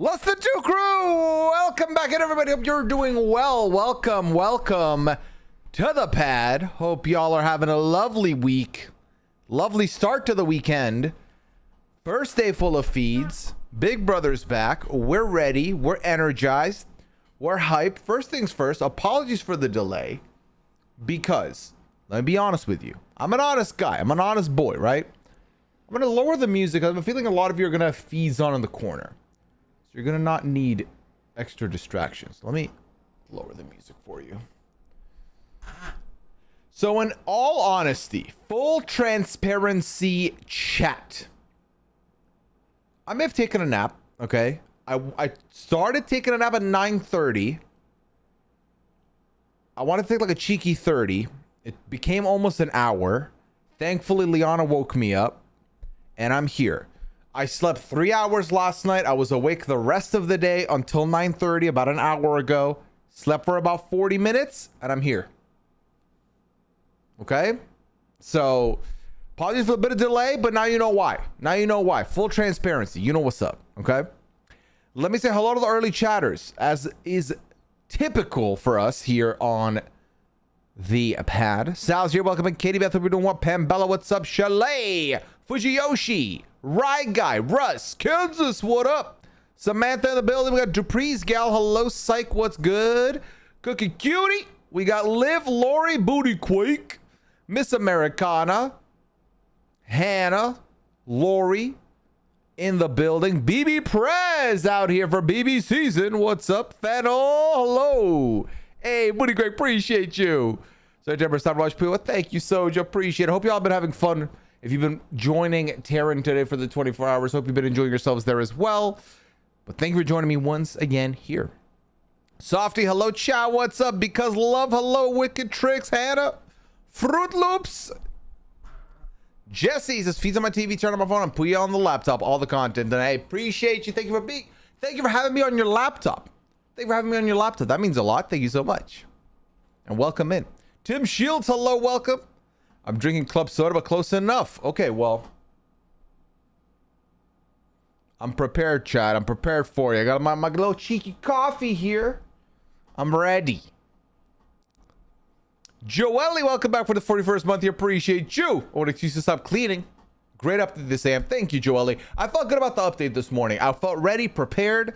Less than two crew, welcome back in, everybody. Hope you're doing well. Welcome to the pad. Hope y'all are having a lovely week. Lovely start to the weekend. First day full of feeds. Big Brother's back. We're ready. We're energized. We're hyped. First things first, apologies for the delay. Because, let me be honest with you. I'm an honest guy. I'm an honest boy, right? I'm going to lower the music. I have a feeling a lot of you are going to have feeds on in the corner. So you're going to not need extra distractions. Let me lower the music for you. So in all honesty, full transparency chat. I may have taken a nap, okay? I started taking a nap at 9:30. I wanted to take like a cheeky 30. It became almost an hour. Thankfully, Liana woke me up and I'm here. I slept 3 hours last night. I was awake the rest of the day until 9:30, about an hour ago. Slept for about 40 minutes, and I'm here. Okay? So, apologies for a bit of delay, but now you know why. Now you know why. Full transparency. You know what's up, okay? Let me say hello to the early chatters, as is typical for us here on the pad. Sal's here. Welcome in. Katie Beth, hope you're doing well. Pambella, what's up? Chalet, Fujiyoshi, Rye Guy, Russ, Kansas, what up? Samantha in the building. We got Dupree's gal. Hello, Psych, what's good? Cookie Cutie. We got Liv, Lori, Booty Quake, Miss Americana, Hannah, Lori in the building. BB Prez out here for BB season. What's up, Fennel? Hello. Hey, Booty Quake, appreciate you. So, Deborah, stop Rush Pooya. Thank you, Soja. Appreciate it. Hope y'all been having fun. If you've been joining Taryn today for the 24 hours, hope you've been enjoying yourselves there as well. But thank you for joining me once again here. Softy, hello, Chow, what's up? Because love, hello, Wicked Tricks, Hannah, Fruit Loops. Jesse says, feeds on my TV, turn on my phone, and Pooya on the laptop, all the content. And I appreciate you. Thank you for having me on your laptop. Thank you for having me on your laptop. That means a lot. Thank you so much. And welcome in. Tim Shields, hello, welcome. I'm drinking club soda, but close enough. Okay, well, I'm prepared, Chad. I'm prepared for you. I got my little cheeky coffee here. I'm ready. Joelle, welcome back for the 41st month here. Appreciate you. I want excuse to stop cleaning. Great update this AM. Thank you, Joelle. I felt good about the update this morning. I felt ready, prepared.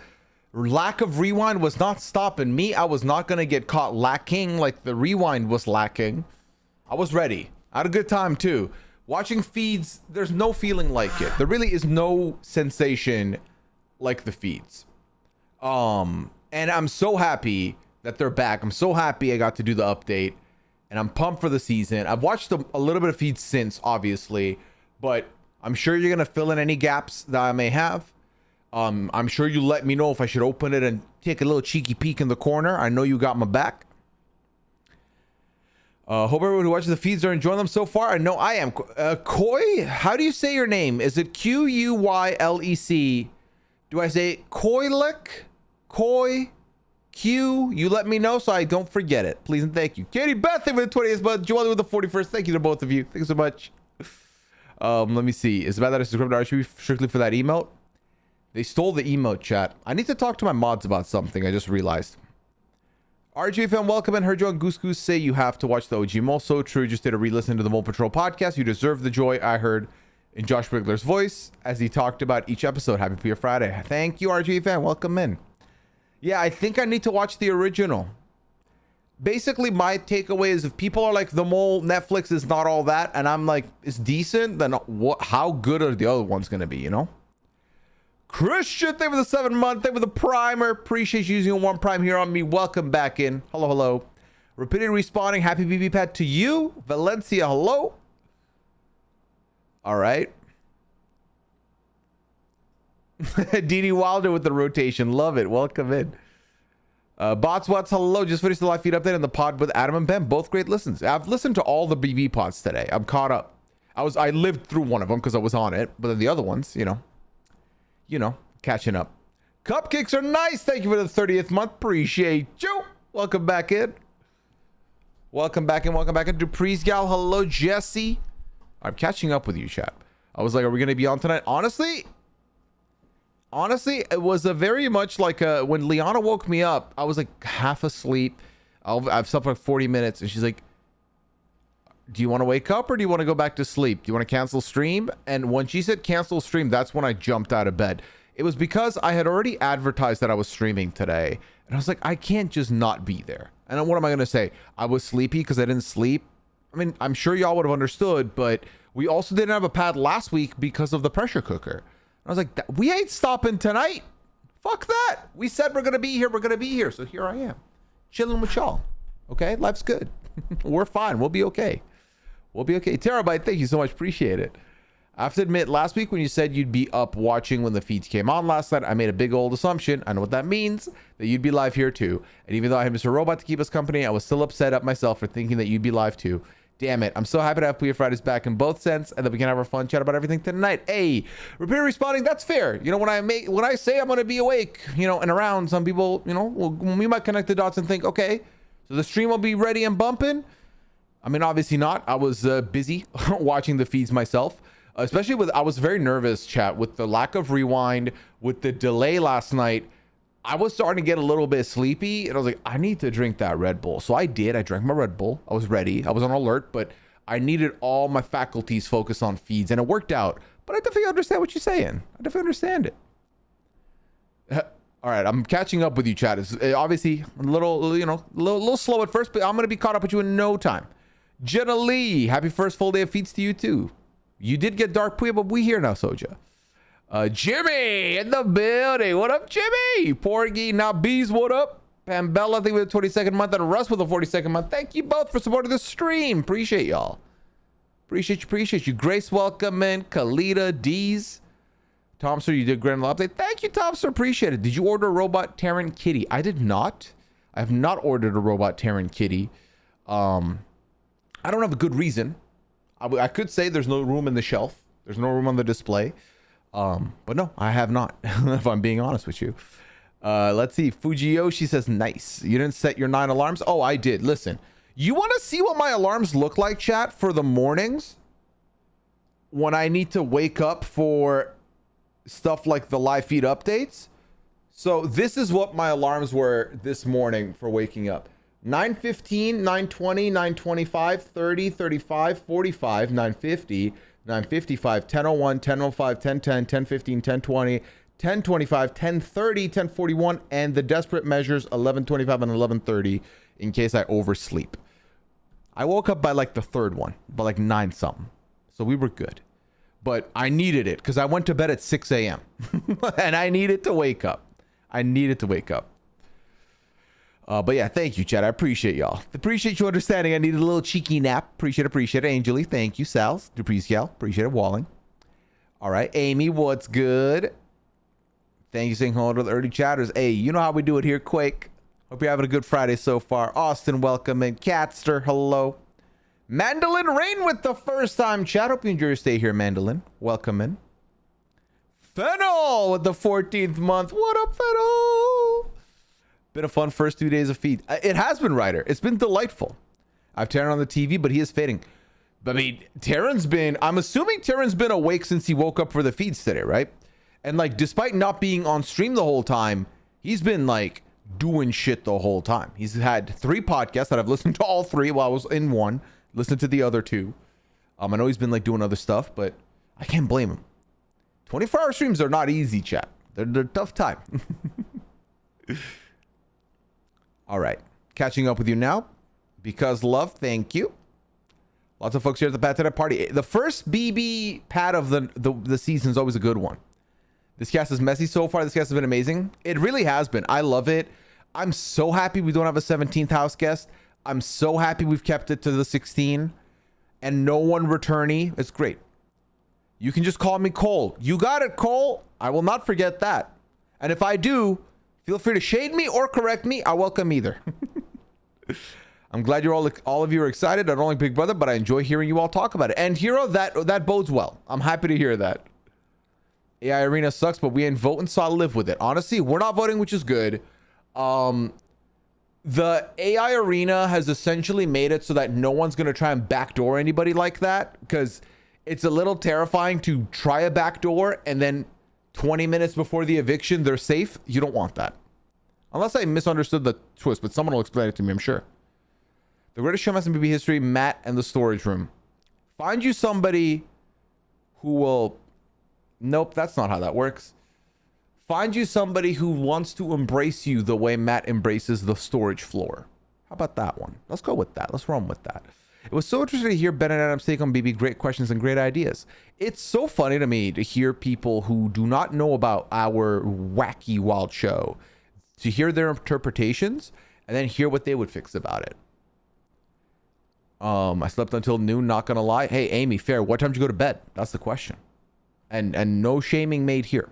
Lack of rewind was not stopping me. I was not going to get caught lacking like the rewind was lacking. I was ready. I had a good time too. Watching feeds, there's no feeling like it. There really is no sensation like the feeds. And I'm so happy that they're back. I'm so happy I got to do the update. And I'm pumped for the season. I've watched a little bit of feeds since, obviously. But I'm sure you're going to fill in any gaps that I may have. I'm sure you let me know if I should open it and take a little cheeky peek in the corner. I know you got my back. Hope everyone who watches the feeds are enjoying them so far. I know I am. Koi, how do you say your name? Is it Q-U-Y-L-E-C? Do I say Koilek? Koi? Q? You let me know so I don't forget it. Please and thank you. Katie Beth, thank you for the 20th month. Joelle with the 41st. Thank you to both of you. Thank you so much. Let me see. Is it bad that I subscribed to RGB strictly for that emote? They stole the emote, chat. I need to talk to my mods about something. I just realized. RJ fan, welcome in. Heard you on Goose Goose say you have to watch the OG Mole. So true. Just did a re-listen to the Mole Patrol podcast. You deserve the joy I heard in Josh Brigler's voice as he talked about each episode. Happy Pooya Friday. Thank you, RJ fan. Welcome in. Yeah, I think I need to watch the original. Basically, my takeaway is if people are like, the Mole Netflix is not all that, and I'm like, it's decent, then how good are the other ones going to be, you know? Christian, thank you for the 7 month. Thank you for the primer. Appreciate you using a warm prime here on me. Welcome back in. Hello, hello. Repeated respawning. Happy BB Pad to you. Valencia, hello. All right. DD Wilder with the rotation. Love it. Welcome in. Botswats, hello. Just finished the live feed update on the pod with Adam and Ben. Both great listens. I've listened to all the BB pods today. I'm caught up. I lived through one of them because I was on it. But then the other ones, you know, catching up. Cupcakes are nice. Thank you for the 30th month. Appreciate you. Welcome back in. Welcome back in. Welcome back in. Dupree's gal. Hello, Jesse. I'm catching up with you, chat. I was like, are we going to be on tonight? Honestly, Honestly, it was a very much like when Liana woke me up, I was like half asleep. I've slept for like 40 minutes, and she's like, do you want to wake up or do you want to go back to sleep? Do you want to cancel stream? And when she said cancel stream, that's when I jumped out of bed. It was because I had already advertised that I was streaming today. And I was like, I can't just not be there. And then what am I going to say? I was sleepy because I didn't sleep. I mean, I'm sure y'all would have understood, but we also didn't have a pad last week because of the pressure cooker. I was like, we ain't stopping tonight. Fuck that. We said we're going to be here. We're going to be here. So here I am, chilling with y'all. Okay. Life's good. We're fine. We'll be okay. We'll be okay. Terabyte, thank you so much. Appreciate it. I have to admit, last week when you said you'd be up watching when the feeds came on last night, I made a big old assumption. I know what that means, that you'd be live here too. And even though I had Mr. Robot to keep us company, I was still upset at myself for thinking that you'd be live too. Damn it. I'm so happy to have Pooya Fridays back in both sense and that we can have our fun chat about everything tonight. Hey, repair responding, that's fair. You know, when I say I'm going to be awake, you know, and around, some people, you know, we might connect the dots and think, okay, so the stream will be ready and bumping. I mean, obviously not. I was busy watching the feeds myself, especially I was very nervous, chat, with the lack of rewind, with the delay last night. I was starting to get a little bit sleepy and I was like, I need to drink that Red Bull. So I did. I drank my Red Bull. I was ready. I was on alert, but I needed all my faculties focused on feeds and it worked out. But I definitely understand what you're saying. I definitely understand it. All right, I'm catching up with you, chat. It's obviously a little, you know, a little slow at first, but I'm going to be caught up with you in no time. Jenna Lee, happy first full day of feeds to you too. You did get dark, Pooya, but we here now, Soja. Jimmy in the building. What up, Jimmy? Porgy, Nabees, what up? Pambella, I think with a 22nd month, and Russ with a 42nd month. Thank you both for supporting the stream. Appreciate y'all. Appreciate you. Grace, welcome in. Kalita, D's. Tom, sir, you did grand update. Thank you, Tom, sir. Appreciate it. Did you order a robot Terran Kitty? I did not. I have not ordered a robot Terran Kitty. I don't have a good reason. I could say there's no room in the shelf. There's no room on the display. But no, I have not, if I'm being honest with you. Let's see. Fujiyoshi says, nice. You didn't set your 9 alarms? Oh, I did. Listen, you want to see what my alarms look like, chat, for the mornings? When I need to wake up for stuff like the live feed updates? So this is what my alarms were this morning for waking up. 9:15, 9:20, 9:25, 30, 35, 45, 9:50, 9:55, 10:01, 10:05, 10:10, 10:15, 10:20, 10:25, 10:30, 10:41, and the desperate measures 11:25 and 11:30 in case I oversleep. I woke up by like the third one, by like 9 something. So we were good. But I needed it because I went to bed at 6 a.m. and I needed to wake up. But yeah, thank you, Chad. I appreciate y'all. Appreciate you understanding. I needed a little cheeky nap. Appreciate it. Angeli, thank you. Sal, appreciate it. Walling. All right, Amy, what's good? Thank you, saying hello to the early chatters. Hey, you know how we do it here, Quake. Hope you're having a good Friday so far. Austin, welcome in. Catster, hello. Mandolin Rain with the first time chat. Hope you enjoy your stay here, Mandolin. Welcome in. Fennel with the 14th month. What up, Fennel? Been a fun first 2 days of feed. It has been, Ryder. It's been delightful. I've Terran on the TV, but he is fading. I mean, I'm assuming Terran's been awake since he woke up for the feeds today, right? And like, despite not being on stream the whole time, he's been like doing shit the whole time. He's had 3 podcasts that I've listened to all 3 while I was in one, listened to the other 2. I know he's been like doing other stuff, but I can't blame him. 24-hour streams are not easy, chat. They're tough time. All right, catching up with you now. Because love, thank you. Lots of folks here at the Pad Today party. The first BB pad of the season is always a good one. This cast is messy so far. This cast has been amazing. It really has been. I love it. I'm so happy we don't have a 17th house guest. I'm so happy we've kept it to the 16 and no one returnee. It's great. You can just call me Cole. You got it, Cole. I will not forget that. And if I do, feel free to shade me or correct me. I welcome either. I'm glad you're all of you are excited. I don't like Big Brother, but I enjoy hearing you all talk about it. And Hero, that bodes well. I'm happy to hear that. AI Arena sucks, but we ain't voting, so I'll live with it. Honestly, we're not voting, which is good. The AI Arena has essentially made it so that no one's going to try and backdoor anybody like that, because it's a little terrifying to try a backdoor and then 20 minutes before the eviction, they're safe. You don't want that. Unless I misunderstood the twist, but someone will explain it to me, I'm sure. The greatest show in BB history, Matt and the storage room. Find you somebody who will... Nope, that's not how that works. Find you somebody who wants to embrace you the way Matt embraces the storage floor. How about that one? Let's go with that. Let's run with that. It was so interesting to hear Ben and Adam's take on BB. Great questions and great ideas. It's so funny to me to hear people who do not know about our wacky wild show, to hear their interpretations and then hear what they would fix about it. I slept until noon, not gonna lie. Hey, Amy, fair. What time did you go to bed? That's the question. And no shaming made here.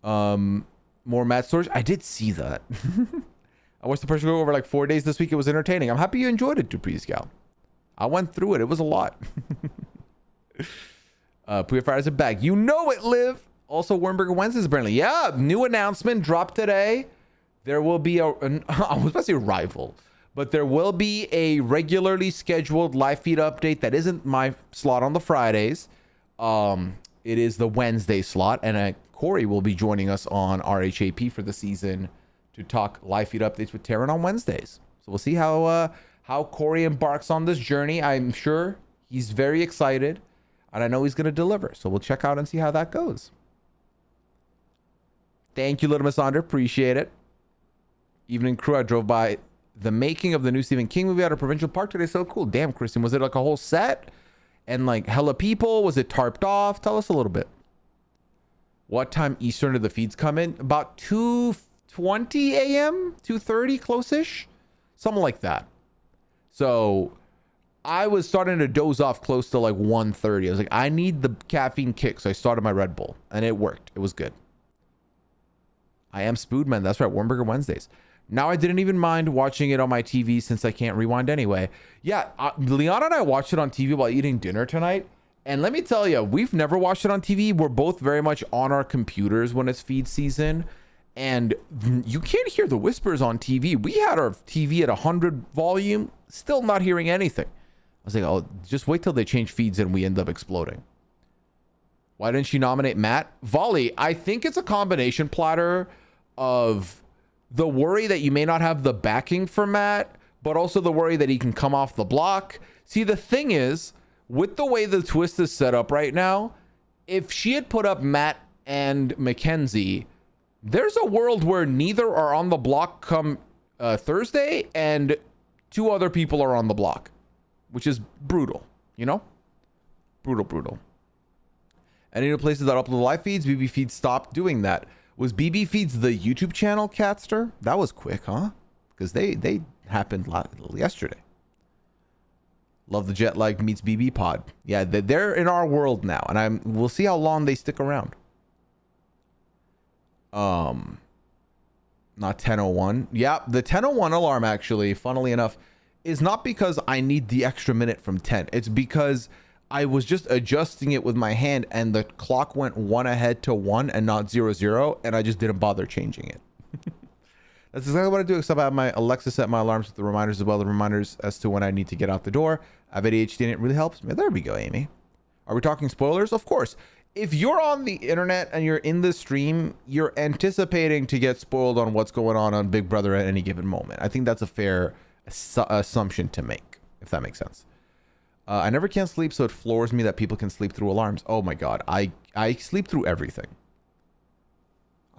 More Matt stories. I did see that. I watched the person go over like 4 days this week. It was entertaining. I'm happy you enjoyed it, Dupree Scout. I went through it. It was a lot. Pooya Fires a bag. You know it, Liv. Also, Wernberger Wednesdays apparently. Yeah, new announcement dropped today. There will be I was about to say rival, but there will be a regularly scheduled live feed update that isn't my slot on the Fridays. It is the Wednesday slot, and Corey will be joining us on RHAP for the season to talk live feed updates with Taryn on Wednesdays. So we'll see how Corey embarks on this journey. I'm sure he's very excited, and I know he's going to deliver. So we'll check out and see how that goes. Thank you, Little Miss Andre. Appreciate it. Evening crew, I drove by the making of the new Stephen King movie out of Provincial Park today. So cool. Damn, Kristen, was it like a whole set and like hella people? Was it tarped off? Tell us a little bit. What time Eastern did the feeds come in? About 2:20 a.m., 2:30, close-ish, something like that. So I was starting to doze off close to like 1:30. I was like, I need the caffeine kick, so I started my Red Bull, and it worked. It was good. I am Spoodman. That's right, Wernberger Wednesdays. Now I didn't even mind watching it on my TV since I can't rewind anyway. Yeah, Leon and I watched it on TV while eating dinner tonight. And let me tell you, we've never watched it on TV. We're both very much on our computers when it's feed season. And you can't hear the whispers on TV. We had our TV at 100 volume, still not hearing anything. I was like, oh, just wait till they change feeds and we end up exploding. Why didn't she nominate Matt? Volley, I think it's a combination platter of the worry that you may not have the backing for Matt, but also the worry that he can come off the block. See, the thing is, with the way the twist is set up right now, if she had put up Matt and Mackenzie, there's a world where neither are on the block come Thursday and two other people are on the block, which is brutal, you know? Brutal. Any new places that upload live feeds? BB Feeds stopped doing that. Was BB Feeds the YouTube channel, Catster? That was quick, huh? Because they happened yesterday. Love the jet lag meets BB pod. Yeah, they're in our world now, and we'll see how long they stick around. Not 10:01. Yeah, the 10:01 alarm actually, funnily enough, is not because I need the extra minute from 10. It's because I was just adjusting it with my hand and the clock went one ahead to 1 and not 00, and I just didn't bother changing it. That's exactly what I do, except I have my Alexa set my alarms with the reminders as well, the reminders as to when I need to get out the door. I have ADHD and it really helps me. There we go, Amy. Are we talking spoilers? Of course. If you're on the internet and you're in the stream, you're anticipating to get spoiled on what's going on Big Brother at any given moment. I think that's a fair assumption to make, if that makes sense. I never can sleep, so it floors me that people can sleep through alarms. Oh my God. I sleep through everything.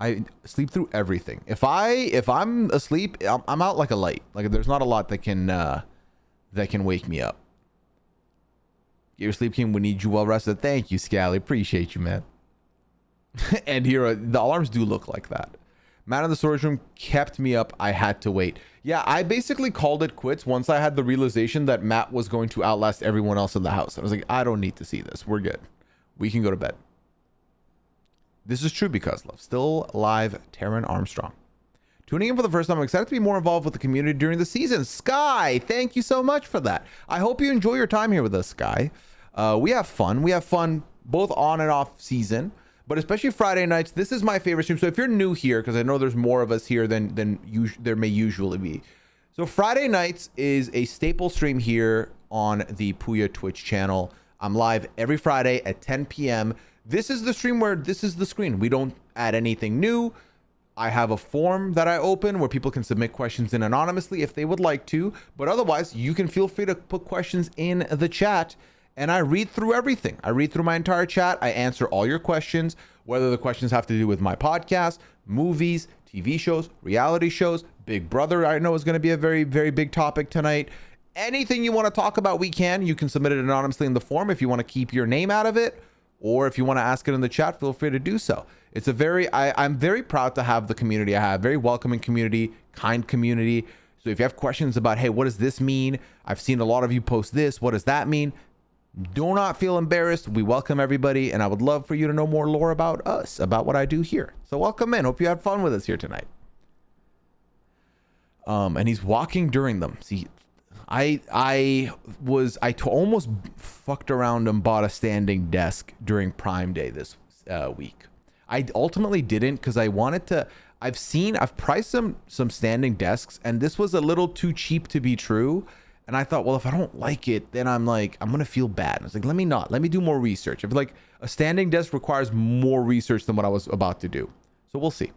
I sleep through everything. If I'm asleep, I'm out like a light. Like there's not a lot that can wake me up. Get your sleep king. We need you well rested. Thank you, Scally. Appreciate you, man. And here, the alarms do look like that. Man in the storage room kept me up. I had to wait. Yeah, I basically called it quits once I had the realization that Matt was going to outlast everyone else in the house. I was like, I don't need to see this. We're good. We can go to bed. This is true because love. Still live, Taryn Armstrong. Tuning in for the first time, I'm excited to be more involved with the community during the season. Sky, thank you so much for that. I hope you enjoy your time here with us, Sky. We have fun. We have fun both on and off season, but especially Friday nights. This is my favorite stream. So if you're new here, because I know there's more of us here than there may usually be. So Friday nights is a staple stream here on the Pooya Twitch channel. I'm live every Friday at 10 p.m. This is the stream where this is the screen. We don't add anything new. I have a form that I open where people can submit questions in anonymously if they would like to, but otherwise you can feel free to put questions in the chat and I read through everything. I read through my entire chat. I answer all your questions, whether the questions have to do with my podcast, movies, TV shows, reality shows, Big Brother. I know is going to be a very, very big topic tonight. Anything you want to talk about, we can. You can submit it anonymously in the form if you want to keep your name out of it, or if you want to ask it in the chat, feel free to do so. It's a I'm very proud to have the community I have, very welcoming community, kind community. So if you have questions about, hey, what does this mean? I've seen a lot of you post this. What does that mean? Do not feel embarrassed. We welcome everybody, and I would love for you to know more lore about us, about what I do here. So welcome in. Hope you had fun with us here tonight. And he's walking during them. See, I almost fucked around and bought a standing desk during Prime Day this week. I ultimately didn't because I wanted to. I've priced some standing desks, and this was a little too cheap to be true. And I thought, well, if I don't like it, then I'm gonna feel bad. And I was like, let me do more research. I feel like a standing desk requires more research than what I was about to do. So we'll see.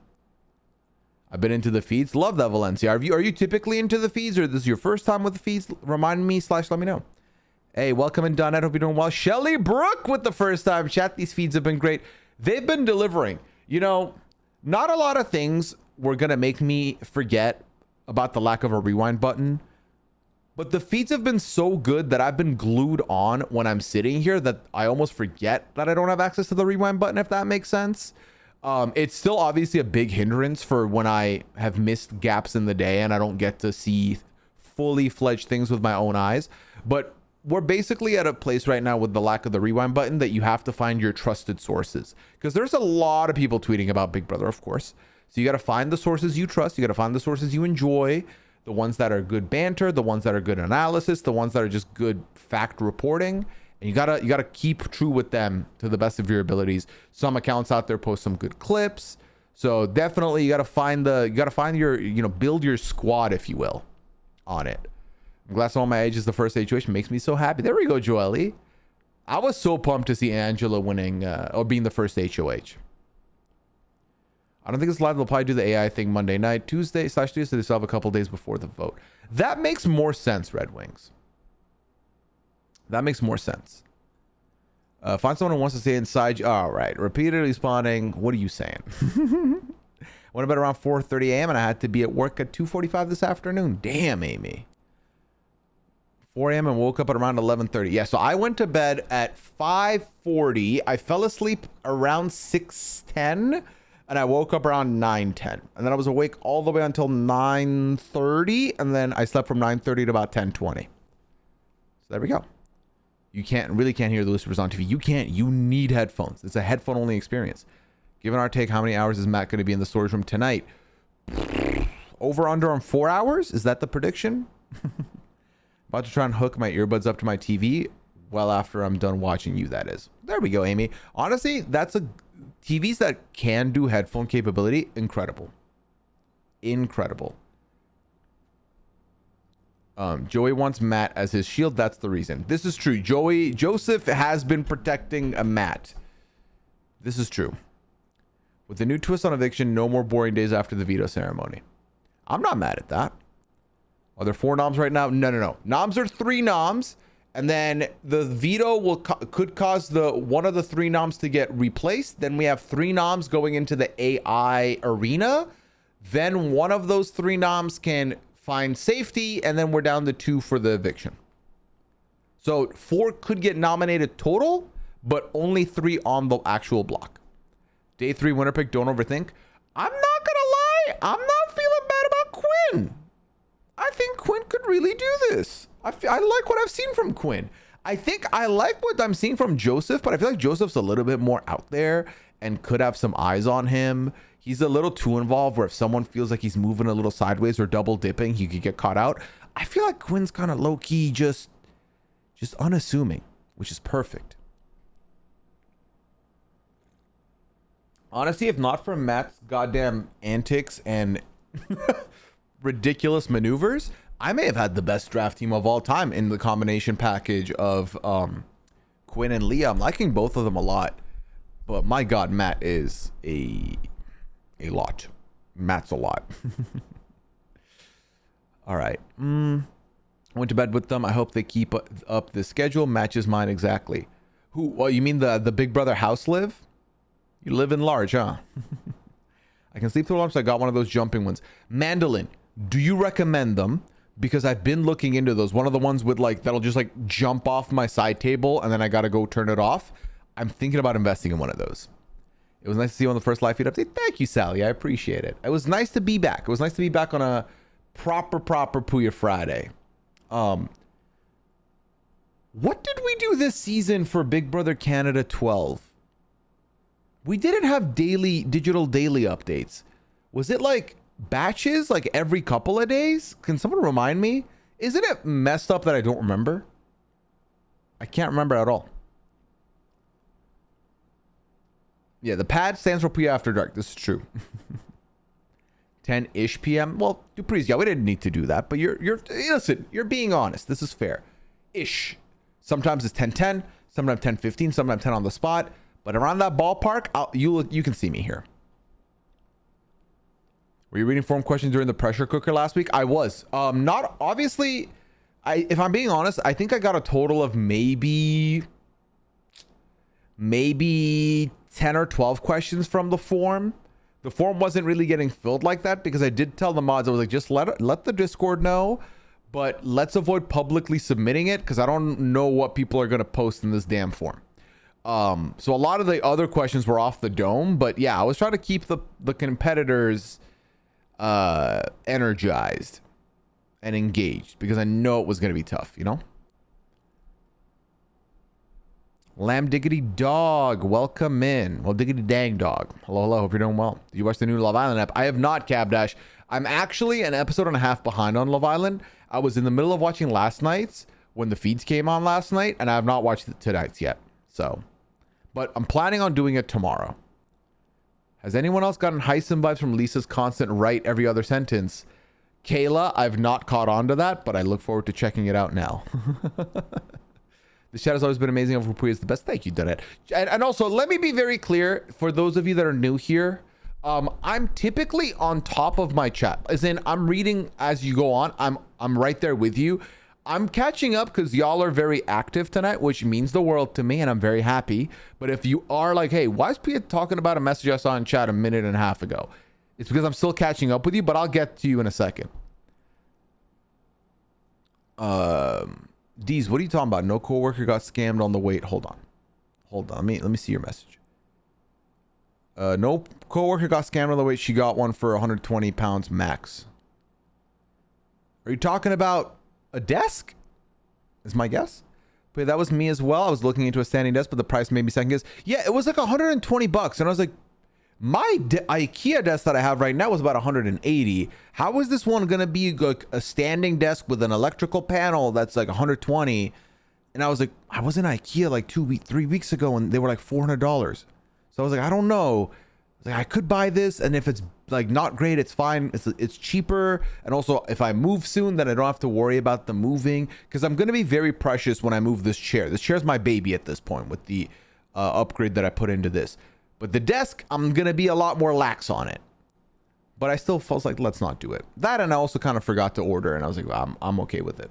I've been into the feeds. Love that, Valencia. Are you typically into the feeds, or this is your first time with the feeds? Remind me / let me know. Hey, welcome in, Donette. Hope you're doing well. Shelly Brook with the first time chat. These feeds have been great. They've been delivering. You know, not a lot of things were going to make me forget about the lack of a rewind button, but the feeds have been so good that I've been glued on when I'm sitting here that I almost forget that I don't have access to the rewind button, if that makes sense. It's still obviously a big hindrance for when I have missed gaps in the day and I don't get to see fully fledged things with my own eyes. But we're basically at a place right now with the lack of the rewind button that you have to find your trusted sources, because there's a lot of people tweeting about Big Brother, of course. So you got to find the sources you trust. You got to find the sources you enjoy, the ones that are good banter, the ones that are good analysis, the ones that are just good fact reporting. And you gotta keep true with them to the best of your abilities. Some accounts out there post some good clips. So definitely you gotta find your, build your squad, if you will, on it. I'm glad on my edge is the first HOH. Makes me so happy. There we go, Joelle. I was so pumped to see Angela winning or being the first HOH. I don't think it's live. They'll probably do the AI thing Monday night, Tuesday/Tuesday. They still have a couple days before the vote. That makes more sense, Red Wings. That makes more sense. Find someone who wants to stay inside. All right. Repeatedly spawning. What are you saying? Went to bed around 4:30 a.m. and I had to be at work at 2:45 this afternoon. Damn, Amy. 4 a.m. and woke up at around 11:30. Yeah, so I went to bed at 5:40. I fell asleep around 6:10 and I woke up around 9:10. And then I was awake all the way until 9:30 and then I slept from 9:30 to about 10:20. So there we go. You really can't hear the Lucifers on TV. You need headphones. It's a headphone only experience. Given our take, how many hours is Matt going to be in the storage room tonight? Over under on 4 hours? Is that the prediction? About to try and hook my earbuds up to my TV well after I'm done watching you, that is. There we go, Amy. Honestly, TVs that can do headphone capability, incredible. Incredible. Joey wants Matt as his shield. That's the reason. This is true. Joseph has been protecting a Matt. This is true. With the new twist on eviction, no more boring days after the veto ceremony. I'm not mad at that. Are there 4 noms right now? No. Noms are 3 noms, and then the veto could cause one of the 3 noms to get replaced. Then we have 3 noms going into the AI arena. Then one of those 3 noms can find safety, and then we're down to 2 for the eviction. So 4 could get nominated total, but only 3 on the actual block. Day 3 winner pick, don't overthink. I'm not gonna lie, I'm not feeling bad about Quinn. I think Quinn could really do this. I like what I've seen from Quinn. I think I like what I'm seeing from Joseph, but I feel like Joseph's a little bit more out there and could have some eyes on him. He's a little too involved where if someone feels like he's moving a little sideways or double dipping, he could get caught out. I feel like Quinn's kind of low key, just unassuming, which is perfect. Honestly, if not for Matt's goddamn antics and ridiculous maneuvers, I may have had the best draft team of all time in the combination package of Quinn and Leah. I'm liking both of them a lot. But my God, Matt is a lot. Matt's a lot. All right. Went to bed with them. I hope they keep up the schedule. Matches mine exactly. Who? Well, you mean the Big Brother house live? You live in large, huh? I can sleep through lunch. So I got one of those jumping ones. Mandolin. Do you recommend them? Because I've been looking into those. One of the ones with like that'll just like jump off my side table and then I gotta go turn it off. I'm thinking about investing in one of those. It was nice to see you on the first live feed update. Thank you, Sally. I appreciate it. It was nice to be back. It was nice to be back on a proper Pooya Friday. What did we do this season for Big Brother Canada 12? We didn't have digital daily updates. Was it like batches, like every couple of days? Can someone remind me? Isn't it messed up that I don't remember? I can't remember at all. Yeah, the pad stands for Pooya After Dark. This is true. 10-ish p.m. Well, Dupree's, yeah, we didn't need to do that, but you're listen, you're being honest. This is fair. Ish. Sometimes it's 10:10, sometimes 10:15, sometimes 10 on the spot, but around that ballpark, you can see me here. Were you reading forum questions during the pressure cooker last week? I was. Not obviously. If I'm being honest, I think I got a total of maybe 10 or 12 questions from the forum. The forum wasn't really getting filled like that because I did tell the mods, I was like, just let the Discord know, but let's avoid publicly submitting it because I don't know what people are going to post in this damn form. So a lot of the other questions were off the dome, but yeah, I was trying to keep the competitors energized and engaged because I know it was going to be tough, you know? Lamb Diggity Dog, welcome in. Well, Diggity Dang Dog. Hello, hope you're doing well. Did you watch the new Love Island app? I have not, Cab Dash. I'm actually an episode and a half behind on Love Island. I was in the middle of watching last night's when the feeds came on last night, and I have not watched tonight's yet. So, but I'm planning on doing it tomorrow. Has anyone else gotten Heisen vibes from Lisa's constant right every other sentence? Kayla, I've not caught on to that, but I look forward to checking it out now. The chat has always been amazing. Over Pooya is the best. Thank you, Donette. And also, let me be very clear for those of you that are new here. I'm typically on top of my chat, as in I'm reading as you go on. I'm right there with you. I'm catching up because y'all are very active tonight, which means the world to me, and I'm very happy. But if you are like, hey, why is Pooya talking about a message I saw in chat a minute and a half ago? It's because I'm still catching up with you, but I'll get to you in a second. Deez, what are you talking about? No coworker got scammed on the wait. Hold on. Let me see your message. No coworker got scammed on the wait. She got one for 120 pounds max. Are you talking about a desk? Is my guess. But that was me as well. I was looking into a standing desk, but the price made me second guess. Yeah, it was like 120 bucks, and I was like, my IKEA desk that I have right now was about 180. How is this one gonna be like a standing desk with an electrical panel that's like 120? And I was like, I was in IKEA like 3 weeks ago, and they were like $400. So I was like, I don't know. Like, I could buy this, and if it's like not great, it's fine. It's cheaper, and also if I move soon, then I don't have to worry about the moving because I'm gonna be very precious when I move this chair. This chair's my baby at this point with the upgrade that I put into this. But the desk, I'm going to be a lot more lax on it. But I still felt like, let's not do it. That, and I also kind of forgot to order, and I was like, well, I'm okay with it.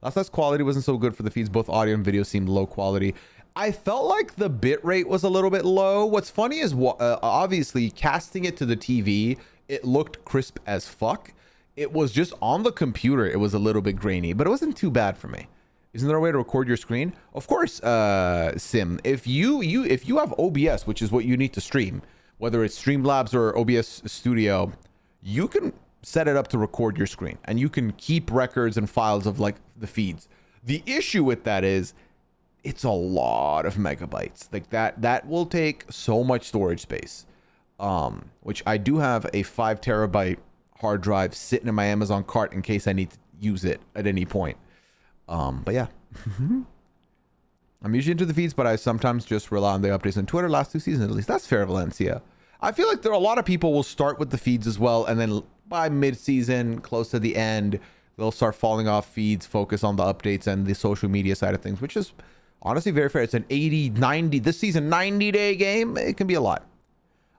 Last night's quality wasn't so good for the feeds. Both audio and video seemed low quality. I felt like the bit rate was a little bit low. What's funny is, obviously, casting it to the TV, it looked crisp as fuck. It was just on the computer, it was a little bit grainy, but it wasn't too bad for me. Isn't there a way to record your screen? Of course, Sim. If you have OBS, which is what you need to stream, whether it's Streamlabs or OBS Studio, you can set it up to record your screen, and you can keep records and files of like the feeds. The issue with that is it's a lot of megabytes. Like that will take so much storage space. Which I do have a 5 terabyte hard drive sitting in my Amazon cart in case I need to use it at any point. But yeah, I'm usually into the feeds, but I sometimes just rely on the updates on Twitter. Last 2 seasons, at least. That's fair, Valencia. I feel like there are a lot of people will start with the feeds as well, and then by mid-season, close to the end, they'll start falling off feeds, focus on the updates and the social media side of things, which is Honestly, very fair. It's an 80, 90, this season, 90-day game. It can be a lot.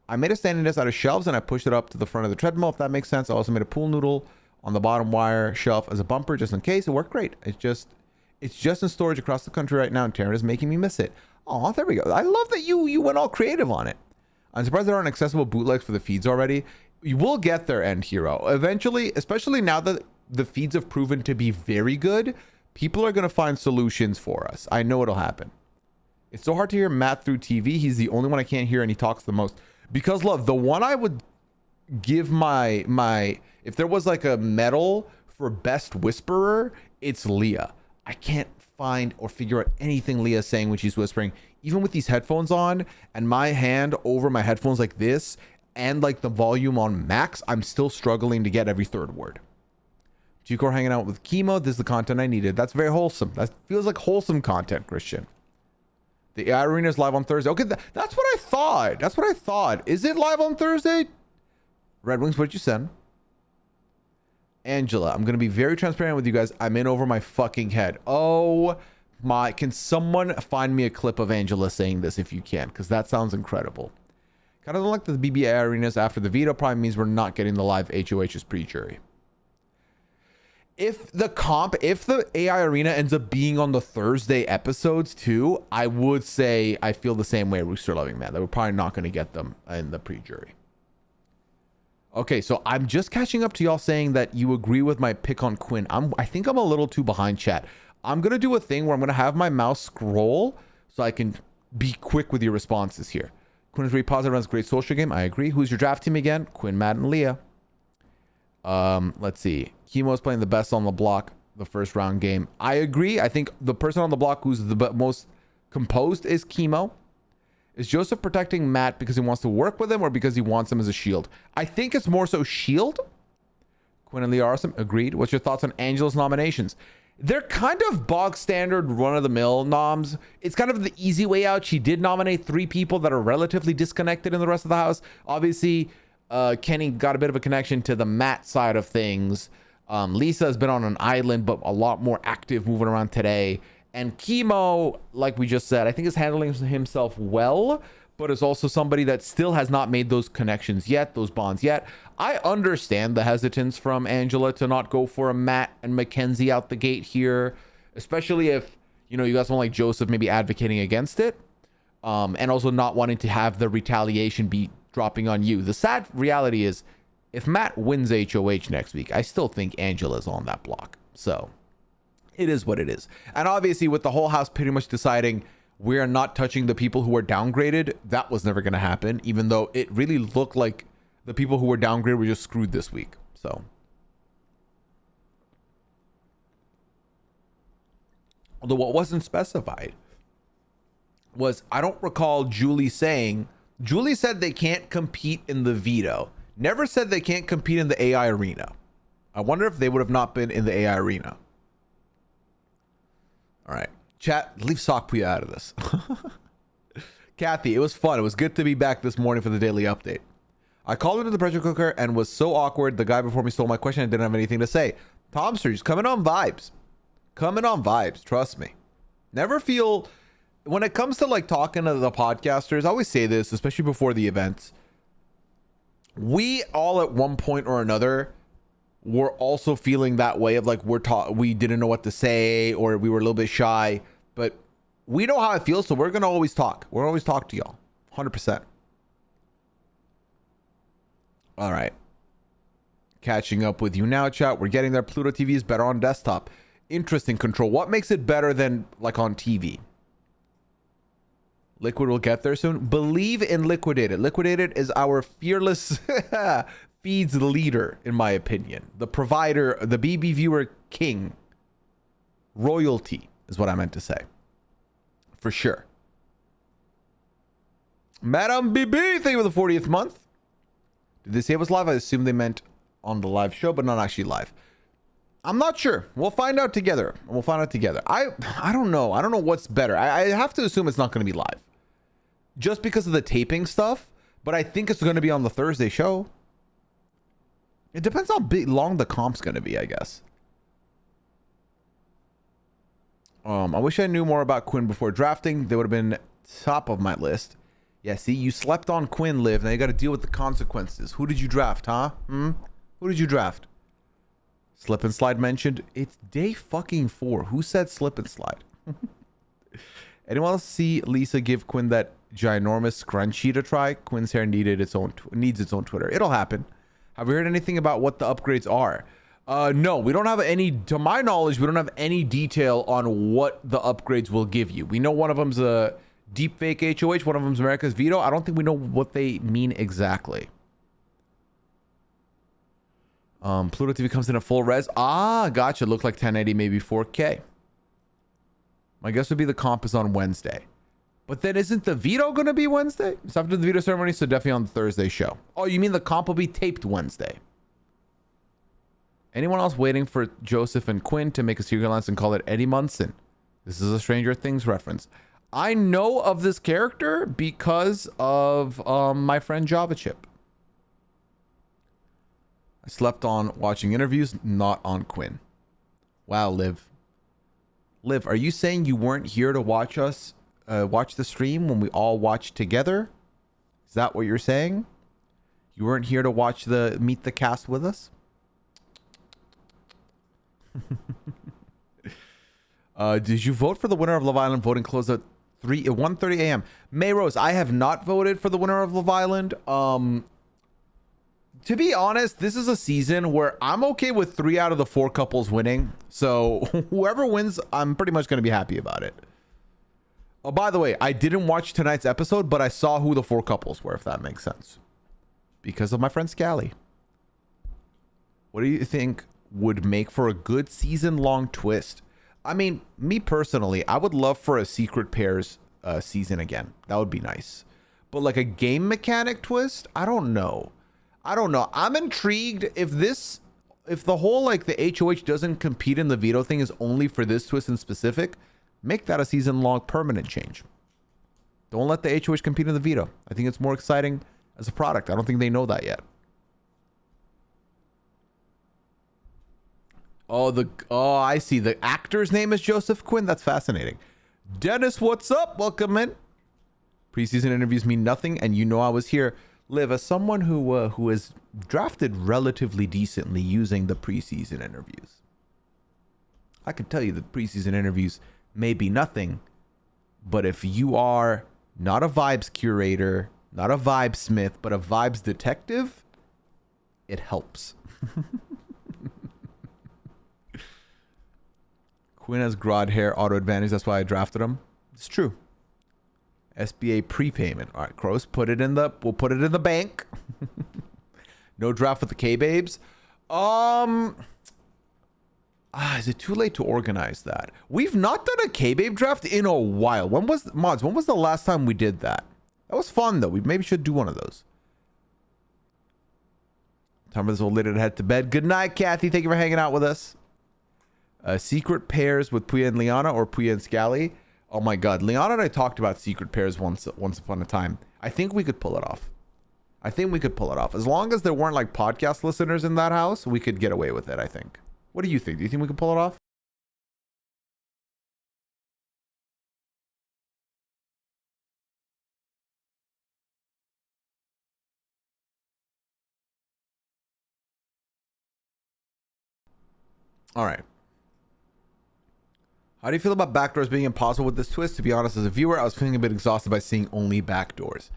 I made a standing desk out of shelves and I pushed it up to the front of the treadmill, if that makes sense. I also made a pool noodle on the bottom wire shelf as a bumper, just in case. It worked great. It's just in storage across the country right now, and Taryn is making me miss it. Oh, there we go. I love that you went all creative on it. I'm surprised there aren't accessible bootlegs for the feeds already. You will get there, End Hero. Eventually, especially now that the feeds have proven to be very good, people are going to find solutions for us. I know it'll happen. It's so hard to hear Matt through TV. He's the only one I can't hear, and he talks the most. Because, love, the one I would give my if there was like a medal for best whisperer, it's Leah. I can't find or figure out anything Leah's saying when she's whispering. Even with these headphones on and my hand over my headphones like this and like the volume on max, I'm still struggling to get every third word. Chico hanging out with Chemo. This is the content I needed. That's very wholesome. That feels like wholesome content, Christian. The AI Arena is live on Thursday. Okay, that's what I thought. That's what I thought. Is it live on Thursday? Red Wings, what did you send? Angela, I'm going to be very transparent with you guys. I'm in over my fucking head. Oh my, can someone find me a clip of Angela saying this if you can? Because that sounds incredible. Kind of don't like the BBA arenas after the veto probably means we're not getting the live HOH's pre-jury. If the AI arena ends up being on the Thursday episodes too, I would say I feel the same way, Rooster Loving Man, that we're probably not going to get them in the pre-jury. Okay, so I'm just catching up to y'all saying that you agree with my pick on Quinn. I think I'm a little too behind, chat. I'm going to do a thing where I'm going to have my mouse scroll so I can be quick with your responses here. Quinn is really positive, runs a great social game. I agree. Who's your draft team again? Quinn, Matt, and Leah. Let's see. Chemo's playing the best on the block the first round game. I agree. I think the person on the block who's the most composed is Chemo. Is Joseph protecting Matt because he wants to work with him or because he wants him as a shield? I think it's more so shield. Quinn and Leah are awesome. Agreed. What's your thoughts on Angela's nominations? They're kind of bog standard run-of-the-mill noms. It's kind of the easy way out. She did nominate 3 people that are relatively disconnected in the rest of the house. Obviously, Kenny got a bit of a connection to the Matt side of things. Lisa has been on an island, but a lot more active moving around today. And Chemo, like we just said, I think is handling himself well, but is also somebody that still has not made those connections yet, those bonds yet. I understand the hesitance from Angela to not go for a Matt and Mackenzie out the gate here, especially if, you know, you got someone like Joseph maybe advocating against it, and also not wanting to have the retaliation be dropping on you. The sad reality is, if Matt wins HOH next week, I still think Angela's on that block. So it is what it is. And obviously with the whole house pretty much deciding we're not touching the people who were downgraded, that was never going to happen, even though it really looked like the people who were downgraded were just screwed this week. So although what wasn't specified was, I don't recall Julie saying, Julie said they can't compete in the veto, never said they can't compete in the AI arena. I wonder if they would have not been in the AI arena. All right, chat, leave Sock Pooya out of this. Kathy, it was fun. It was good to be back this morning for the daily update. I called into the pressure cooker and was so awkward. The guy before me stole my question and didn't have anything to say. Tomster, just coming on vibes. Coming on vibes, trust me. Never feel, when it comes to like talking to the podcasters, I always say this, especially before the events. We all at one point or another were also feeling that way of like we didn't know what to say or we were a little bit shy, but we know how it feels, so we're gonna always talk. We're always talk to y'all, 100%. All right, catching up with you now, chat. We're getting there. Pluto TV is better on desktop. Interesting control. What makes it better than like on TV? Liquid will get there soon. Believe in Liquidated. Liquidated is our fearless feeds leader, in my opinion. The provider, the BB viewer king. Royalty is what I meant to say. For sure. Madam BB, thank you for the 40th month. Did they say it was live? I assume they meant on the live show, but not actually live. I'm not sure. We'll find out together. We'll find out together. I don't know. I don't know what's better. I have to assume it's not going to be live. Just because of the taping stuff. But I think it's going to be on the Thursday show. It depends how long the comp's going to be, I guess. I wish I knew more about Quinn before drafting. They would have been top of my list. Yeah, see, you slept on Quinn, Liv. Now you got to deal with the consequences. Who did you draft, huh? Who did you draft? Slip and slide mentioned. It's day fucking 4. Who said slip and slide? Anyone else see Lisa give Quinn that ginormous scrunchie to try? Quinn's hair needs its own Twitter. It'll happen. Have we heard anything about what the upgrades are? No, we don't have any, to my knowledge, we don't have any detail on what the upgrades will give you. We know one of them's a deepfake HOH, one of them's America's Veto. I don't think we know what they mean exactly. Pluto TV comes in at full res. Ah, gotcha. Looked like 1080, maybe 4K. My guess would be the comp is on Wednesday. But then isn't the veto going to be Wednesday? It's after the veto ceremony, so definitely on the Thursday show. Oh, you mean the comp will be taped Wednesday? Anyone else waiting for Joseph and Quinn to make a secret alliance and call it Eddie Munson? This is a Stranger Things reference. I know of this character because of my friend Java Chip. I slept on watching interviews, not on Quinn. Wow, Liv. Liv, are you saying you weren't here to watch us, watch the stream when we all watched together? Is that what you're saying? You weren't here to watch meet the cast with us? Did you vote for the winner of Love Island? Voting closed at 1:30 a.m. Mayrose, I have not voted for the winner of Love Island. To be honest, this is a season where I'm okay with 3 out of the 4 couples winning. So whoever wins, I'm pretty much going to be happy about it. Oh, by the way, I didn't watch tonight's episode, but I saw who the 4 couples were, if that makes sense. Because of my friend Scally. What do you think would make for a good season-long twist? I mean, me personally, I would love for a Secret Pairs season again. That would be nice. But like a game mechanic twist? I don't know. I'm intrigued if the whole like the HOH doesn't compete in the veto thing is only for this twist in specific, make that a season-long permanent change. Don't let the HOH compete in the veto. I think it's more exciting as a product. I don't think they know that yet. Oh, I see. The actor's name is Joseph Quinn. That's fascinating. Dennis, what's up? Welcome in. Preseason interviews mean nothing, and you know I was here. Liv, as someone who is drafted relatively decently using the preseason interviews, I can tell you the preseason interviews may be nothing, but if you are not a vibes curator, not a vibe smith, but a vibes detective, it helps. Quinn has Grodd hair auto advantage. That's why I drafted him. It's true. SBA prepayment. All right, Crows, we'll put it in the bank. No draft with the K-Babes. Is it too late to organize that? We've not done a K-Babe draft in a while. When was the last time we did that? That was fun though. We maybe should do one of those. Time for this old lady to head to bed. Good night, Kathy. Thank you for hanging out with us. Secret pairs with Pooya and Liana or Pooya and Scally. Oh my god, Liana and I talked about secret pairs once upon a time. I think we could pull it off. As long as there weren't like podcast listeners in that house, we could get away with it, I think. What do you think? Do you think we could pull it off? All right. How do you feel about backdoors being impossible with this twist? To be honest, as a viewer, I was feeling a bit exhausted by seeing only backdoors.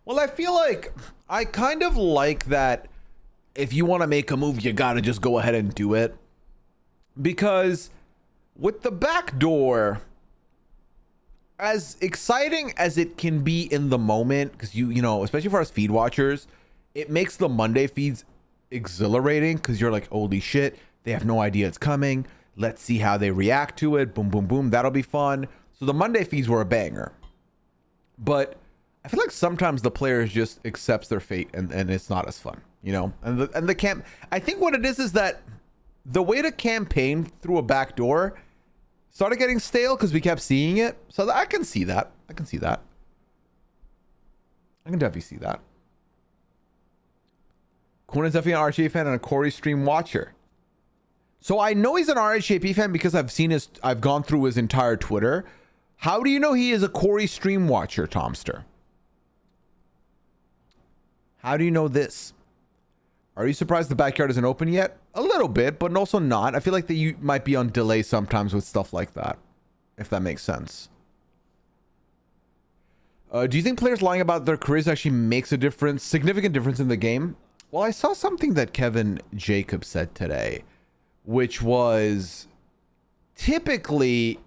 Well, I feel like I kind of like that if you want to make a move, you got to just go ahead and do it. Because with the backdoor, as exciting as it can be in the moment, because you know, especially for us feed watchers, it makes the Monday feeds exhilarating because you're like, holy shit, they have no idea it's coming. Let's see how they react to it. Boom, boom, boom. That'll be fun. So the Monday feeds were a banger. But I feel like sometimes the players just accepts their fate and it's not as fun, you know? And the camp, I think what it is that the way to campaign through a back door started getting stale because we kept seeing it. So I can see that. I can definitely see that. Quinn is definitely an RGA fan and a Corey stream watcher. So I know he's an RHAP fan because I've gone through his entire Twitter. How do you know he is a Corey stream watcher, Tomster? How do you know this? Are you surprised the backyard isn't open yet? A little bit, but also not. I feel like that you might be on delay sometimes with stuff like that, if that makes sense. Do you think players lying about their careers actually makes a difference, significant difference in the game? Well, I saw something that Kevin Jacobs said today, which was typically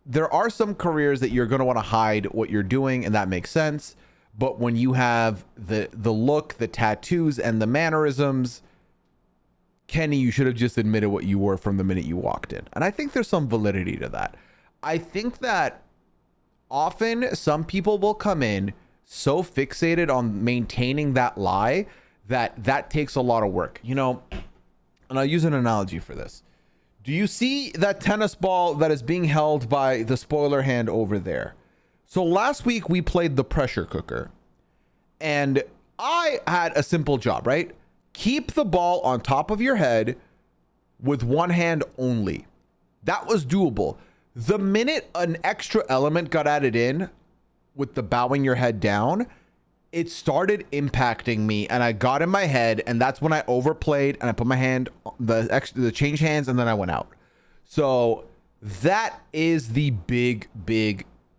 there are some careers that you're going to want to hide what you're doing, and that makes sense. But when you have the look, the tattoos, and the mannerisms, Kenny, you should have just admitted what you were from the minute you walked in. And I think there's some validity to that. I think that often some people will come in so fixated on maintaining that lie that takes a lot of work, you know. And I'll use an analogy for this. Do you see that tennis ball that is being held by the spoiler hand over there? So last week we played the pressure cooker, and I had a simple job, right? Keep the ball on top of your head with one hand only. That was doable. The minute an extra element got added in with the bowing your head down, it started impacting me, and I got in my head, and that's when I overplayed and I put my hand, the change hands, and then I went out. So that is the big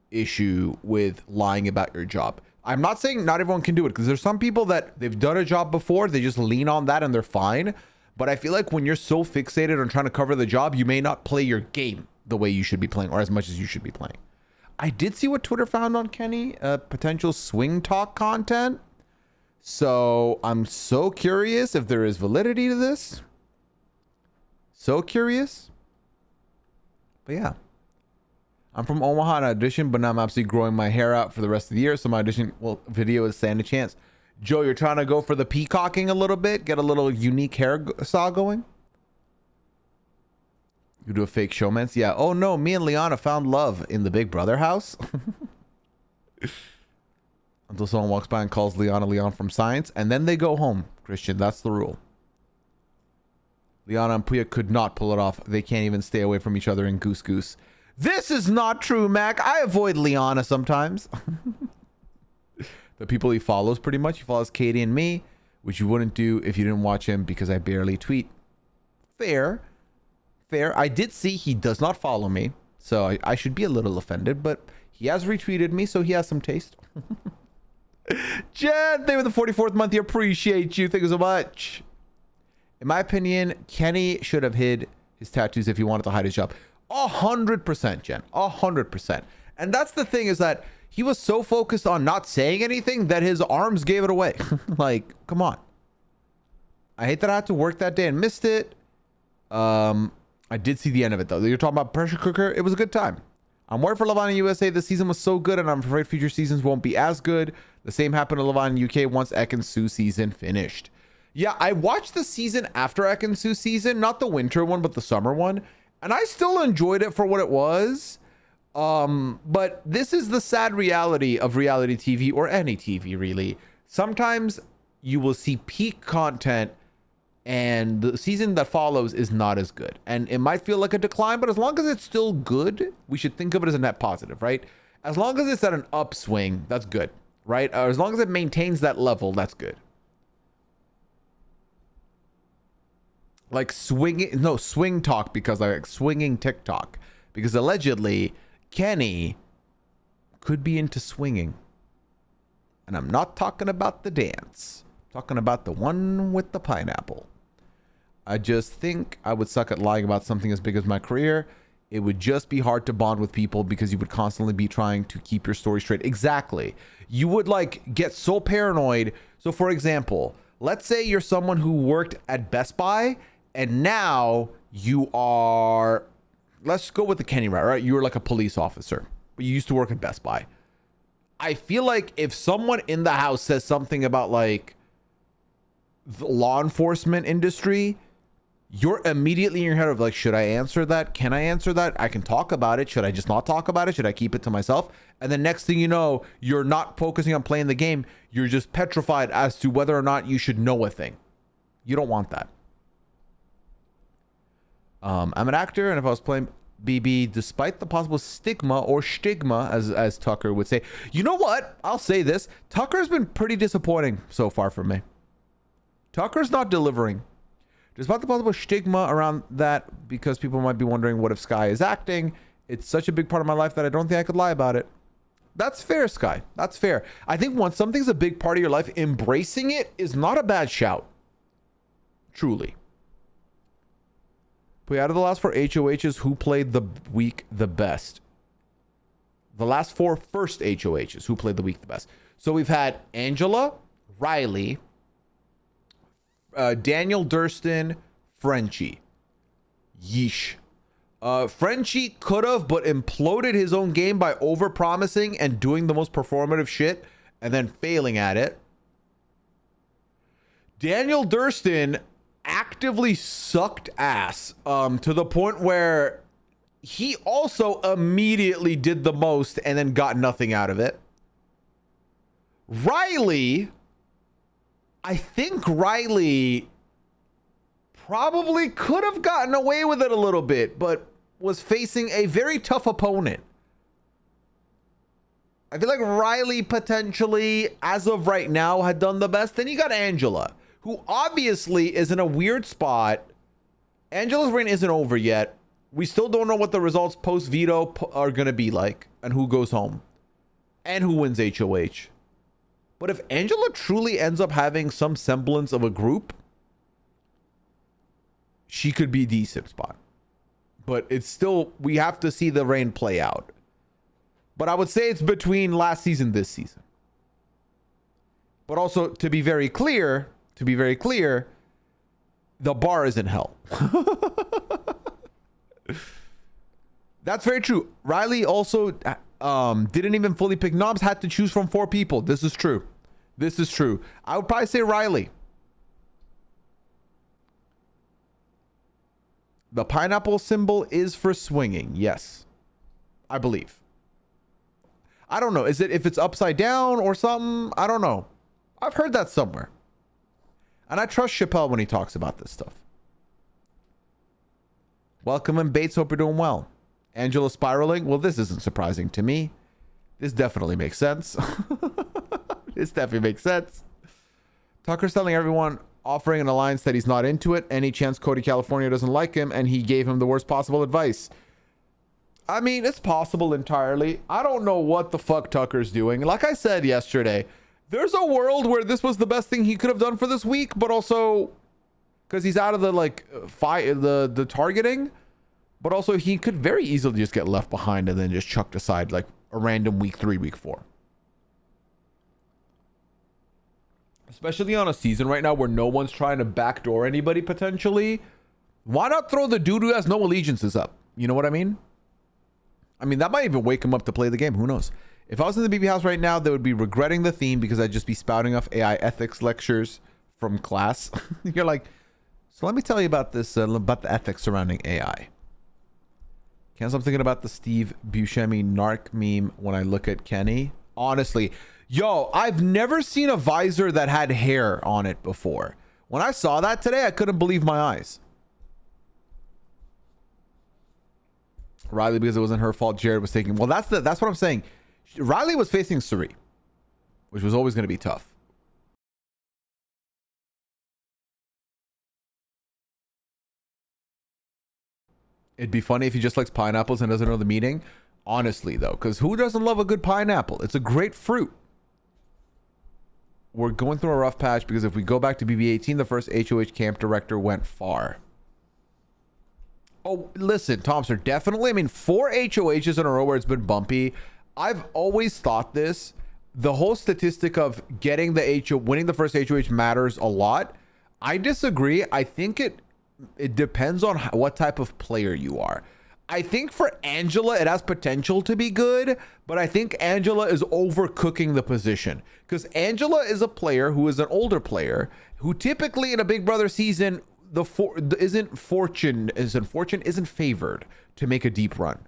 issue with lying about your job. I'm not saying not everyone can do it, because there's some people that they've done a job before, they just lean on that and they're fine. But I feel like when you're so fixated on trying to cover the job, you may not play your game the way you should be playing, or as much as you should be playing. I did see what Twitter found on Kenny, potential swing talk content. So I'm so curious if there is validity to this. So curious. But yeah. I'm from Omaha and I auditioned, but now I'm absolutely growing my hair out for the rest of the year. So my audition video is stand a chance. Joe, you're trying to go for the peacocking a little bit, get a little unique hairstyle going. You do a fake showmance? Yeah. Oh no, me and Liana found love in the Big Brother house. Until someone walks by and calls Liana Leon from science, and then they go home. Christian, that's the rule. Liana and Pooya could not pull it off. They can't even stay away from each other in Goose Goose. This is not true, Mac. I avoid Liana sometimes. The people he follows, pretty much. He follows Katie and me, which you wouldn't do if you didn't watch him because I barely tweet. Fair. I did see he does not follow me, so I should be a little offended, but he has retweeted me, so he has some taste. Jen, thank you for the 44th month. You appreciate you. Thank you so much. In my opinion, Kenny should have hid his tattoos if he wanted to hide his job. 100%, Jen. 100%. And that's the thing, is that he was so focused on not saying anything that his arms gave it away. Like, come on. I hate that I had to work that day and missed it. I did see the end of it, though. You're talking about pressure cooker. It was a good time. I'm worried for Levine in USA. This season was so good, and I'm afraid future seasons won't be as good. The same happened to Levine in UK once Ekin-Su season finished. Yeah, I watched the season after Ekin-Su season, not the winter one, but the summer one, and I still enjoyed it for what it was. But this is the sad reality of reality TV, or any TV, really. Sometimes you will see peak content and the season that follows is not as good, and it might feel like a decline, but as long as it's still good, we should think of it as a net positive, right? As long as it's at an upswing, that's good, right? Or as long as it maintains that level, that's good. Like swing talk, because I like swinging TikTok, because allegedly Kenny could be into swinging, and I'm not talking about the dance, I'm talking about the one with the pineapple. I just think I would suck at lying about something as big as my career. It would just be hard to bond with people because you would constantly be trying to keep your story straight. Exactly. You would like get so paranoid. So for example, let's say you're someone who worked at Best Buy and now you are, let's go with the Kenny route, right? You're like a police officer, but you used to work at Best Buy. I feel like if someone in the house says something about like the law enforcement industry, you're immediately in your head of like, should I answer that? Can I answer that? I can talk about it. Should I just not talk about it? Should I keep it to myself? And then next thing you know, you're not focusing on playing the game. You're just petrified as to whether or not you should know a thing. You don't want that. I'm an actor, and if I was playing BB, despite the possible stigma or stigma, as Tucker would say, you know what? I'll say this. Tucker's been pretty disappointing so far for me. Tucker's not delivering. Despite the possible stigma around that, because people might be wondering what if Sky is acting, it's such a big part of my life that I don't think I could lie about it. That's fair, Sky. That's fair. I think once something's a big part of your life, embracing it is not a bad shout. Truly. But out of the last 4 HOHs, who played the week the best? The last 4 first HOHs, who played the week the best? So we've had Angela, Riley, Daniel Durston, Frenchie. Yeesh. Frenchie could have, but imploded his own game by overpromising and doing the most performative shit and then failing at it. Daniel Durston actively sucked ass to the point where he also immediately did the most and then got nothing out of it. Riley, I think Riley probably could have gotten away with it a little bit, but was facing a very tough opponent. I feel like Riley potentially, as of right now, had done the best. Then you got Angela, who obviously is in a weird spot. Angela's reign isn't over yet. We still don't know what the results post veto are going to be like and who goes home and who wins HOH. But if Angela truly ends up having some semblance of a group, she could be a decent spot. But it's still, we have to see the reign play out. But I would say it's between last season, this season. But also, to be very clear, the bar is in hell. That's very true. Riley also didn't even fully pick knobs, had to choose from 4 people. This is true. I would probably say Riley. The pineapple symbol is for swinging. Yes, I believe. I don't know. Is it if it's upside down or something? I don't know. I've heard that somewhere. And I trust Chappelle when he talks about this stuff. Welcome in Bates. Hope you're doing well. Angela spiraling. Well, this isn't surprising to me. This definitely makes sense. Tucker's telling everyone, offering an alliance that he's not into it. Any chance Cody California doesn't like him and he gave him the worst possible advice. I mean, it's possible entirely. I don't know what the fuck Tucker's doing. Like I said yesterday, there's a world where this was the best thing he could have done for this week, but also because he's out of the the targeting, but also he could very easily just get left behind and then just chucked aside like a random week 3, week 4. Especially on a season right now where no one's trying to backdoor anybody potentially. Why not throw the dude who has no allegiances up? You know what I mean? I mean, that might even wake him up to play the game. Who knows? If I was in the BB house right now, they would be regretting the theme because I'd just be spouting off AI ethics lectures from class. You're like, so let me tell you about this, about the ethics surrounding AI. Can't stop thinking about the Steve Buscemi narc meme when I look at Kenny. Honestly, yo, I've never seen a visor that had hair on it before. When I saw that today, I couldn't believe my eyes. Riley, because it wasn't her fault. Jared was taking. Well, that's what I'm saying. Riley was facing Suri, which was always going to be tough. It'd be funny if he just likes pineapples and doesn't know the meaning. Honestly, though, because who doesn't love a good pineapple? It's a great fruit. We're going through a rough patch because if we go back to BB18, the first HOH camp director went far. Oh, listen, Thompson, definitely. I mean, 4 HOHs in a row where it's been bumpy. I've always thought this. The whole statistic of getting the winning the first HOH matters a lot. I disagree. I think it depends on what type of player you are. I think for Angela, it has potential to be good, but I think Angela is overcooking the position because Angela is a player who is an older player who typically in a Big Brother season isn't favored to make a deep run.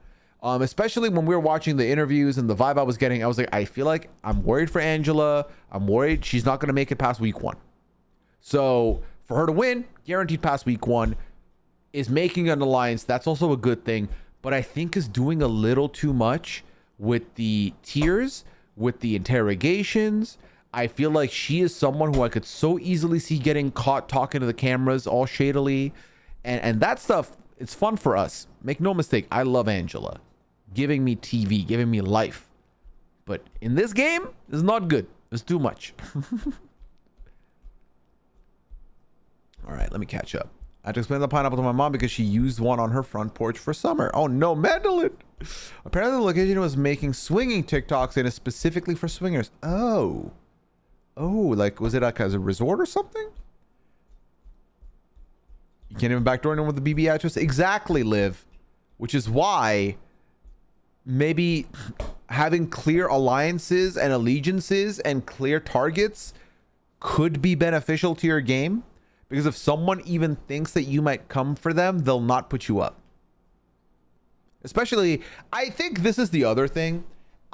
Especially when we were watching the interviews and the vibe I was getting, I was like, I feel like I'm worried for Angela. I'm worried she's not going to make it past week 1. So for her to win, guaranteed past week 1. is making an alliance. That's also a good thing. But I think is doing a little too much with the tiers, with the interrogations. I feel like she is someone who I could so easily see getting caught talking to the cameras all shadily. And that stuff, it's fun for us. Make no mistake, I love Angela. Giving me TV, giving me life. But in this game, it's not good. It's too much. All right, let me catch up. I had to explain the pineapple to my mom because she used one on her front porch for summer. Oh no, Mandolin! Apparently the location was making swinging TikToks and is specifically for swingers. Oh. Oh, like, was it like as a resort or something? You can't even backdoor anyone with the BB address? Exactly, Liv. Which is why maybe having clear alliances and allegiances and clear targets could be beneficial to your game. Because if someone even thinks that you might come for them, they'll not put you up. Especially, I think this is the other thing.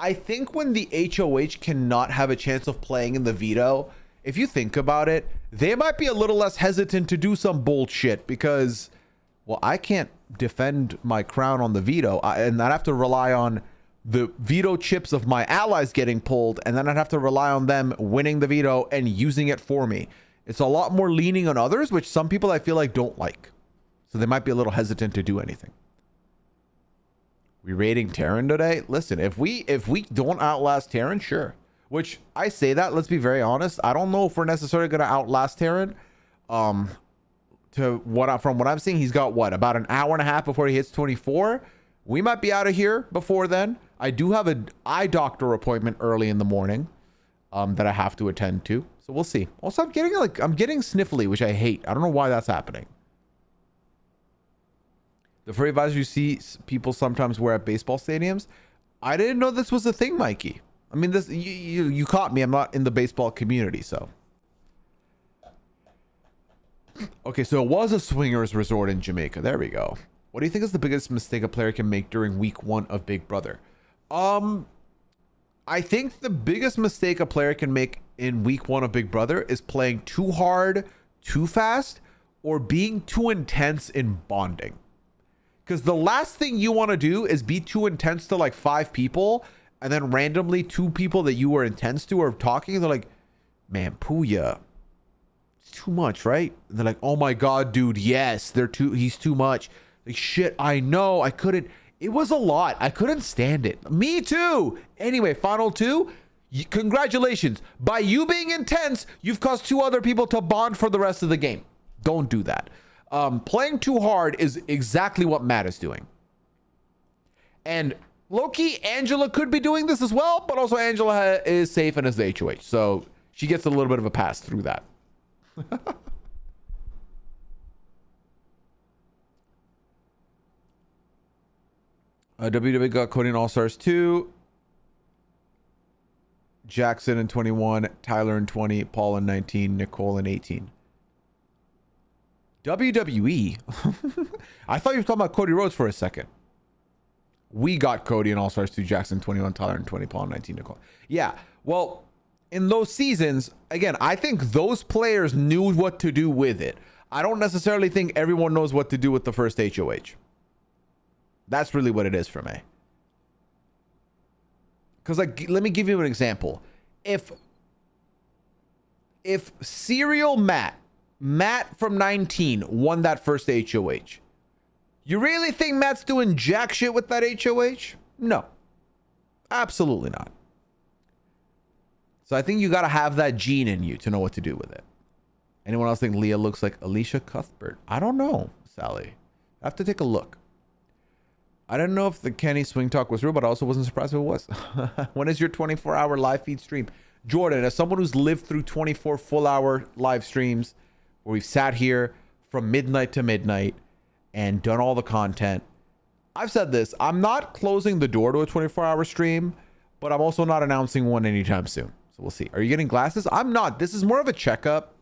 I think when the HOH cannot have a chance of playing in the veto, if you think about it, they might be a little less hesitant to do some bullshit because, well, I can't defend my crown on the veto, and I'd have to rely on the veto chips of my allies getting pulled, and then I'd have to rely on them winning the veto and using it for me. It's a lot more leaning on others, which some people I feel like don't like. So they might be a little hesitant to do anything. We rating Terran today? Listen, if we don't outlast Terran, sure. Which I say that, let's be very honest. I don't know if we're necessarily going to outlast Terran. From what I'm seeing, he's got what, about an hour and a half before he hits 24. We might be out of here before then. I do have an eye doctor appointment early in the morning that I have to attend to. So we'll see. Also, I'm getting sniffly, which I hate. I don't know why that's happening. The furry visor you see people sometimes wear at baseball stadiums. I didn't know this was a thing, Mikey. I mean, this you caught me. I'm not in the baseball community, so. Okay, so it was a swingers resort in Jamaica. There we go. What do you think is the biggest mistake a player can make during week 1 of Big Brother? I think the biggest mistake a player can make in week 1 of Big Brother is playing too hard, too fast, or being too intense in bonding. Because the last thing you want to do is be too intense to like 5 people, and then randomly 2 people that you were intense to are talking, and they're like, man, Pooya, it's too much, right? And they're like, oh my God, dude, yes, he's too much. Like, shit, I know, I couldn't. It was a lot. I couldn't stand it. Me too. Anyway, final 2. Congratulations. By you being intense, you've caused 2 other people to bond for the rest of the game. Don't do that. Playing too hard is exactly what Matt is doing. And low-key, Angela could be doing this as well, but also Angela is safe and is the HOH. So she gets a little bit of a pass through that. WWE got Cody in All-Stars 2. Jackson in 21. Tyler in 20. Paul in 19. Nicole in 18. WWE? I thought you were talking about Cody Rhodes for a second. We got Cody in All-Stars 2. Jackson 21. Tyler in 20. Paul in 19. Nicole. Yeah. Well, in those seasons, again, I think those players knew what to do with it. I don't necessarily think everyone knows what to do with the first HOH. That's really what it is for me. Because, like, let me give you an example. If Serial Matt from 19 won that first HOH, you really think Matt's doing jack shit with that HOH? No. Absolutely not. So I think you got to have that gene in you to know what to do with it. Anyone else think Leah looks like Alicia Cuthbert? I don't know, Sally. I have to take a look. I didn't know if the Kenny Swing Talk was real, but I also wasn't surprised if it was. When is your 24-hour live feed stream? Jordan, as someone who's lived through 24 full-hour live streams where we've sat here from midnight to midnight and done all the content, I've said this. I'm not closing the door to a 24-hour stream, but I'm also not announcing one anytime soon. So we'll see. Are you getting glasses? I'm not. This is more of a checkup.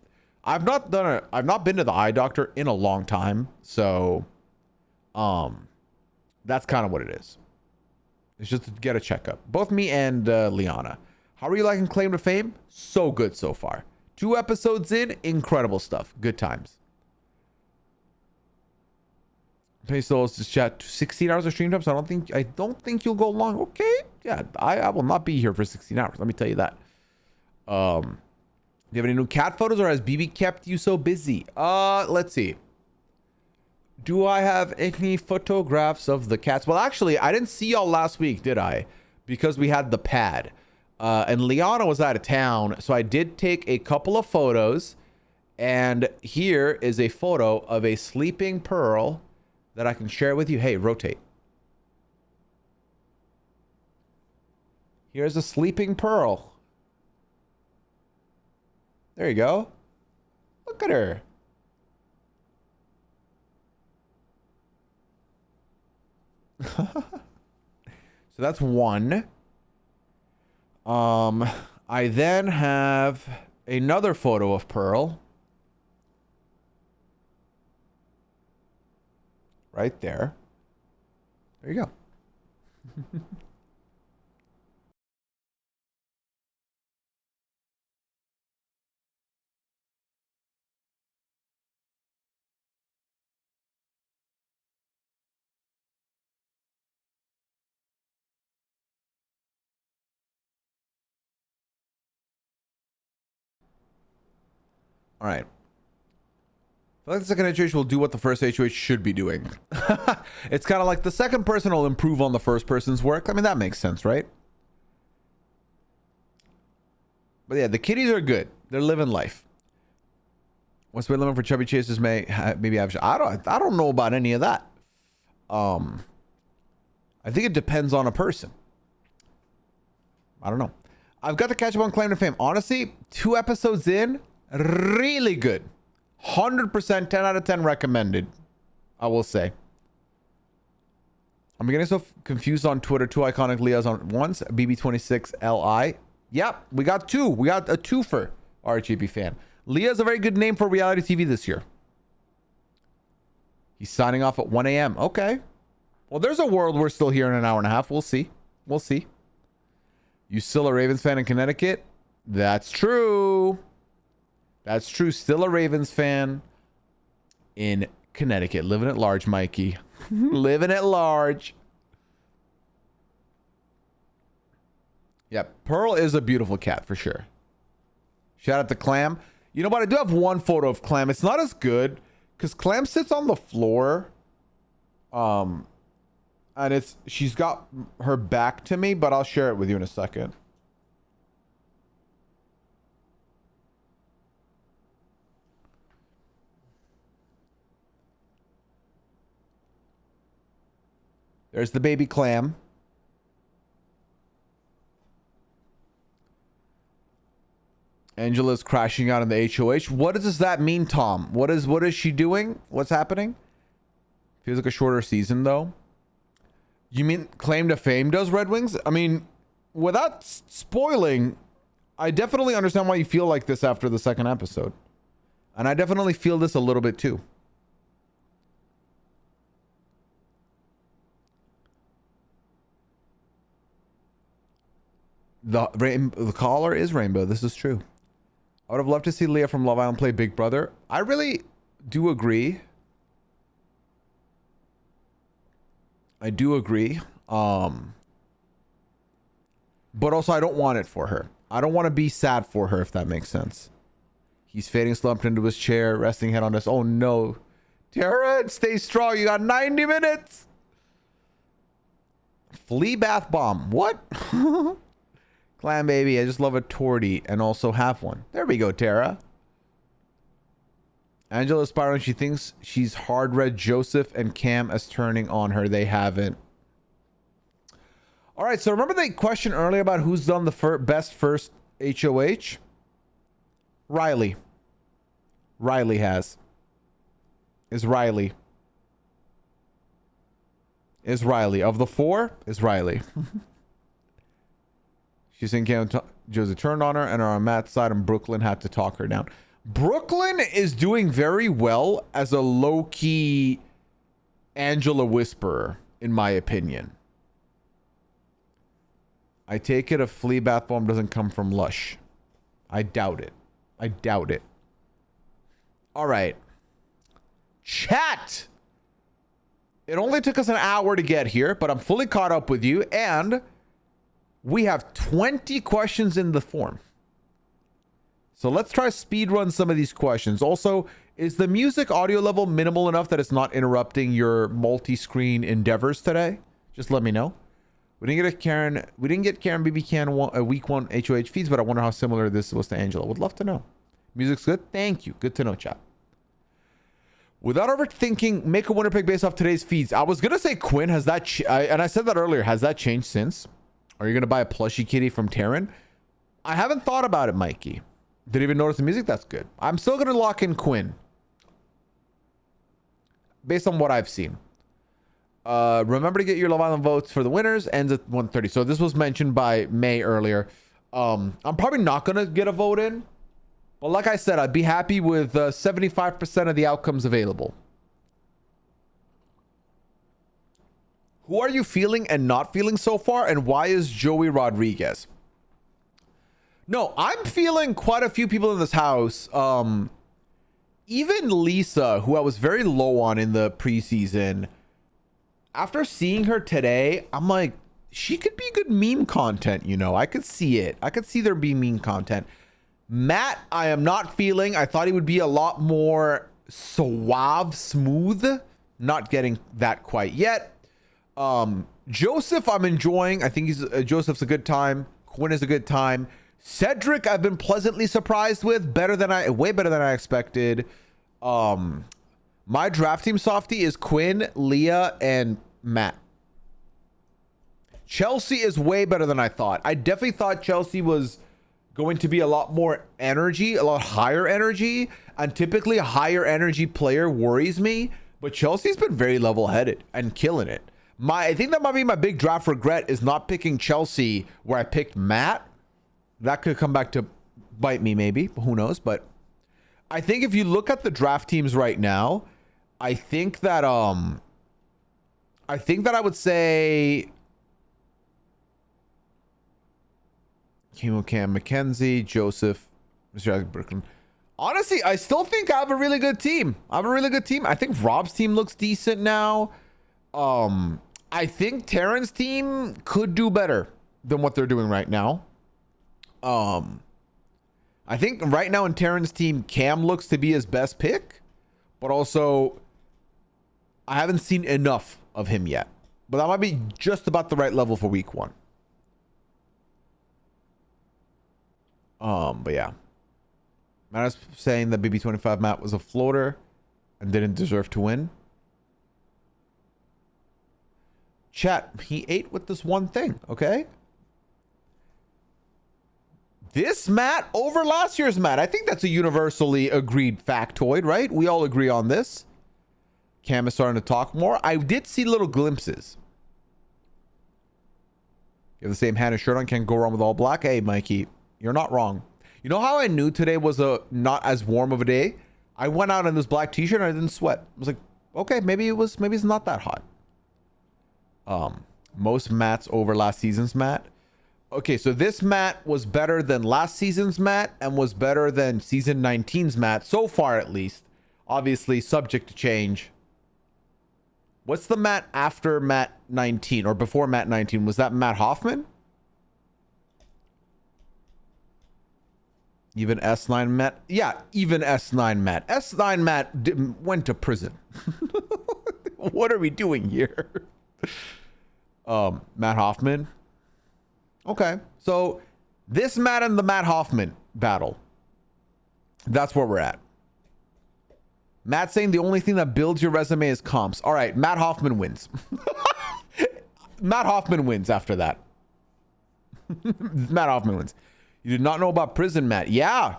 I've not been to the eye doctor in a long time. So, that's kind of what it is. It's just to get a checkup. Both me and Liana. How are you liking Claim to Fame? So good so far. 2 episodes in, incredible stuff. Good times. Pesos just chat 16 hours of stream time. So I don't think you'll go long. Okay. Yeah, I will not be here for 16 hours. Let me tell you that. Do you have any new cat photos, or has BB kept you so busy? Let's see. Do I have any photographs of the cats? Well, actually, I didn't see y'all last week, did I? Because we had the pad. And Liana was out of town, so I did take a couple of photos. And here is a photo of a sleeping Pearl that I can share with you. Hey, rotate. Here's a sleeping Pearl. There you go. Look at her. So that's one. I then have another photo of Pearl. Right there. There you go. All right. I feel like the second HOH will do what the first HOH should be doing. It's kind of like the second person will improve on the first person's work. I mean, that makes sense, right? But yeah, the kitties are good. They're living life. What's the limit for chubby chases? Maybe I don't know about any of that. I think it depends on a person. I don't know. I've got to catch up on Claim to Fame. Honestly, 2 episodes in, really good. 100%, 10 out of 10 recommended, I will say. I'm getting so confused on Twitter. 2 iconic Leahs on once. BB26LI. Yep, we got 2. We got a 2 for RGB fan. Leah's a very good name for reality TV this year. He's signing off at 1 a.m. Okay. Well, there's a world we're still here in an hour and a half. We'll see. We'll see. You still a Ravens fan in Connecticut? That's true. That's true. Still a Ravens fan in Connecticut. Living at large, Mikey. Living at large. Yeah, Pearl is a beautiful cat for sure. Shout out to Clam. You know what? I do have one photo of Clam. It's not as good because Clam sits on the floor. And she's got her back to me, but I'll share it with you in a second. There's the baby Clam. Angela's crashing out in the HOH. What does that mean, Tom? What is she doing? What's happening? Feels like a shorter season, though. You mean Claim to Fame does Red Wings? I mean, without spoiling, I definitely understand why you feel like this after the second episode. And I definitely feel this a little bit, too. The caller is Rainbow. This is true. I would have loved to see Leah from Love Island play Big Brother. I really do agree. I do agree. But also I don't want it for her. I don't want to be sad for her, if that makes sense. He's fading, slumped into his chair, resting head on this. Oh no. Tara, stay strong. You got 90 minutes. Flea bath bomb. What? Clam baby, I just love a torty and also have one. There we go, Tara. Angela's spiraling. She thinks she's hard read Joseph and Cam as turning on her. They haven't. All right, so remember the question earlier about who's done the best first HOH? Riley. Riley has. Is Riley. Is Riley. Of the 4, is Riley. She's saying Cam Josie turned on her and are on Matt's side, and Brooklyn had to talk her down. Brooklyn is doing very well as a low-key Angela whisperer, in my opinion. I take it a flea bath bomb doesn't come from Lush. I doubt it. I doubt it. All right. Chat! It only took us an hour to get here, but I'm fully caught up with you. And we have 20 questions in the form. So let's try speed run some of these questions. Also, is the music audio level minimal enough that it's not interrupting your multi-screen endeavors today? Just let me know. We didn't get Karen BB Can week 1 HOH feeds, but I wonder how similar this was to Angela. Would love to know. Music's good. Thank you. Good to know, chat. Without overthinking, make a winner pick based off today's feeds. I was gonna say Quinn. Has that and I said that earlier. Has that changed since? Are you gonna buy a plushie kitty from Taryn? I haven't thought about it, Mikey. Didn't even notice the music. That's good. I'm still gonna lock in Quinn based on what I've seen. Remember to get your Love Island votes for the winners. Ends at 1:30. So this was mentioned by May earlier. I'm probably not gonna get a vote in, but like I said, I'd be happy with 75% of the outcomes available. Who are you feeling and not feeling so far, and why is Joey Rodriguez? No, I'm feeling quite a few people in this house. Even Lisa, who I was very low on in the preseason, after seeing her today, I'm like, she could be good meme content, you know. I could see it. I could see there being meme content. Matt, I am not feeling. I thought he would be a lot more suave, smooth. Not getting that quite yet. Joseph, I'm enjoying. I think Joseph's a good time. Quinn is a good time. Cedric, I've been pleasantly surprised with. Way better than I expected. My draft team softie is Quinn, Leah, and Matt. Chelsea is way better than I thought. I definitely thought Chelsea was going to be a lot more energy, a lot higher energy, and typically a higher energy player worries me, but Chelsea's been very level-headed and killing it. I think that might be my big draft regret, is not picking Chelsea where I picked Matt. That could come back to bite me, maybe. Who knows? But I think if you look at the draft teams right now, I think that I would say Kimo Cam McKenzie, Joseph, Mr. Alex Brooklyn. Honestly, I still think I have a really good team. I think Rob's team looks decent now. I think Taryn's team could do better than what they're doing right now. I think right now in Taryn's team, Cam looks to be his best pick, but also I haven't seen enough of him yet. But that might be just about the right level for week 1. But yeah. Matt is saying that BB25 Matt was a floater and didn't deserve to win. Chat, he ate with this one thing, okay? This Matt over last year's Matt. I think that's a universally agreed factoid, right? We all agree on this. Cam is starting to talk more. I did see little glimpses. You have the same Hannah shirt on. Can't go wrong with all black. Hey, Mikey, you're not wrong. You know how I knew today was a not as warm of a day? I went out in this black t-shirt and I didn't sweat. I was like, okay, maybe it's not that hot. Most Matts over last season's Matt. Okay, so this Matt was better than last season's Matt and was better than season 19's Matt, so far at least. Obviously, subject to change. What's the Matt after Matt 19 or before Matt 19? Was that Matt Hoffman? Even S9 Matt? Yeah, even S9 Matt. S9 Matt went to prison. What are we doing here? Matt Hoffman. Okay, so this Matt and the Matt Hoffman battle. That's where we're at. Matt saying the only thing that builds your resume is comps. All right, Matt Hoffman wins. Matt Hoffman wins after that. Matt Hoffman wins. You did not know about prison, Matt. Yeah.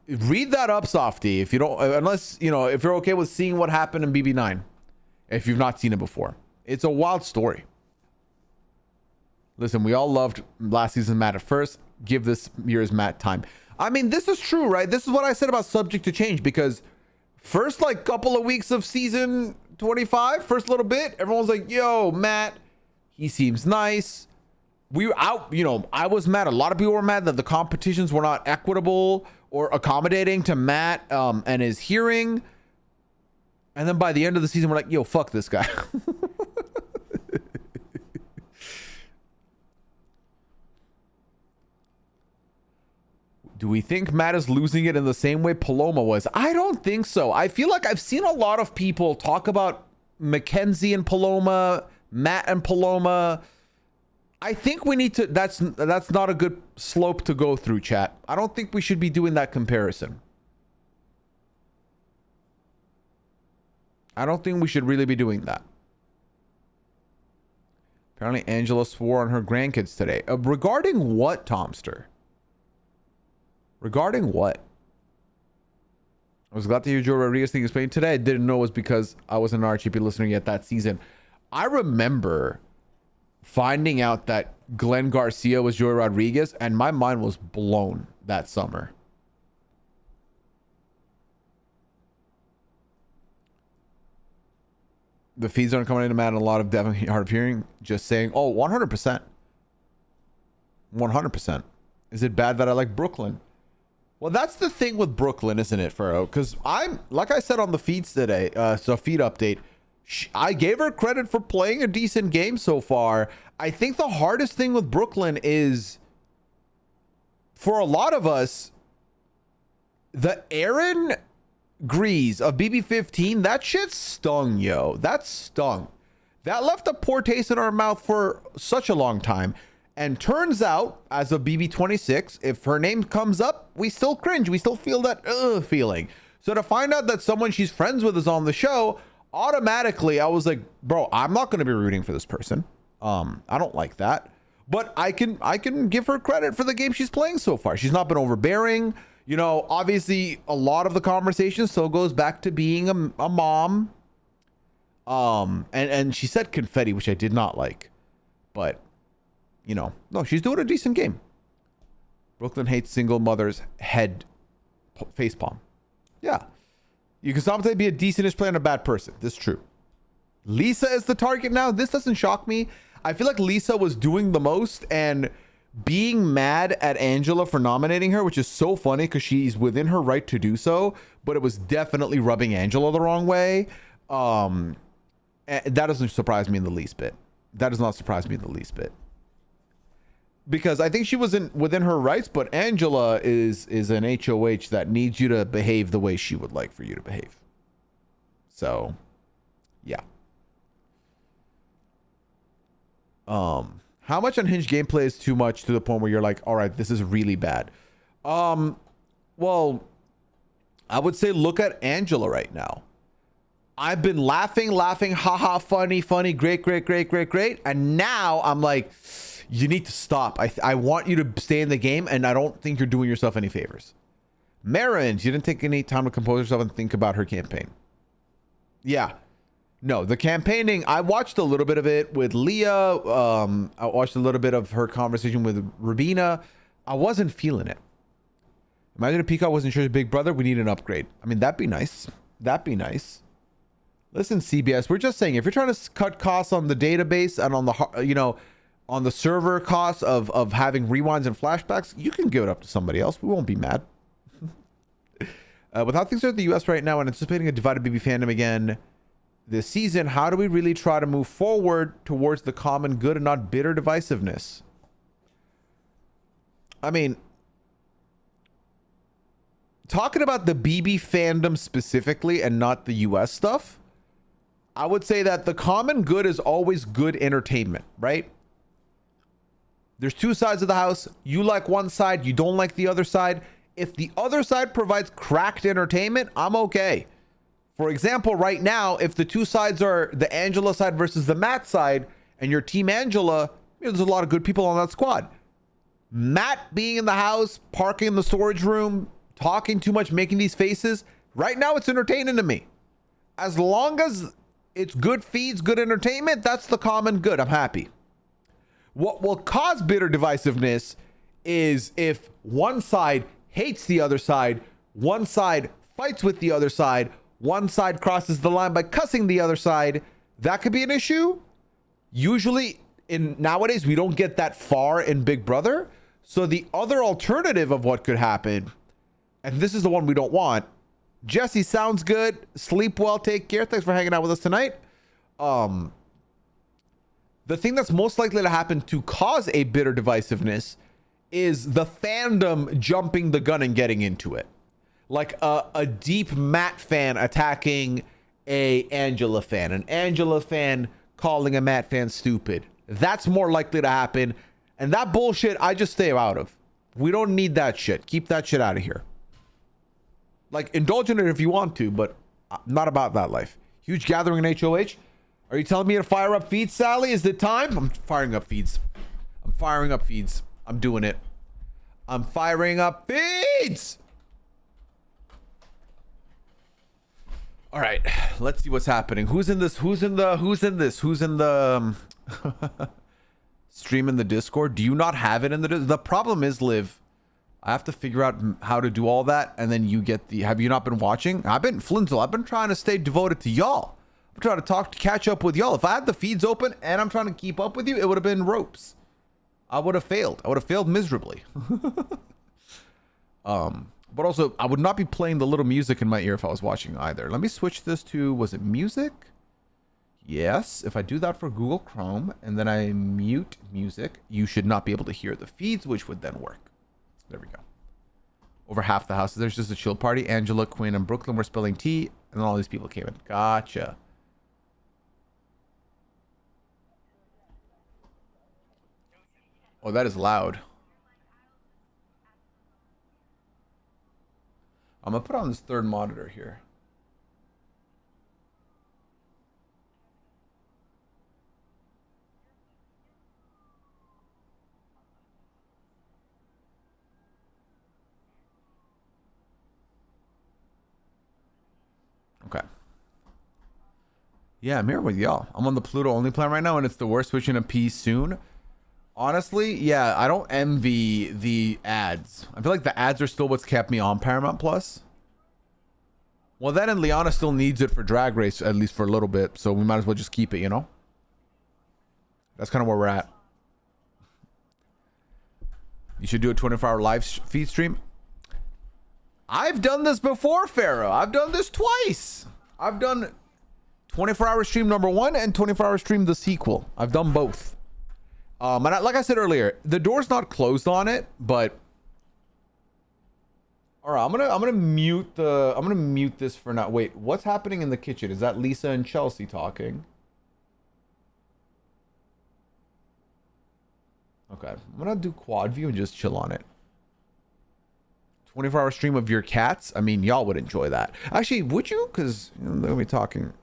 Read that up, Softy. If you don't, unless, if you're okay with seeing what happened in BB9. If you've not seen it before. It's a wild story. Listen, we all loved last season's Matt at first. Give this year's Matt time. I mean, this is true, right? This is what I said about subject to change, because first couple of weeks of season 25, first little bit, everyone's like, yo, Matt, he seems nice. I was mad. A lot of people were mad that the competitions were not equitable or accommodating to Matt and his hearing. And then by the end of the season, we're like, yo, fuck this guy. Do we think Matt is losing it in the same way Paloma was? I don't think so. I feel like I've seen a lot of people talk about Mackenzie and Paloma, Matt and Paloma. I think we need to, that's not a good slope to go through, chat. I don't think we should be doing that comparison. I don't think we should really be doing that. Apparently Angela swore on her grandkids today. Regarding what, Tomster? Regarding what? I was glad to hear Joe Rodriguez thing explained today. I didn't know it was because I wasn't an RGP listener yet that season. I remember finding out that Glenn Garcia was Joey Rodriguez, and my mind was blown that summer. The feeds aren't coming in, man. A lot of definitely hard of hearing. Just saying, oh, 100%. 100%. Is it bad that I like Brooklyn? Well, that's the thing with Brooklyn, isn't it, Furrow? Because I'm, like I said on the feeds today, so feed update, I gave her credit for playing a decent game so far. I think the hardest thing with Brooklyn is, for a lot of us, the Aaron Grease of BB15, that shit stung, yo. That stung. That left a poor taste in our mouth for such a long time. And turns out, as of BB26, if her name comes up, we still cringe. We still feel that feeling. So to find out that someone she's friends with is on the show, automatically I was like, bro, I'm not going to be rooting for this person. I don't like that. But I can give her credit for the game she's playing so far. She's not been overbearing. You know, obviously a lot of the conversation still goes back to being a mom. And she said confetti, which I did not like. But you know, no, she's doing a decent game. Brooklyn hates single mothers head face palm. Yeah. You can sometimes be a decentish player and a bad person. This is true. Lisa is the target now. This doesn't shock me. I feel like Lisa was doing the most and being mad at Angela for nominating her, which is so funny because she's within her right to do so, but it was definitely rubbing Angela the wrong way. That doesn't surprise me in the least bit. That does not surprise me in the least bit. Because I think she was within her rights, but Angela is an HOH that needs you to behave the way she would like for you to behave. So, yeah. How much unhinged gameplay is too much to the point where you're like, all right, this is really bad? Well, I would say look at Angela right now. I've been laughing, haha, funny, great. And now I'm like, you need to stop. I want you to stay in the game, and I don't think you're doing yourself any favors. Marins, you didn't take any time to compose yourself and think about her campaign. Yeah. No, the campaigning, I watched a little bit of it with Leah. I watched a little bit of her conversation with Rabina. I wasn't feeling it. Imagine if Peacock wasn't sure Big Brother. We need an upgrade. I mean, that'd be nice. That'd be nice. Listen, CBS, we're just saying, if you're trying to cut costs on the database and on the, you know, on the server costs of having rewinds and flashbacks, you can give it up to somebody else. We won't be mad. With how things are in the US right now and anticipating a divided BB fandom again this season, how do we really try to move forward towards the common good and not bitter divisiveness? I mean, talking about the BB fandom specifically and not the US stuff, I would say that the common good is always good entertainment, right? There's two sides of the house. You like one side, you don't like the other side. If the other side provides cracked entertainment, I'm okay. For example, right now, if the two sides are the Angela side versus the Matt side, and you're Team Angela, you know, there's a lot of good people on that squad. Matt being in the house, parking in the storage room, talking too much, making these faces, right now it's entertaining to me. As long as it's good feeds, good entertainment, that's the common good. I'm happy. What will cause bitter divisiveness is if one side hates the other side, one side fights with the other side, one side crosses the line by cussing the other side. That could be an issue. Usually nowadays, we don't get that far in Big Brother. So the other alternative of what could happen, and this is the one we don't want, Jesse, sounds good. Sleep well. Take care. Thanks for hanging out with us tonight. The thing that's most likely to happen to cause a bitter divisiveness is the fandom jumping the gun and getting into it. Like a deep Matt fan attacking a Angela fan, an Angela fan calling a Matt fan stupid. That's more likely to happen. And that bullshit, I just stay out of. We don't need that shit. Keep that shit out of here. Like, indulge in it if you want to, but not about that life. Huge gathering in HOH. Are you telling me to fire up feeds, Sally? Is it time? I'm firing up feeds. I'm firing up feeds. I'm doing it. I'm firing up feeds. All right, let's see what's happening. Who's in this? Who's in the stream in the Discord? Do you not have it in the problem is, Liv, I have to figure out how to do all that, and then you get the. Have you not been watching? I've been Flinzel. I've been trying to stay devoted to y'all. I'm trying to catch up with y'all. If I had the feeds open and I'm trying to keep up with you, it would have been ropes. I would have failed. I would have failed miserably. But also, I would not be playing the little music in my ear if I was watching either. Let me switch this to, was it music? Yes. If I do that for Google Chrome and then I mute music, you should not be able to hear the feeds, which would then work. There we go. Over half the houses, there's just a chill party. Angela, Quinn, and Brooklyn were spilling tea, and then all these people came in. Gotcha. Oh, that is loud. I'm gonna put on this third monitor here. Okay. Yeah, I'm here with y'all. I'm on the Pluto only plan right now, and it's the worst. Switching to P soon. Honestly, yeah, I don't envy the ads. I feel like the ads are still what's kept me on Paramount Plus. Well, then, and Liana still needs it for Drag Race, at least for a little bit, so we might as well just keep it, you know? That's kind of where we're at. You should do a 24-hour live feed stream. I've done this before, Pharaoh. I've done this twice. I've done 24-hour stream number 1 and 24-hour stream the sequel. I've done both. And like I said earlier, the door's not closed on it, but all right, I'm gonna mute this for now. Wait, what's happening in the kitchen? Is that Lisa and Chelsea talking? Okay, I'm gonna do quad view and just chill on it. 24-hour stream of your cats. I mean, y'all would enjoy that. Actually, would you? Because they're gonna be talking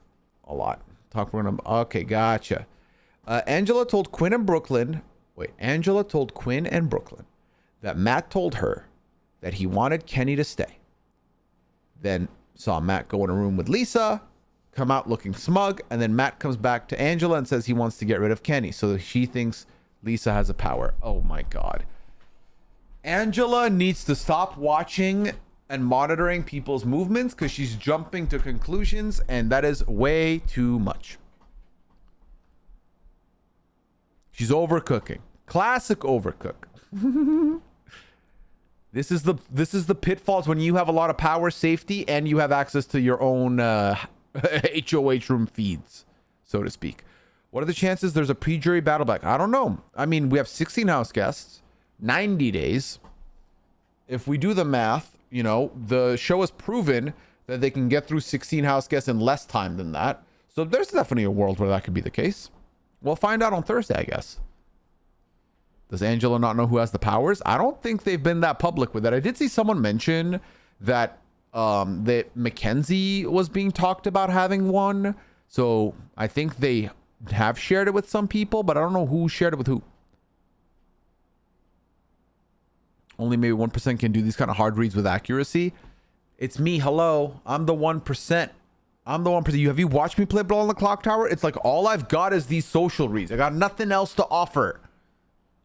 a lot. Okay, gotcha. Angela told Quinn and Brooklyn that Matt told her that he wanted Kenny to stay. Then saw Matt go in a room with Lisa, come out looking smug, and then Matt comes back to Angela and says he wants to get rid of Kenny. So she thinks Lisa has a power. Oh my God. Angela needs to stop watching and monitoring people's movements because she's jumping to conclusions, and that is way too much. She's overcooking. Classic overcook. This is the pitfalls when you have a lot of power, safety, and you have access to your own HOH room feeds, so to speak. What are the chances there's a pre-jury battle back? I don't know. I mean, we have 16 house guests, 90 days. If we do the math, you know, the show has proven that they can get through 16 house guests in less time than that. So there's definitely a world where that could be the case. We'll find out on Thursday, I guess. Does Angela not know who has the powers? I don't think they've been that public with it. I did see someone mention that that Mackenzie was being talked about having one. So I think they have shared it with some people, but I don't know who shared it with who. Only maybe 1% can do these kind of hard reads with accuracy. It's me. Hello. I'm the 1%. I'm the 1%. Have you watched me play Brawl on the Clock Tower? It's like all I've got is these social reads. I got nothing else to offer.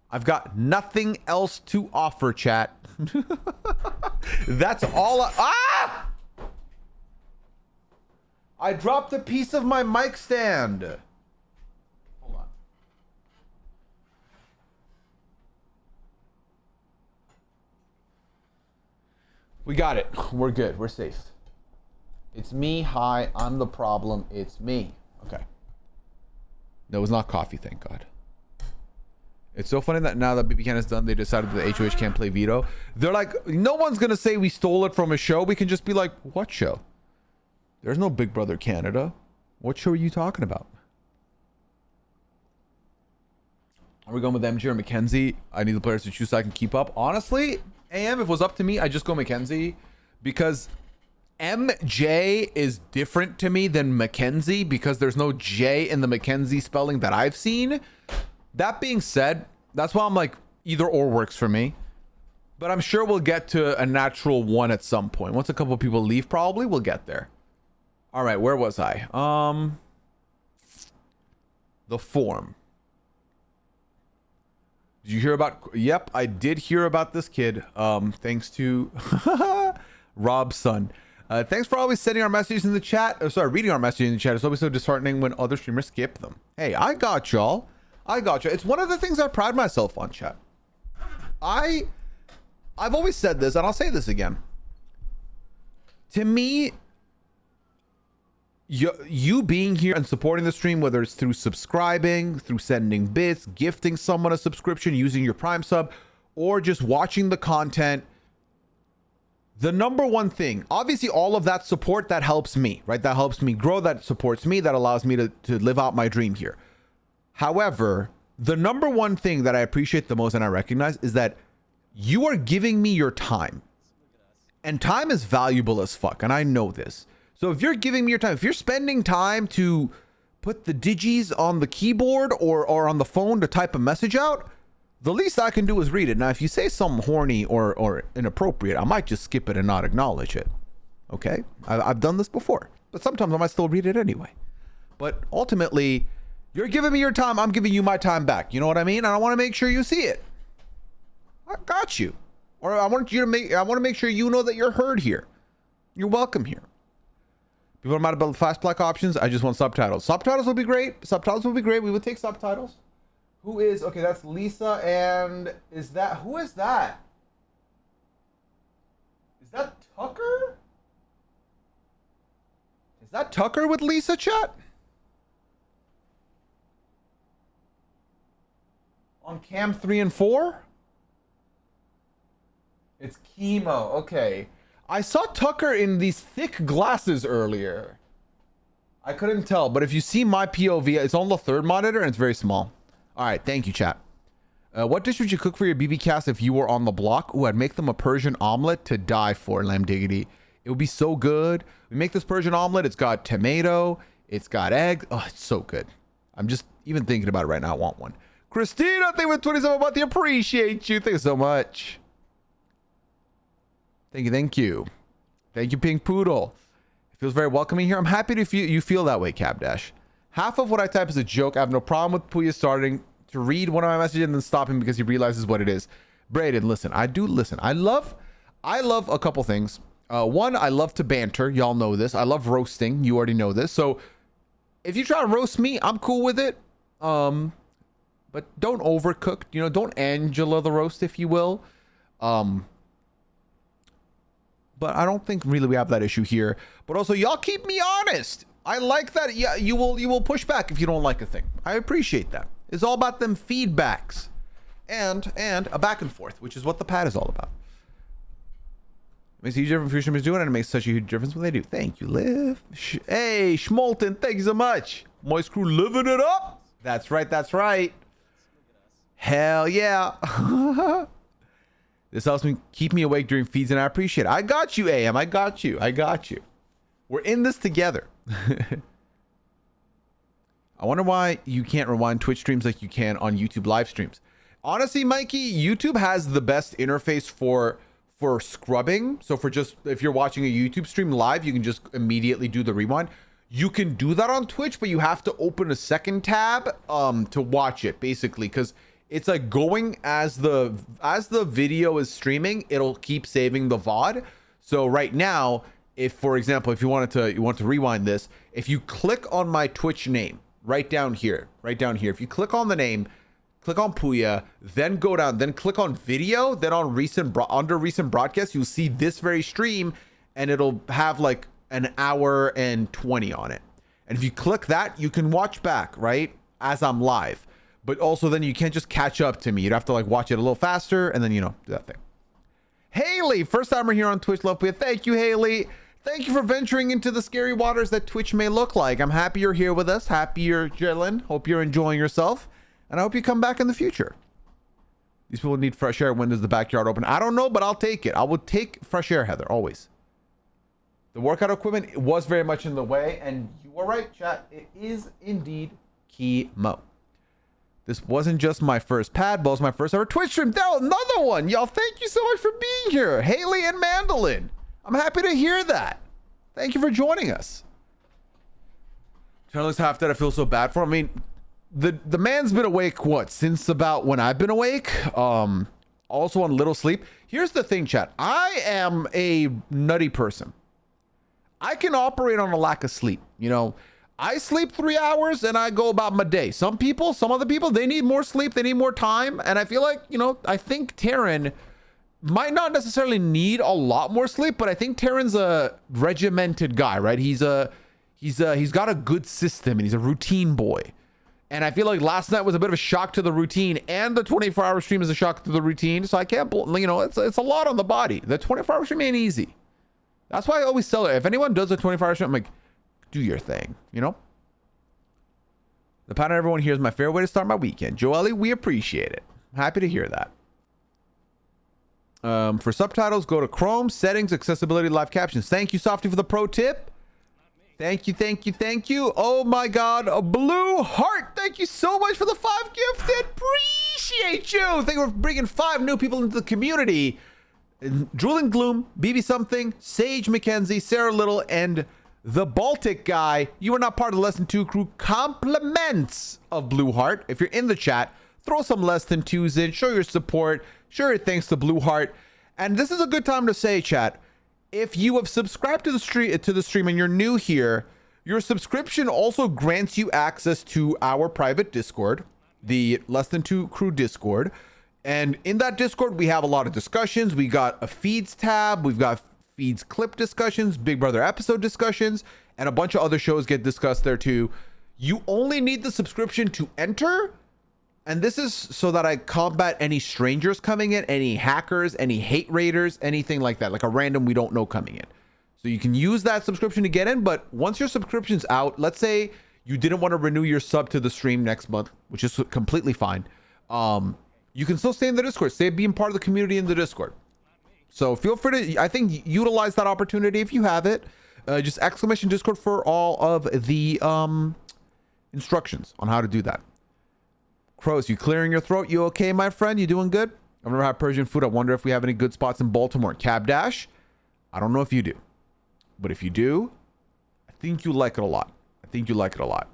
I've got nothing else to offer, chat. That's all I dropped a piece of my mic stand. Hold on. We got it. We're good. We're safe. It's me. Hi, I'm the problem. It's me. Okay. No, it was not coffee, thank God. It's so funny that now that BB Can is done, they decided that the HOH can't play veto. They're like, no one's going to say we stole it from a show. We can just be like, what show? There's no Big Brother Canada. What show are you talking about? Are we going with MJ or Mackenzie? I need the players to choose so I can keep up. Honestly, AM, if it was up to me, I'd just go Mackenzie because MJ is different to me than Mackenzie because there's no J in the Mackenzie spelling that I've seen. That being said, that's why I'm like either or works for me. But I'm sure we'll get to a natural one at some point. Once a couple of people leave, probably we'll get there. All right, where was I? The form. Did you hear about? Yep, I did hear about this kid. Thanks to Rob's son. Thanks for always sending our messages in the chat. Oh, sorry, reading our messages in the chat. It's always so disheartening when other streamers skip them. Hey, I got y'all. I got you. It's one of the things I pride myself on, chat. I've always said this, and I'll say this again. To me, you being here and supporting the stream, whether it's through subscribing, through sending bits, gifting someone a subscription, using your Prime sub, or just watching the content, the number one thing, obviously all of that support, that helps me, right? That helps me grow, that supports me, that allows me to live out my dream here. However, the number one thing that I appreciate the most and I recognize is that you are giving me your time. And time is valuable as fuck, and I know this. So if you're giving me your time, if you're spending time to put the digis on the keyboard or on the phone to type a message out, the least I can do is read it. Now, if you say something horny or inappropriate, I might just skip it and not acknowledge it. Okay? I've done this before, but sometimes I might still read it anyway. But ultimately, you're giving me your time. I'm giving you my time back. You know what I mean? And I want to make sure you see it. I got you. Or I want to make sure you know that you're heard here. You're welcome here. People are mad about the fast black options. I just want subtitles. Subtitles will be great. Subtitles will be great. We would take subtitles. Who is, okay, that's Lisa. And who is that? Is that Tucker? Is that Tucker with Lisa, chat? On cam 3 and 4? It's chemo. Okay. I saw Tucker in these thick glasses earlier. I couldn't tell, but if you see my POV, it's on the third monitor and it's very small. All right. Thank you, chat. What dish would you cook for your BB cast if you were on the block? Ooh, I'd make them a Persian omelet to die for, Lamb Diggity. It would be so good. We make this Persian omelet. It's got tomato. It's got egg. Oh, it's so good. I'm just even thinking about it right now. I want one. Christina, thank you for 27 months. Appreciate you. Thank you so much. Thank you. Thank you. Thank you, Pink Poodle. It feels very welcoming here. I'm happy to feel you feel that way, Cabdash. Half of what I type is a joke. I have no problem with Pooya starting to read one of my messages and then stopping because he realizes what it is. Braden, listen. I do listen. I love a couple things. One, I love to banter. Y'all know this. I love roasting. You already know this. So if you try to roast me, I'm cool with it. But don't overcook. You know, don't Angela the roast, if you will. But I don't think really we have that issue here. But also, y'all keep me honest. I like that. Yeah, you will push back if you don't like a thing. I appreciate that. It's all about them feedbacks and a back and forth, which is what the pad is all about. It makes a huge difference for streamers doing it, and it makes such a huge difference when they do. Thank you, Liv. Hey, Schmolten, thank you so much. Moist Crew living it up. That's right. That's right. Hell yeah. This helps me keep me awake during feeds, and I appreciate it. I got you, AM. I got you. I got you. We're in this together. I wonder why you can't rewind Twitch streams like you can on YouTube live streams. Honestly, Mikey, YouTube has the best interface for scrubbing. So for just, if you're watching a YouTube stream live, you can just immediately do the rewind. You can do that on Twitch, but you have to open a second tab to watch it, basically, because it's like going as the video is streaming, it'll keep saving the VOD. So right now, if for example, if you want to rewind this, if you click on my Twitch name right down here, if you click on the name, click on Pooya, then go down, then click on video, then on under recent broadcasts, you'll see this very stream, and it'll have like an hour and 20 on it. And if you click that, you can watch back, right? As I'm live. But also then you can't just catch up to me. You'd have to like watch it a little faster and then, you know, do that thing. Haley, first timer here on Twitch. Love Pooya. Thank you, Haley. Thank you for venturing into the scary waters that Twitch may look like. I'm happy you're here with us. Happy you're chilling. Hope you're enjoying yourself. And I hope you come back in the future. These people need fresh air. When does the backyard open? I don't know, but I'll take it. I will take fresh air, Heather, always. The workout equipment was very much in the way. And you are right, chat. It is indeed chemo. This wasn't just my first pad, but it was my first ever Twitch stream. There, another one. Y'all, thank you so much for being here. Haley and Mandolin. I'm happy to hear that. Thank you for joining us. Charlie's half dead. I feel so bad for him. I mean, the man's been awake, what, since about when I've been awake? Also on little sleep. Here's the thing, chat. I am a nutty person. I can operate on a lack of sleep. You know, I sleep 3 hours and I go about my day. Some other people, they need more sleep. They need more time. And I feel like, you know, I think Taryn might not necessarily need a lot more sleep, but I think Taryn's a regimented guy, right? He's got a good system and he's a routine boy. And I feel like last night was a bit of a shock to the routine, and the 24-hour stream is a shock to the routine. So I can't, you know, it's a lot on the body. The 24-hour stream ain't easy. That's why I always tell her, if anyone does a 24-hour stream, I'm like, do your thing, you know? The pattern everyone here is my favorite way to start my weekend. Joelle, we appreciate it. Happy to hear that. For subtitles, go to Chrome, settings, accessibility, live captions. Thank you, Softy, for the pro tip. Thank you, thank you, thank you. Oh my God, a blue heart. Thank you so much for the 5 gifted. Appreciate you. Thank you for bringing 5 new people into the community. Drooling Gloom, BB Something, Sage McKenzie, Sarah Little, and the Baltic guy. You are not part of the Less Than 2 crew. Compliments of Blue Heart. If you're in the chat, throw some Less Than 2s in. Show your support. Show your thanks to Blue Heart. And this is a good time to say, chat, if you have subscribed to the stream and you're new here, your subscription also grants you access to our private Discord, the Less Than 2 crew Discord. And in that Discord, we have a lot of discussions. We got a feeds tab. We've got feeds clip discussions, Big Brother episode discussions, and a bunch of other shows get discussed there too. You only need the subscription to enter. And this is so that I combat any strangers coming in, any hackers, any hate raiders, anything like that, like a random we don't know coming in. So you can use that subscription to get in, but once your subscription's out, let's say you didn't want to renew your sub to the stream next month, which is completely fine. You can still stay in the Discord, stay being part of the community in the Discord. So feel free to, I think, utilize that opportunity if you have it. Just exclamation Discord for all of the instructions on how to do that. Crows, you clearing your throat? You okay, my friend? You doing good? I've never had Persian food. I wonder if we have any good spots in Baltimore. Cab Dash? I don't know if you do. But if you do, I think you like it a lot. I think you like it a lot.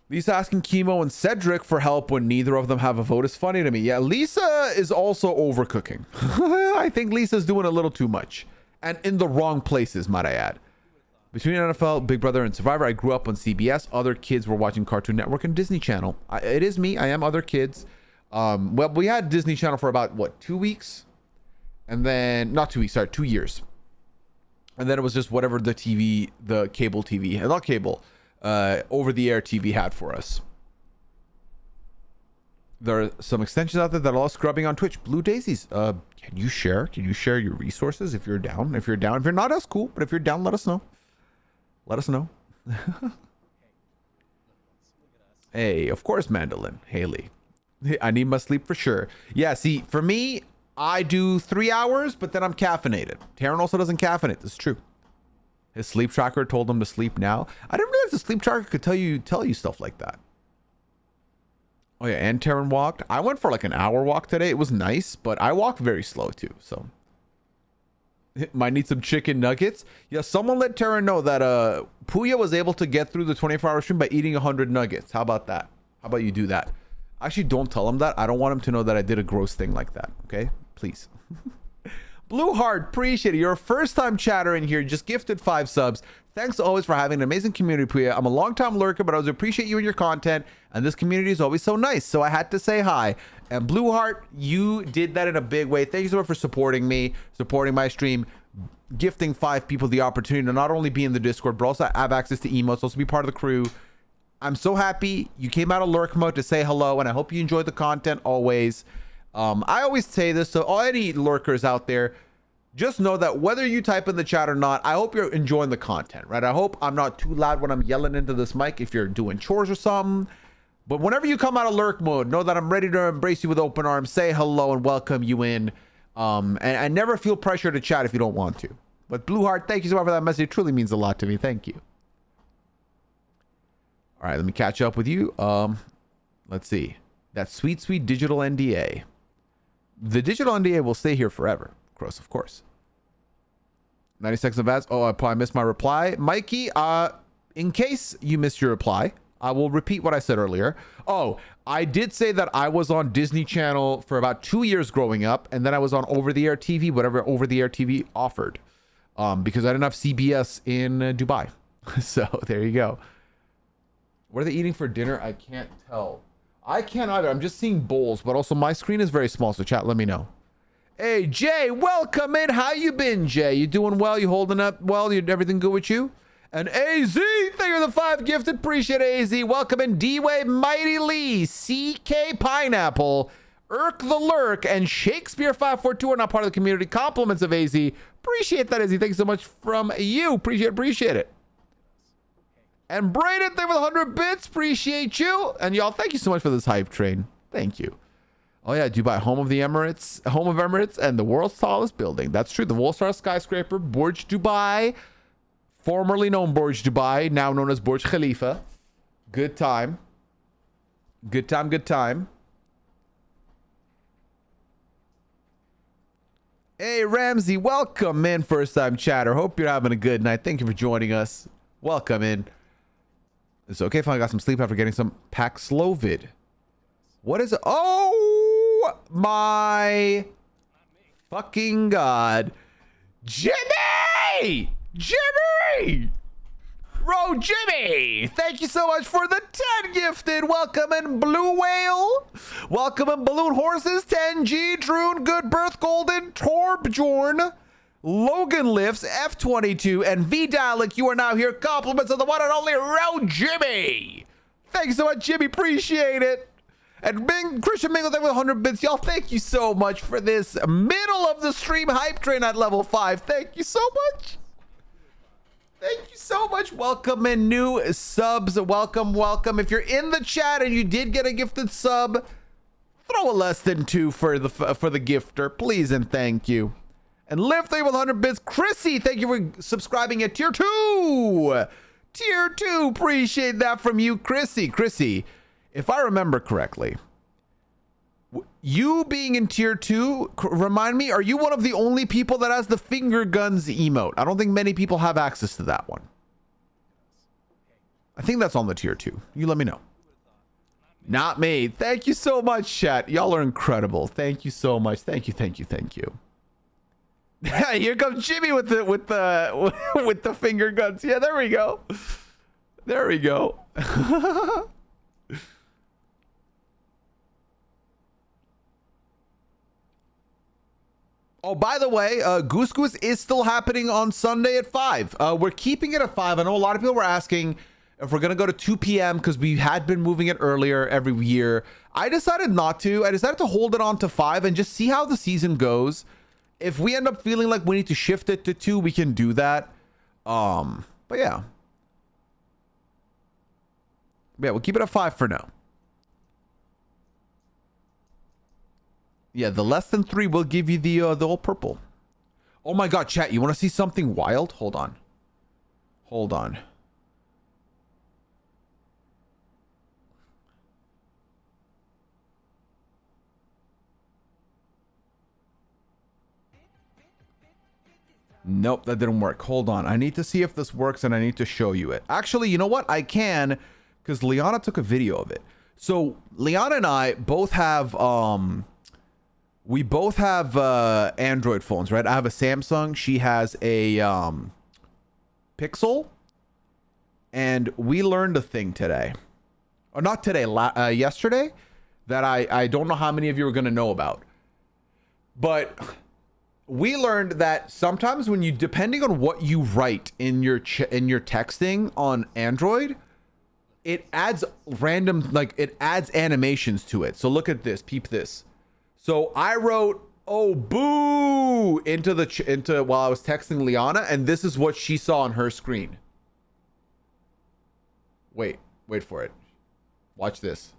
Lisa asking Chemo and Cedric for help when neither of them have a vote is funny to me. Yeah, Lisa is also overcooking. I think Lisa's doing a little too much. And in the wrong places, might I add. Between NFL, Big Brother, and Survivor, I grew up on CBS. Other kids were watching Cartoon Network and Disney Channel. It is me. I am other kids. Well, we had Disney Channel for about, what, 2 weeks? And then, not 2 weeks, sorry, 2 years. And then it was just whatever the TV, the cable TV, not cable, over-the-air TV had for us. There are some extensions out there that are all scrubbing on Twitch. Blue Daisies, can you share? Can you share your resources if you're down? If you're down, if you're not, that's cool. But if you're down, let us know. Let us know. Hey, of course, Mandolin. Haley. I need my sleep for sure. Yeah, see, for me, I do 3 hours, but then I'm caffeinated. Taryn also doesn't caffeinate. This is true. His sleep tracker told him to sleep now. I didn't realize the sleep tracker could tell you stuff like that. Oh yeah, and Taryn walked. I went for like an hour walk today. It was nice, but I walk very slow too, so. Might need some chicken nuggets. Yeah, someone let Taryn know that Pooya was able to get through the 24-hour stream by eating 100 nuggets. How about that? How about you do that? Actually, don't tell him that. I don't want him to know that I did a gross thing like that. Okay? Please. Blue Heart, appreciate it. You're a first-time chatter in here. Just gifted 5 subs. Thanks always for having an amazing community, Pooya. I'm a long-time lurker, but I always appreciate you and your content. And this community is always so nice. So I had to say hi. And Blue Heart, you did that in a big way. Thank you so much for supporting me, supporting my stream. gifting 5 people the opportunity to not only be in the Discord, but also have access to emotes, also be part of the crew. I'm so happy you came out of lurk mode to say hello, and I hope you enjoyed the content always. I always say this to all any lurkers out there. Just know that whether you type in the chat or not, I hope you're enjoying the content, right? I hope I'm not too loud when I'm yelling into this mic if you're doing chores or something. But whenever you come out of lurk mode, know that I'm ready to embrace you with open arms, say hello, and welcome you in. And never feel pressure to chat if you don't want to. But Blueheart, thank you so much for that message. It truly means a lot to me. Thank you. All right, let me catch up with you. Let's see. That sweet, sweet digital NDA. The digital NDA will stay here forever. Of course. 90 seconds of ads. Oh, I probably missed my reply. Mikey, in case you missed your reply, I will repeat what I said earlier. Oh, I did say that I was on Disney Channel for about 2 years growing up, and then I was on over-the-air TV, whatever over-the-air TV offered, because I didn't have CBS in Dubai. So there you go. What are they eating for dinner? I can't tell. I can't either. I'm just seeing bowls, but also my screen is very small, so chat, let me know. Hey, Jay, welcome in. How you been, Jay? You doing well? You holding up well? Everything good with you? And AZ, thank you for the 5 gifted. Appreciate it, AZ. Welcome in, D-Way, Mighty Lee, CK Pineapple, Irk the Lurk, and Shakespeare 542 are not part of the community. Compliments of AZ. Appreciate that, AZ. Thank you so much from you. Appreciate it. And Brayden, thank you for the 100 bits. Appreciate you. And y'all, thank you so much for this hype train. Thank you. Oh yeah, Dubai, home of Emirates, and the world's tallest building. That's true. The Wall Star skyscraper, Burj Dubai, formerly known Burj Dubai, now known as Burj Khalifa. Good time. Good time, good time. Hey Ramsey, welcome in, first time chatter. Hope you're having a good night. Thank you for joining us. Welcome in. It's okay if I got some sleep after getting some Paxlovid. What is it? Oh my fucking God. Jimmy! Jimmy! Bro, Jimmy! Thank you so much for the 10 gifted. Welcome in, Blue Whale. Welcome in, Balloon Horses, 10G, Droon, Good Birth, Golden, Torbjorn, Logan Lifts, F22, and Vidalic. You are now here. Compliments of the one and only Ro Jimmy. Thank you so much, Jimmy. Appreciate it. And Christian Mingle, thank you with 100 bits. Y'all, thank you so much for this middle of the stream hype train at level 5. Thank you so much. Thank you so much. Welcome in, new subs. Welcome. If you're in the chat and you did get a gifted sub, throw a less than 2 for the gifter, please and thank you. And Liv, thank you with 100 bits. Chrissy, thank you for subscribing at tier 2. Tier 2, appreciate that from you, Chrissy. Chrissy, if I remember correctly, you being in tier 2, remind me, are you one of the only people that has the finger guns emote? I don't think many people have access to that one. I think that's on the tier 2. You let me know. Not me. Thank you so much, chat. Y'all are incredible. Thank you so much. Thank you. Here comes Jimmy with the finger guns. Yeah, there we go. Oh, by the way, Goose Goose is still happening on Sunday at 5. We're keeping it at 5. I know a lot of people were asking if we're going to go to 2 p.m. because we had been moving it earlier every year. I decided not to. I decided to hold it on to 5 and just see how the season goes. If we end up feeling like we need to shift it to 2, we can do that. But yeah. Yeah, we'll keep it at 5 for now. Yeah, the less than 3 will give you the old purple. Oh my God, chat, you want to see something wild? Hold on. Nope, that didn't work. Hold on. I need to see if this works and I need to show you it. Actually, you know what? I can, because Liana took a video of it. So Liana and I both have Android phones, right? I have a Samsung. She has a Pixel. And we learned a thing today. Or not today, yesterday. That I don't know how many of you are going to know about. But we learned that sometimes when you, depending on what you write in your texting on Android, it adds random, like it adds animations to it. So look at this, peep this. So I wrote, "Oh boo," into while I was texting Liana, and this is what she saw on her screen. Wait for it. Watch this.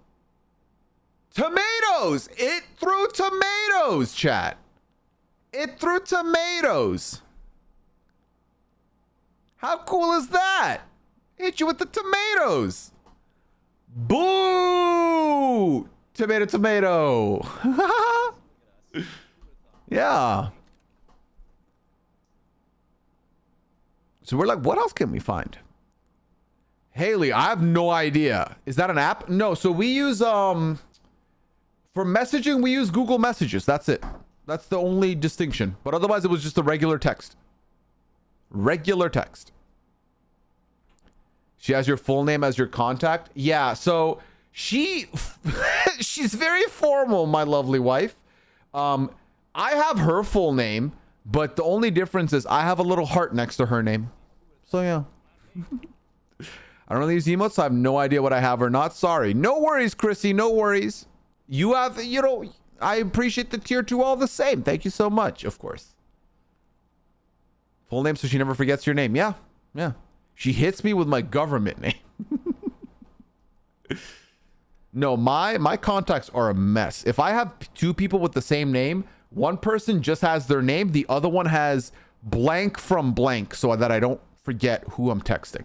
Tomatoes! It threw tomatoes, chat. It threw tomatoes. How cool is that? Hit you with the tomatoes. Boo! Tomato, tomato. Yeah. So we're like, what else can we find? Haley, I have no idea. Is that an app? No. So we use, for messaging, we use Google Messages. That's it. That's the only distinction. But otherwise, it was just a regular text. Regular text. She has your full name as your contact. Yeah. So she's very formal, my lovely wife. I have her full name, but the only difference is I have a little heart next to her name. So yeah. I don't really use emotes, so I have no idea what I have or not. Sorry. No worries, Chrissy. No worries. You have, you know, I appreciate the tier 2 all the same. Thank you so much, of course. Full name so she never forgets your name. Yeah. Yeah. She hits me with my government name. No, my contacts are a mess. If I have 2 people with the same name, one person just has their name, the other one has blank from blank, so that I don't forget who I'm texting.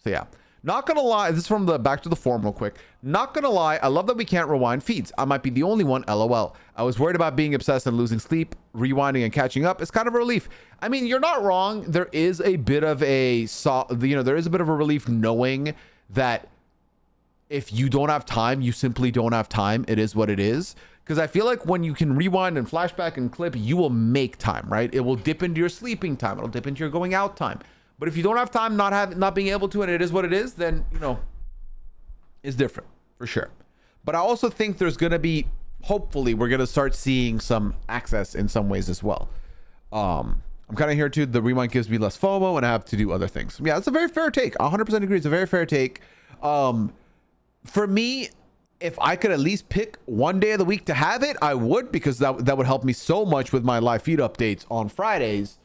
So yeah, not gonna lie, this is from the back to the form real quick. Not gonna lie, I love that we can't rewind feeds. I might be the only one, lol. I was worried about being obsessed and losing sleep. Rewinding and catching up is kind of a relief. I mean, you're not wrong. There is a bit of a, there is a bit of a relief knowing that if you don't have time, you simply don't have time. It is what it is. Because I feel like when you can rewind and flashback and clip, you will make time, right? It will dip into your sleeping time. It'll dip into your going out time. But if you don't have time, not being able to, and it is what it is, then, you know, it's different for sure. But I also think there's going to be, hopefully, we're going to start seeing some access in some ways as well. I'm kind of here too. The rewind gives me less FOMO and I have to do other things. Yeah, it's a very fair take. 100% agree. It's a very fair take. For me, if I could at least pick one day of the week to have it, I would, because that would help me so much with my live feed updates on Fridays.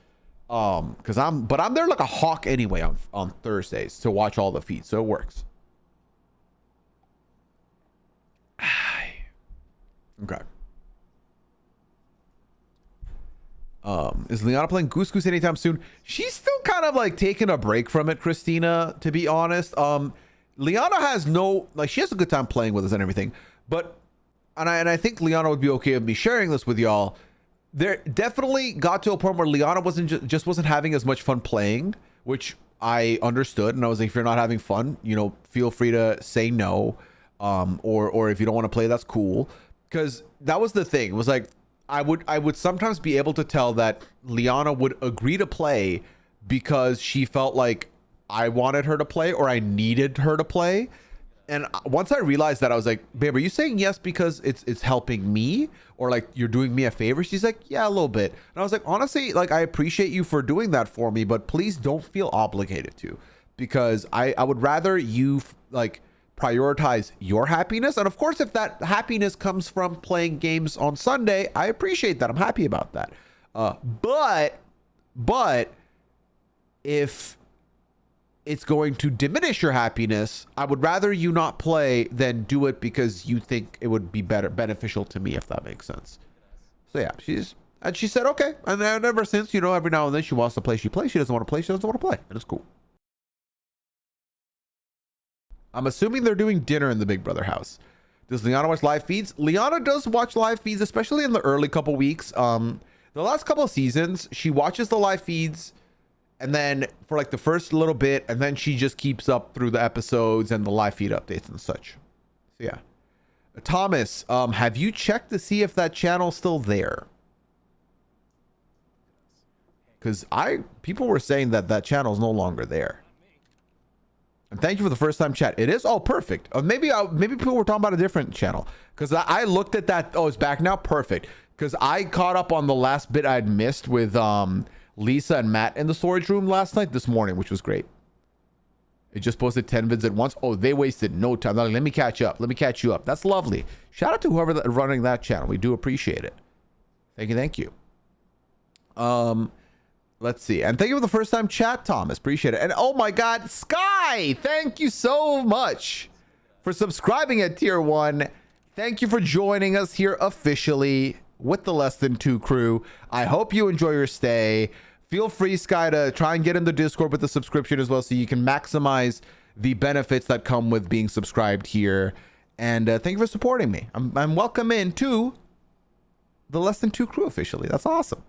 Because I'm there like a hawk anyway on Thursdays to watch all the feeds, so it works. Okay. Is Liana playing Goose Goose anytime soon? She's still kind of like taking a break from it, Christina, to be honest. Liana has no, like, she has a good time playing with us and everything, but and I think Liana would be okay with me sharing this with y'all. There definitely got to a point where Liana wasn't having as much fun playing, which I understood, and I was like, if you're not having fun, you know, feel free to say no, or if you don't want to play, that's cool. Because that was the thing. It was like I would sometimes be able to tell that Liana would agree to play because she felt like I wanted her to play or I needed her to play. And once I realized that, I was like, babe, are you saying yes because it's helping me, or like you're doing me a favor? She's like, yeah, a little bit. And I was like, honestly, like, I appreciate you for doing that for me, but please don't feel obligated to, because I would rather you like prioritize your happiness. And of course, if that happiness comes from playing games on Sunday, I appreciate that. I'm happy about that. But if it's going to diminish your happiness, I would rather you not play than do it because you think it would be beneficial to me, if that makes sense. So yeah, she said okay, and then ever since, you know, every now and then she wants to play, she plays. She doesn't want to play, she doesn't want to play, and it's cool. I'm assuming they're doing dinner in the Big Brother house. Does Liana watch live feeds? Liana does watch live feeds, especially in the early couple weeks. The last couple of seasons, she watches the live feeds, and then for like the first little bit, and then she just keeps up through the episodes and the live feed updates and such. So yeah. Thomas, have you checked to see if that channel's still there? Because people were saying that channel is no longer there. And thank you for the first time chat. It is? Oh, perfect. Maybe people were talking about a different channel, because I looked at that. Oh, it's back now. Perfect. because I caught up on the last bit I'd missed with Lisa and Matt in the storage room last night, this morning, which was great. It just posted 10 vids at once. Oh, they wasted no time. They're like, let me catch up. Let me catch you up. That's lovely. Shout out to whoever running that channel. We do appreciate it. Thank you. Thank you. Let's see. And thank you for the first time chat, Thomas. Appreciate it. And oh my God, Sky, thank you so much for subscribing at tier 1. Thank you for joining us here officially with the Less Than 2 crew. I hope you enjoy your stay. Feel free, Sky, to try and get in the Discord with the subscription as well, so you can maximize the benefits that come with being subscribed here. And thank you for supporting me. I'm welcome into the Less Than 2 crew officially. That's awesome.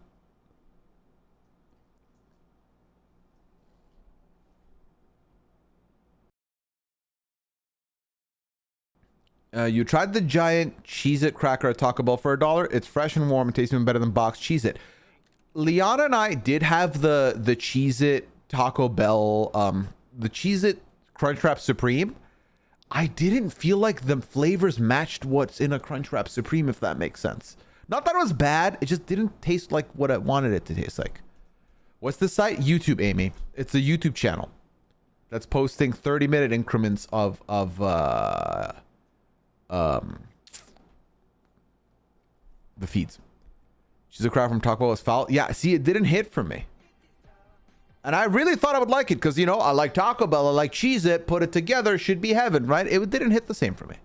You tried the giant Cheez-It cracker at Taco Bell for $1. It's fresh and warm and tastes even better than boxed Cheez-It. Liana and I did have the Cheez-It Taco Bell, the Cheez-It Crunchwrap Supreme. I didn't feel like the flavors matched what's in a Crunchwrap Supreme, if that makes sense. Not that it was bad, it just didn't taste like what I wanted it to taste like. What's the site? YouTube, Amy. It's a YouTube channel that's posting 30-minute increments of the feeds. She's a crowd from Taco Bell was foul. Yeah, see, it didn't hit for me. And I really thought I would like it because, you know, I like Taco Bell, I like Cheez-It, put it together, should be heaven, right? It didn't hit the same for me.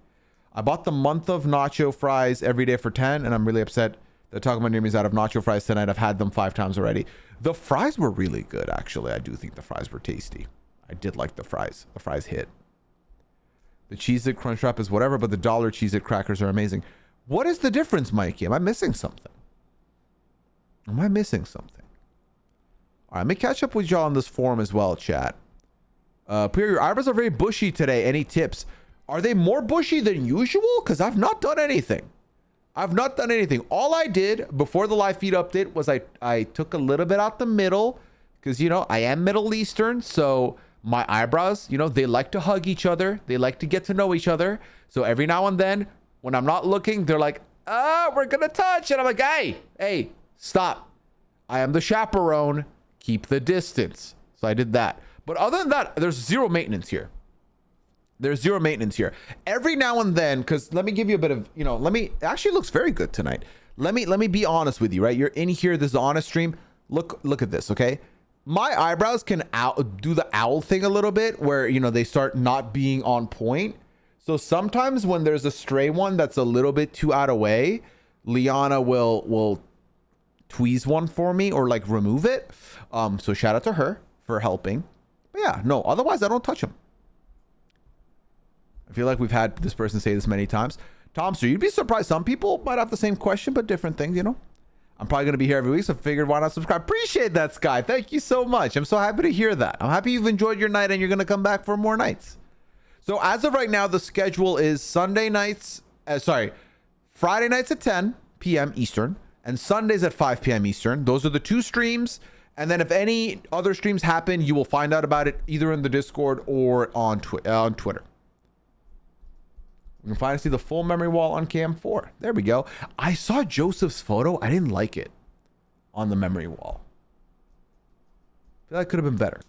I bought the month of nacho fries every day for 10, and I'm really upset that Taco Bell near me is out of nacho fries tonight. I've had them 5 times already. The fries were really good, actually. I do think the fries were tasty. I did like the fries. The fries hit. The Cheez-It Crunchwrap is whatever, but the dollar Cheez-It crackers are amazing. What is the difference, Mikey? Am I missing something? Am I missing something? All right, let me catch up with y'all on this forum as well, chat. Pooya, your eyebrows are very bushy today. Any tips? Are they more bushy than usual? Because I've not done anything. I've not done anything. All I did before the live feed update was I took a little bit out the middle because, you know, I am Middle Eastern. So my eyebrows, you know, they like to hug each other. They like to get to know each other. So every now and then when I'm not looking, they're like, we're going to touch. And I'm like, hey, stop. I am the chaperone. Keep the distance. So I did that. But other than that, there's zero maintenance here. There's zero maintenance here. Every now and then, because let me give you a bit of, you know, actually it looks very good tonight. Let me be honest with you, right? You're in here. This is an honest stream. Look at this, okay? My eyebrows can do the owl thing a little bit where, you know, they start not being on point. So sometimes when there's a stray one that's a little bit too out of way, Liana will tweeze one for me or like remove it. So shout out to her for helping. But yeah, no, otherwise I don't touch them. I feel like we've had this person say this many times. Tomster, you'd be surprised. Some people might have the same question, but different things, you know? I'm probably going to be here every week, so figured why not subscribe. Appreciate that, Sky. Thank you so much. I'm so happy to hear that. I'm happy you've enjoyed your night and you're going to come back for more nights. So as of right now, the schedule is Friday nights at 10 p.m. Eastern and Sundays at 5 p.m. Eastern. Those are the 2 streams. And then if any other streams happen, you will find out about it either in the Discord or on Twitter. You can finally see the full memory wall on cam 4. There we go. I saw Joseph's photo. I didn't like it on the memory wall. I feel like it could have been better.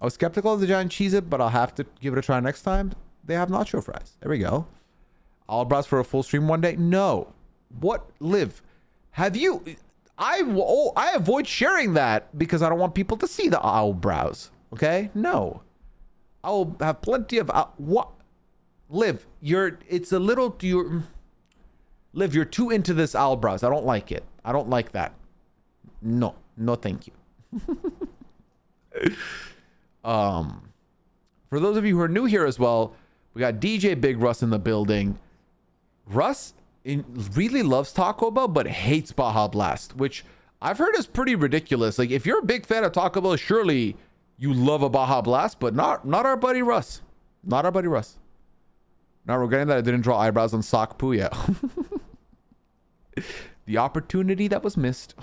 I was skeptical of the giant Cheez-It, but I'll have to give it a try next time. They have nacho fries. There we go. I'll browse for a full stream one day. No. What? Liv, have you... I avoid sharing that because I don't want people to see the owl brows. Okay? No. I'll have plenty of... what? Liv, it's a little... Liv, you're too into this owl brows. I don't like it. I don't like that. No, thank you. For those of you who are new here as well, we got DJ Big Russ in the building. Russ really loves Taco Bell, but hates Baja Blast, which I've heard is pretty ridiculous. Like, if you're a big fan of Taco Bell, surely you love a Baja Blast, but not our buddy Russ. Not our buddy Russ. Not regretting that I didn't draw eyebrows on Sock Pooya. The opportunity that was missed.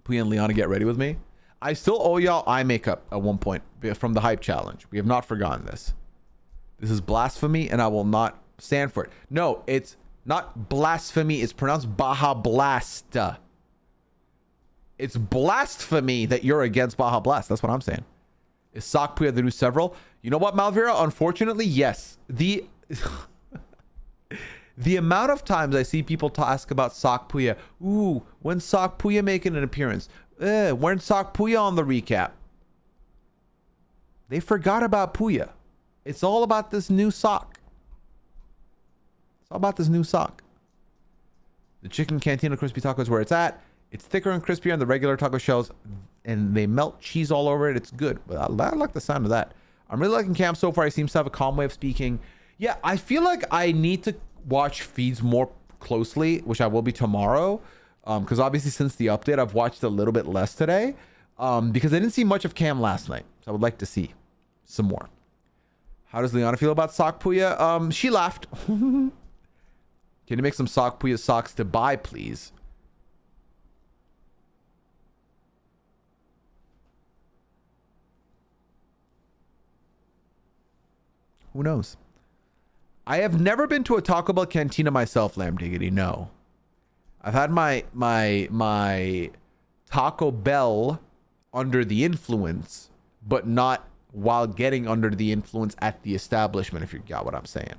Pooya and Liana, get ready with me. I still owe y'all eye makeup at one point from the hype challenge. We have not forgotten this. This is blasphemy, and I will not stand for it. No, it's not blasphemy. It's pronounced Baja Blast. It's blasphemy that you're against Baja Blast. That's what I'm saying. Is Sock Pooya the new several? You know what, Malvera? Unfortunately, yes. The amount of times I see people ask about Sock Pooya. Ooh, when's Sock Pooya making an appearance? When's Sock Pooya on the recap? They forgot about Pooya. It's all about this new sock. It's all about this new sock. The chicken cantina crispy taco is where it's at. It's thicker and crispier than the regular taco shells, and they melt cheese all over it. It's good. But I like the sound of that. I'm really liking Cam so far. He seems to have a calm way of speaking. Yeah, I feel like I need to watch feeds more closely, which I will be tomorrow. Because obviously since the update, I've watched a little bit less today. Because I didn't see much of Cam last night. So I would like to see some more. How does Liana feel about Sock Pooya? She laughed. Can you make some Sock Pooya socks to buy, please? Who knows? I have never been to a Taco Bell cantina myself, Lamb Diggity. No. I've had my Taco Bell under the influence, but not while getting under the influence at the establishment, if you got what I'm saying.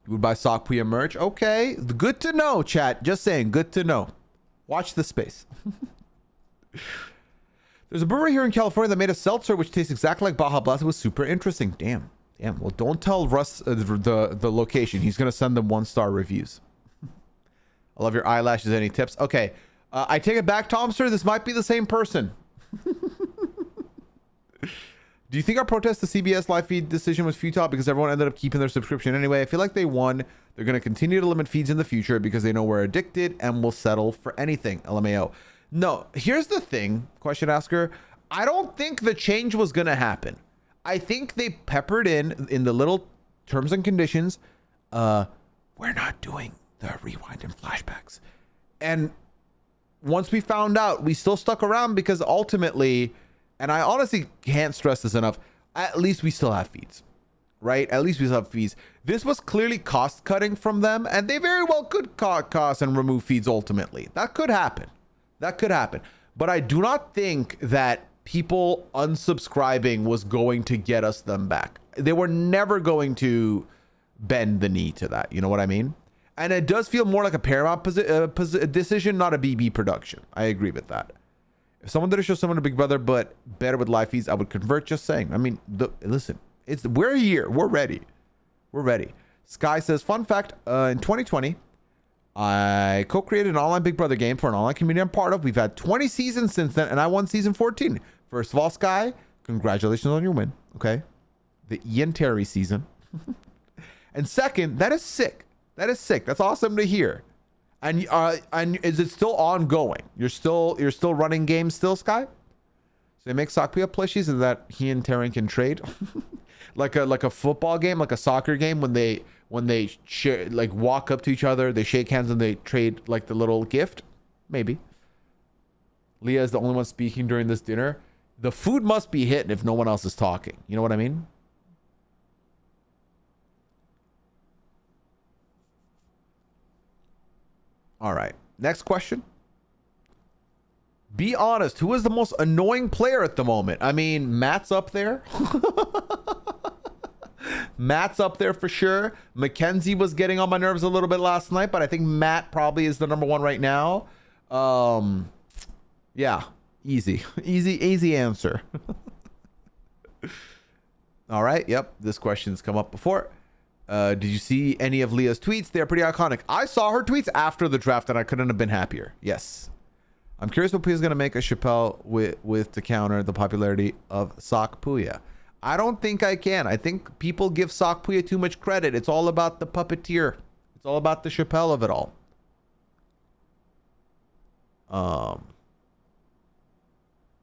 You would buy Sock Pooya merch? Okay. Good to know, chat. Just saying. Good to know. Watch the space. There's a brewery here in California that made a seltzer which tastes exactly like Baja Blast. It was super interesting. Damn. Well, don't tell Russ the location. He's going to send them 1-star reviews. I love your eyelashes. Any tips? Okay. I take it back, Tomster. This might be the same person. Do you think our protest the CBS live feed decision was futile because everyone ended up keeping their subscription anyway? I feel like they won. They're going to continue to limit feeds in the future because they know we're addicted and will settle for anything. LMAO. No, here's the thing, question asker. I don't think the change was going to happen. I think they peppered in the little terms and conditions. We're not doing the rewind and flashbacks. And once we found out, we still stuck around because ultimately, and I honestly can't stress this enough, at least we still have feeds, right? At least we still have feeds. This was clearly cost cutting from them, and they very well could cut costs and remove feeds ultimately. That could happen. That could happen. But I do not think that people unsubscribing was going to get us them back. They were never going to bend the knee to that. You know what I mean? And it does feel more like a Paramount decision, not a BB production. I agree with that. If someone did a show similar to Big Brother, but better with live feeds, I would convert. Just saying. I mean, listen, we're here. We're ready. We're ready. Sky says, fun fact, in 2020, I co-created an online Big Brother game for an online community I'm part of. We've had 20 seasons since then, and I won season 14. First of all, Sky, congratulations on your win. Okay. The Ian Terry season. And second, that is sick. That is sick. That's awesome to hear. And is it still ongoing? You're still running games still, Sky? So they make Sock Pooya plushies and that he and Taryn can trade. like a football game, like a soccer game when they share, like walk up to each other, they shake hands and they trade like the little gift. Maybe. Leah is the only one speaking during this dinner. The food must be hitting if no one else is talking. You know what I mean? All right. Next question. Be honest. Who is the most annoying player at the moment? I mean, Matt's up there. Matt's up there for sure. Mackenzie was getting on my nerves a little bit last night, but I think Matt probably is the number one right now. Yeah. Easy. Easy answer. All right. Yep. This question's come up before. Did you see any of Leah's tweets? They're pretty iconic. I saw her tweets after the draft and I couldn't have been happier. Yes. I'm curious what Pooya's going to make a Chappelle with to counter the popularity of Sock Pooya. I don't think I can. I think people give Sock Pooya too much credit. It's all about the puppeteer. It's all about the Chappelle of it all.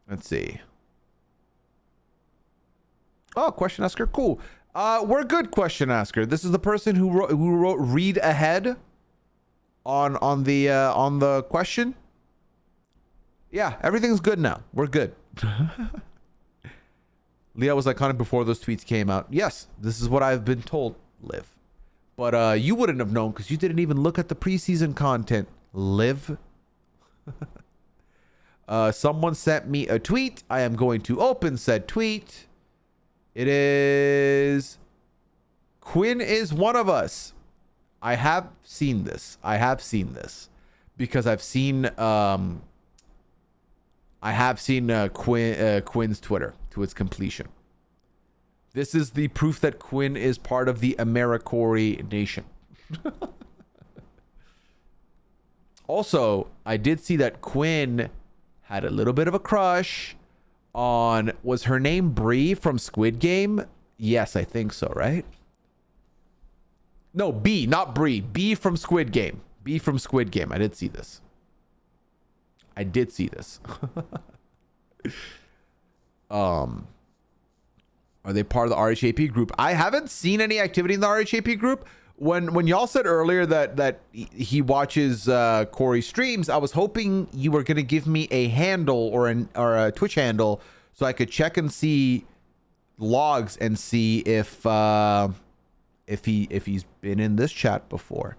Let's see. Oh, question asker. Cool. We're good, question asker. This is the person who wrote read ahead on the question. Yeah, everything's good now. We're good. Leah was iconic before those tweets came out. Yes, this is what I've been told, Liv. But you wouldn't have known because you didn't even look at the preseason content, Liv. Someone sent me a tweet. I am going to open said tweet. It is Quinn is one of us. I have seen this. Because I've seen Quinn's Twitter to its completion. This is the proof that Quinn is part of the AmeriCorey Nation. Also, I did see that Quinn had a little bit of a crush on, was her name Bree from Squid Game? Yes, I think so, right? No, B, not Bree. B from Squid Game. B from Squid Game. I did see this. Are they part of the RHAP group? I haven't seen any activity in the RHAP group. When y'all said earlier that he watches Corey streams, I was hoping you were gonna give me a handle or a Twitch handle so I could check and see logs and see if he's been in this chat before.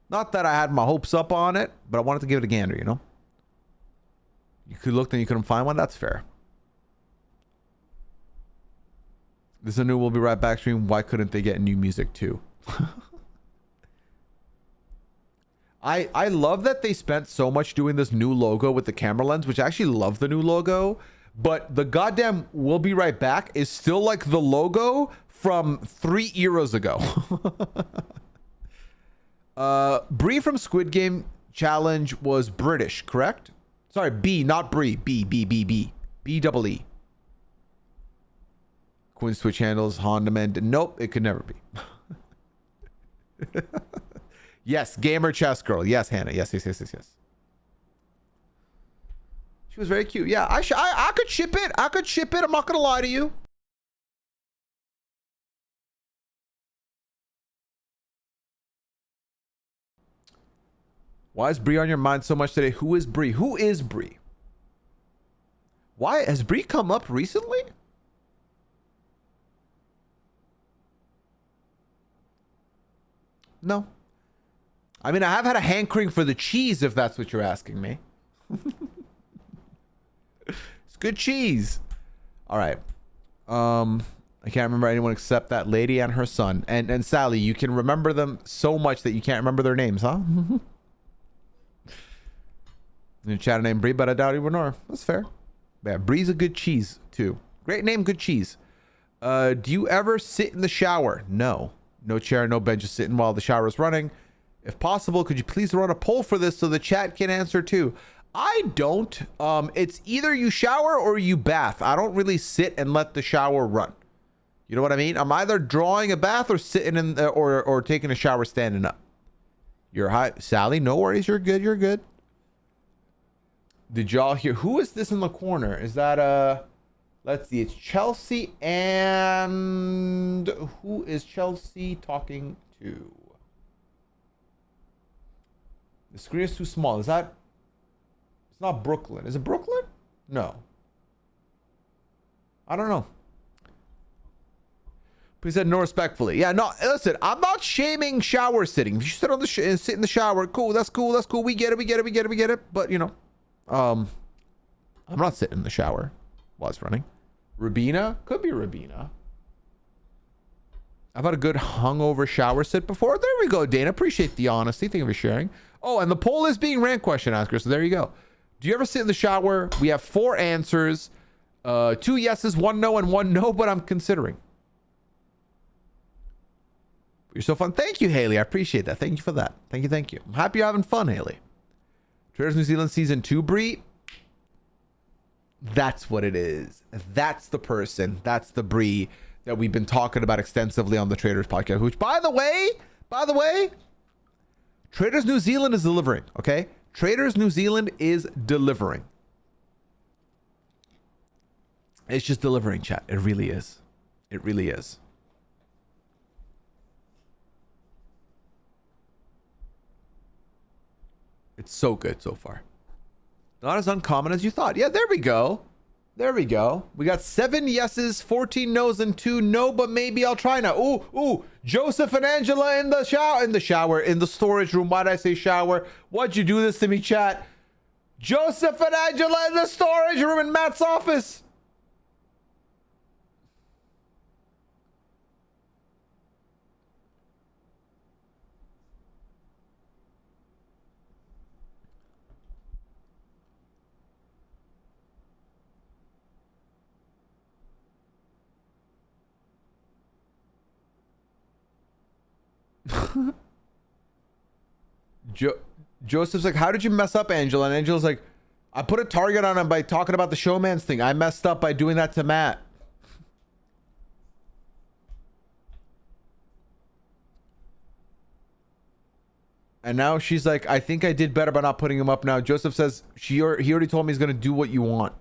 Not that I had my hopes up on it, but I wanted to give it a gander, you know? You could look, then you couldn't find one. That's fair. This is a new We'll Be Right Back stream. Why couldn't they get new music too? I love that they spent so much doing this new logo with the camera lens, which I actually love the new logo, but the goddamn We'll Be Right Back is still like the logo from 3 eras ago. Bree from Squid Game Challenge was British, correct? Sorry, B, not Bree. B. B-double E. Quinn's Twitch handles Honda Man. Nope, it could never be. Yes, gamer chess girl. Yes, Hannah. Yes. She was very cute. Yeah, I could ship it. I'm not gonna lie to you. Why is Bree on your mind so much today? Who is Bree? Why has Bree come up recently? No. I mean, I have had a hankering for the cheese, if that's what you're asking me. It's good cheese. All right. I can't remember anyone except that lady and her son. And Sally, you can remember them so much that you can't remember their names, huh? In the chat named Brie, but I doubt he would know. That's fair. Yeah, Brie's a good cheese too. Great name, good cheese. Do you ever sit in the shower? No. No chair, no bench, just sitting while the shower is running. If possible, could you please run a poll for this so the chat can answer too? I don't. It's either you shower or you bath. I don't really sit and let the shower run. You know what I mean? I'm either drawing a bath or sitting in or taking a shower standing up. You're high, Sally. No worries. You're good. You're good. Did y'all hear? Who is this in the corner? Is that let's see. It's Chelsea, and who is Chelsea talking to? The screen is too small. Is that? It's not Brooklyn. Is it Brooklyn? No. I don't know. He said no respectfully. Yeah, no. Listen, I'm not shaming shower sitting. If you sit on the sit in the shower, cool. That's cool. That's cool. We get it. But you know, I'm not sitting in the shower while it's running. Rabina? Could be Rabina. I've had a good hungover shower sit before. There we go, Dana. Appreciate the honesty. Thank you for sharing. Oh, and the poll is being ran, question asker. So there you go. Do you ever sit in the shower? We have 4 answers. 2 yeses, 1 no, and 1 no, but I'm considering. You're so fun. Thank you, Haley. I appreciate that. Thank you for that. Thank you. I'm happy you're having fun, Haley. Traders New Zealand Season 2, Bree. That's what it is. That's the person. That's the Bree that we've been talking about extensively on the Traders podcast, which by the way, Traders New Zealand is delivering, okay? Traders New Zealand is delivering. It's just delivering, chat. It really is. It really is. It's so good so far. Not as uncommon as you thought. Yeah, there we go. There we go. We got 7 yeses, 14 no's, and 2 no, but maybe I'll try now. Ooh, Joseph and Angela in the in the storage room. Why'd I say shower? Why'd you do this to me, chat? Joseph and Angela in the storage room in Matt's office. Joseph's like, how did you mess up, Angela? And Angela's like, I put a target on him by talking about the showman's thing. I messed up by doing that to Matt. And now she's like, I think I did better by not putting him up now. Joseph says, he already told me he's going to do what you want.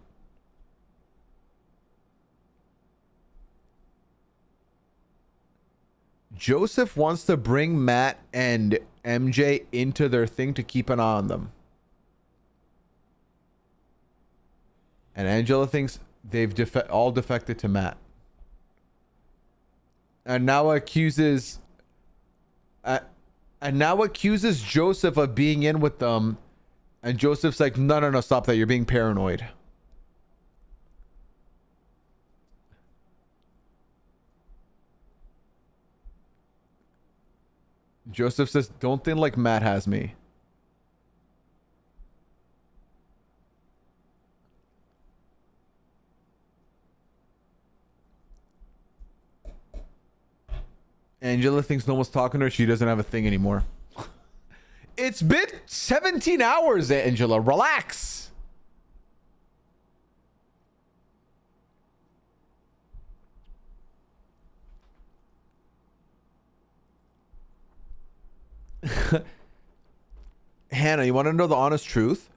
Joseph wants to bring Matt and MJ into their thing to keep an eye on them. And Angela thinks they've all defected to Matt. And now accuses Joseph of being in with them. And Joseph's like, no, stop that. You're being paranoid. Joseph says, don't think like Matt has me. Angela thinks no one's talking to her. She doesn't have a thing anymore. It's been 17 hours, Angela. Relax. Hannah, you want to know the honest truth?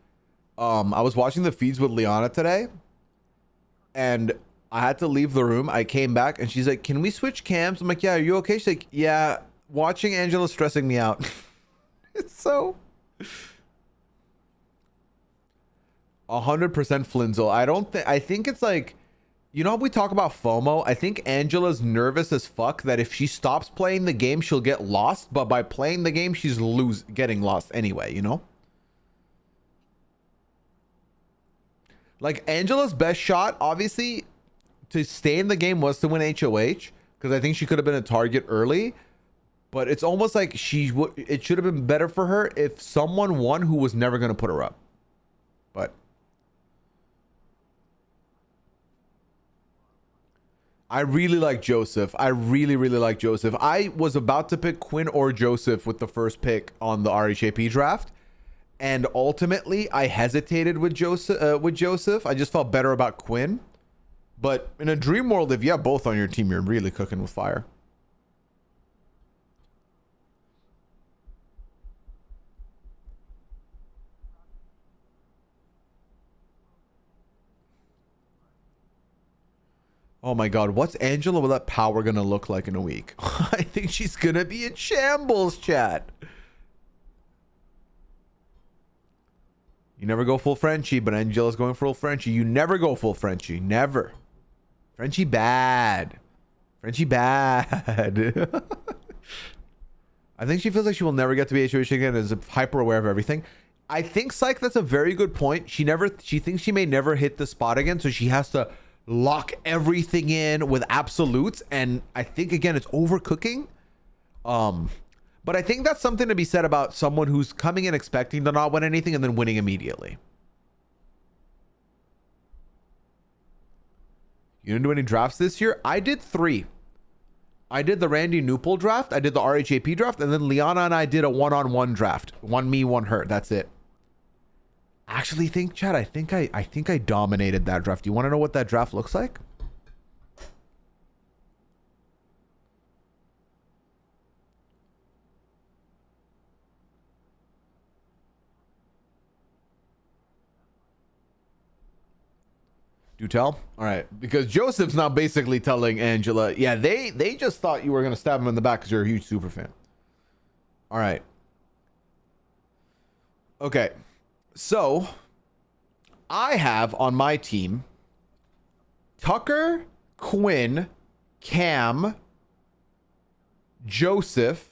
I was watching the feeds with Liana today, and I had to leave the room. I came back, and she's like, can we switch cams? I'm like, yeah, are you okay? She's like, yeah, watching Angela stressing me out. It's so 100% Flinzel. I think it's like, you know how we talk about FOMO? I think Angela's nervous as fuck that if she stops playing the game, she'll get lost. But by playing the game, she's getting lost anyway, you know? Like, Angela's best shot, obviously, to stay in the game was to win HOH. Because I think she could have been a target early. But it's almost like it should have been better for her if someone won who was never going to put her up. But I really like Joseph. I really like Joseph. I was about to pick Quinn or Joseph with the first pick on the RHAP draft. And ultimately, I hesitated with Joseph. I just felt better about Quinn. But in a dream world, if you have both on your team, you're really cooking with fire. Oh my god, what's Angela with that power gonna look like in a week? I think she's gonna be in shambles, chat. You never go full Frenchie, but Angela's going full Frenchie. You never go full Frenchie. Never. Frenchie bad. Frenchie bad. I think she feels like she will never get to be HOH again and is hyper aware of everything. I think, Psych, that's a very good point. She thinks she may never hit the spot again, so she has to lock everything in with absolutes, and I think again it's overcooking. But I think that's something to be said about someone who's coming in expecting to not win anything and then winning immediately. You didn't do any drafts this year? I did 3. I did the Randy Newpol draft, I did the RHAP draft, and then Liana and I did a one-on-one draft. One me, one her. That's it. Actually, Chad, I think I dominated that draft. Do you want to know what that draft looks like? Do tell? All right, because Joseph's now basically telling Angela, yeah, they just thought you were gonna stab him in the back because you're a huge super fan. All right. Okay. So, I have on my team Tucker, Quinn, Cam, Joseph,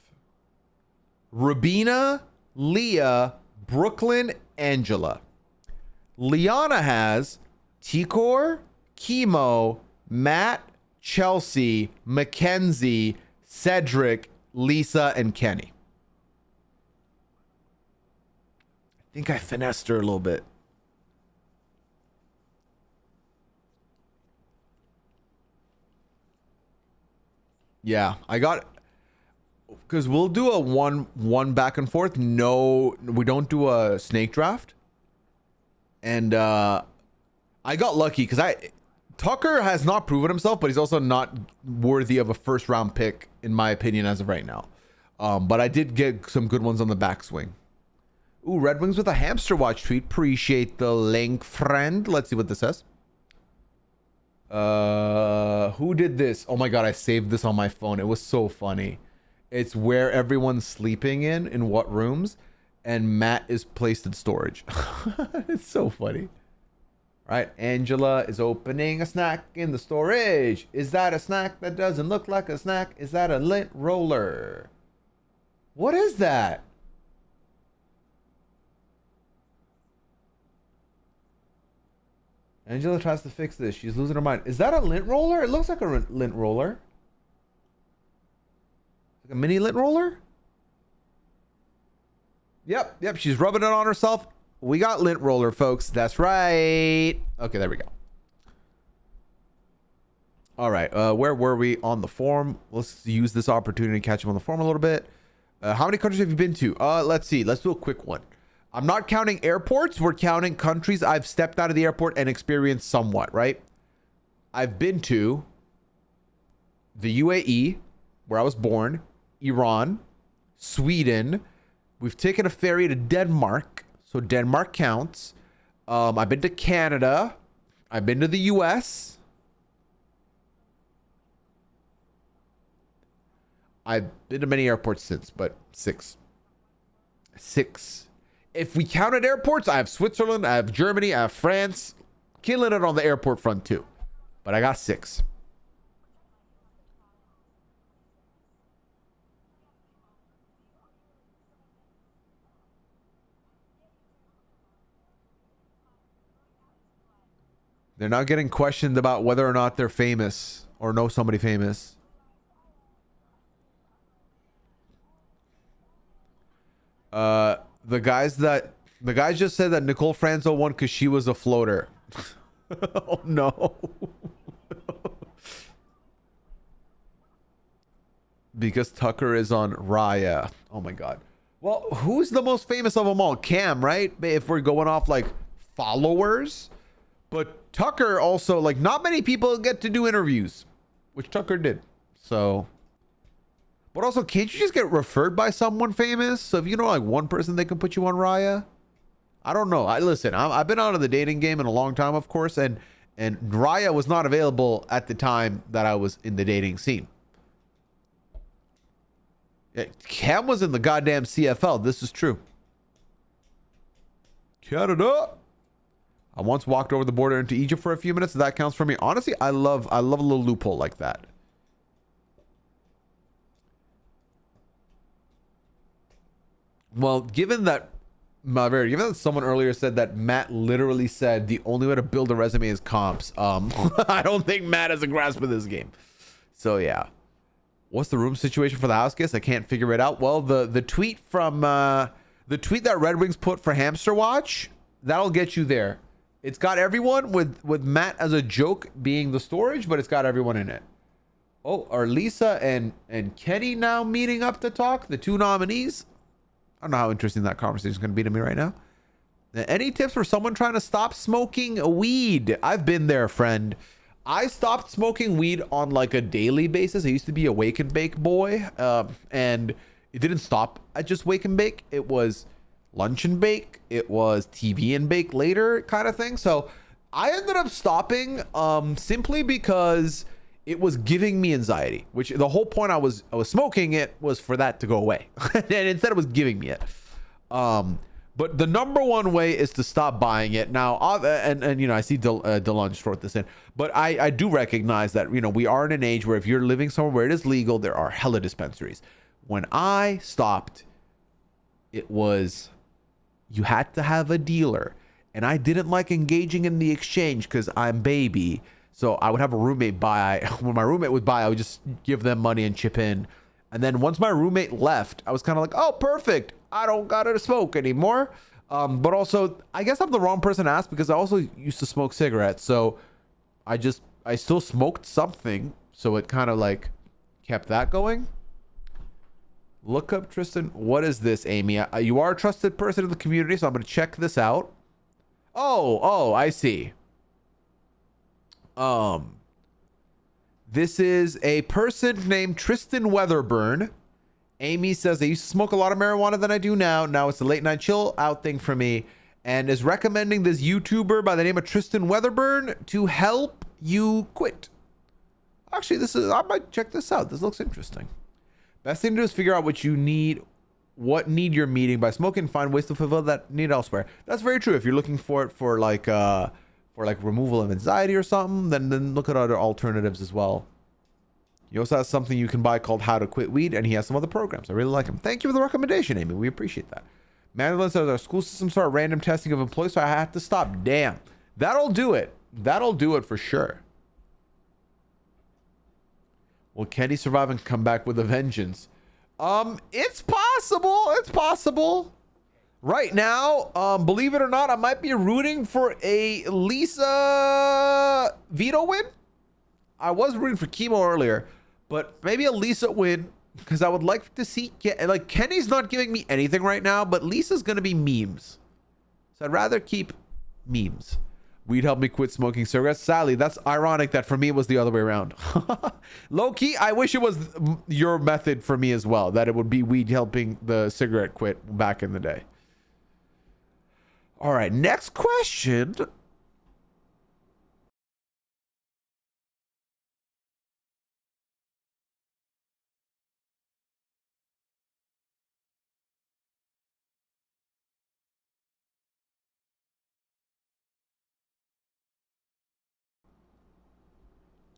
Rabina, Leah, Brooklyn, Angela. Liana has Tikor, Chemo, Matt, Chelsea, Mackenzie, Cedric, Lisa, and Kenny. I think I finessed her a little bit. Yeah, I got, because we'll do a one back and forth. No, we don't do a snake draft. And I got lucky because Tucker has not proven himself, but he's also not worthy of a first round pick, in my opinion, as of right now. But I did get some good ones on the backswing. Ooh, Red Wings with a hamster watch tweet. Appreciate the link, friend. Let's see what this says. Who did this? Oh my god, I saved this on my phone. It was so funny. It's where everyone's sleeping in what rooms, and Matt is placed in storage. It's so funny. All right, Angela is opening a snack in the storage. Is that a snack that doesn't look like a snack? Is that a lint roller? What is that? Angela tries to fix this. She's losing her mind. Is that a lint roller? It looks like a lint roller. Like a mini lint roller? Yep. She's rubbing it on herself. We got lint roller, folks. That's right. Okay, there we go. All right. Where were we on the forum? Let's use this opportunity to catch up on the forum a little bit. How many countries have you been to? Let's see. Let's do a quick one. I'm not counting airports. We're counting countries I've stepped out of the airport and experienced somewhat, right? I've been to the UAE, where I was born, Iran, Sweden. We've taken a ferry to Denmark, so Denmark counts. I've been to Canada. I've been to the US. I've been to many airports since, but six. If we counted airports, I have Switzerland, I have Germany, I have France. Killing it on the airport front too. But I got 6. They're not getting questioned about whether or not they're famous or know somebody famous. The guys just said that Nicole Franzo won because she was a floater. Oh no. Because Tucker is on Raya. Oh my god. Well, who's the most famous of them all? Cam, right? If we're going off like followers. But Tucker also, like, not many people get to do interviews, which Tucker did. So, but also, can't you just get referred by someone famous? So if you know like one person, they can put you on Raya. I don't know. I've been out of the dating game in a long time, of course, and Raya was not available at the time that I was in the dating scene. Yeah, Cam was in the goddamn CFL. This is true. Canada. I once walked over the border into Egypt for a few minutes. That counts for me. Honestly, I love a little loophole like that. Well, given that someone earlier said that Matt literally said the only way to build a resume is comps, I don't think Matt has a grasp of this game. So yeah. What's the room situation for the house guest? I can't figure it out. Well, the tweet from the tweet that Red Wings put for Hamster Watch, that'll get you there. It's got everyone with Matt as a joke being the storage, but it's got everyone in it. Oh, are Lisa and Kenny now meeting up to talk? The 2 nominees? I don't know how interesting that conversation is going to be to me right now. Any tips for someone trying to stop smoking weed? I've been there, friend. I stopped smoking weed on like a daily basis. I used to be a wake and bake boy, and it didn't stop at just wake and bake. It was lunch and bake. It was TV and bake later kind of thing. So I ended up stopping simply because it was giving me anxiety, which the whole point I was smoking it was for that to go away. And instead it was giving me it. But the number one way is to stop buying it now. And you know, I see Delon just wrote this in, but I do recognize that, you know, we are in an age where if you're living somewhere where it is legal, there are hella dispensaries. When I stopped, it was, you had to have a dealer, and I didn't like engaging in the exchange because I'm baby. So I would have a roommate buy. When my roommate would buy, I would just give them money and chip in. And then once my roommate left, I was kind of like, oh, perfect. I don't gotta smoke anymore. But also, I guess I'm the wrong person to ask because I also used to smoke cigarettes. So I still smoked something. So it kind of like kept that going. Look up Tristan. What is this, Amy? You are a trusted person in the community, so I'm going to check this out. Oh, I see. This is a person named Tristan Weatherburn. Amy says, I used to smoke a lot of marijuana than I do now. Now it's a late night chill out thing for me, and is recommending this YouTuber by the name of Tristan Weatherburn to help you quit. Actually, I might check this out. This looks interesting. Best thing to do is figure out what need you're meeting by smoking, find ways to fulfill that need elsewhere. That's very true. If you're looking for it for like removal of anxiety or something, then look at other alternatives as well. He also has something you can buy called How to Quit Weed, and he has some other programs. I really like him. Thank you for the recommendation, Amy. We appreciate that. Mandolin says our school system started random testing of employees, so I had to stop. Damn. That'll do it. That'll do it for sure. Will Kenny survive and come back with a vengeance? It's possible. It's possible. Right now, believe it or not, I might be rooting for a Lisa veto win. I was rooting for Chemo earlier, but maybe a Lisa win because I would like to see, like, Kenny's not giving me anything right now, but Lisa's going to be memes. So I'd rather keep memes. Weed helped me quit smoking cigarettes. Sadly, that's ironic that for me it was the other way around. Low key, I wish it was your method for me as well, that it would be weed helping the cigarette quit back in the day. All right, next question.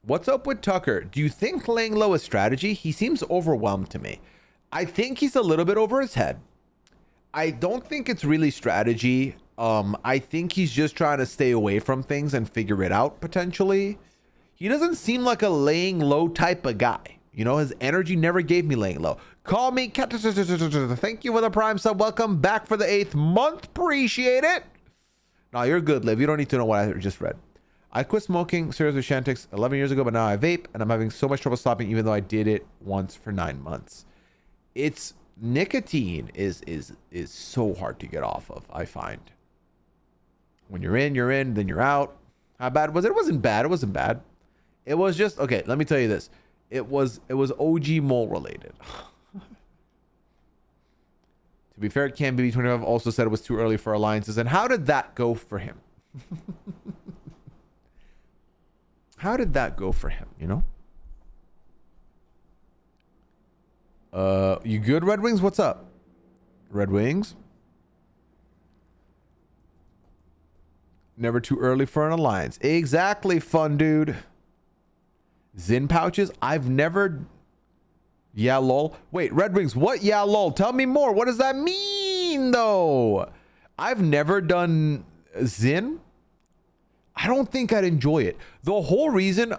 What's up with Tucker? Do you think laying low is strategy? He seems overwhelmed to me. I think he's a little bit over his head. I don't think it's really strategy. I think he's just trying to stay away from things and figure it out potentially. He doesn't seem like a laying low type of guy. You know, his energy never gave me laying low. Call me. Thank you for the Prime sub. Welcome back for the 8th month. Appreciate it. No, you're good, Liv. You don't need to know what I just read. I quit smoking cigarettes with Shantix 11 years ago, but now I vape, and I'm having so much trouble stopping, even though I did it once for 9 months. It's nicotine is so hard to get off of. I find when you're in, then you're out. How bad was it? It wasn't bad. It wasn't bad. It was just okay. Let me tell you this. It was OG mole related. To be fair, Cam BB25 also said it was too early for alliances. And how did that go for him? How did that go for him, you know? You good, Red Wings? What's up? Red Wings? Never too early for an alliance. Exactly, fun dude. Zin pouches? I've never... Yeah, lol. Wait, Red Wings, what? Yeah, lol. Tell me more. What does that mean, though? I've never done Zin. I don't think I'd enjoy it. The whole reason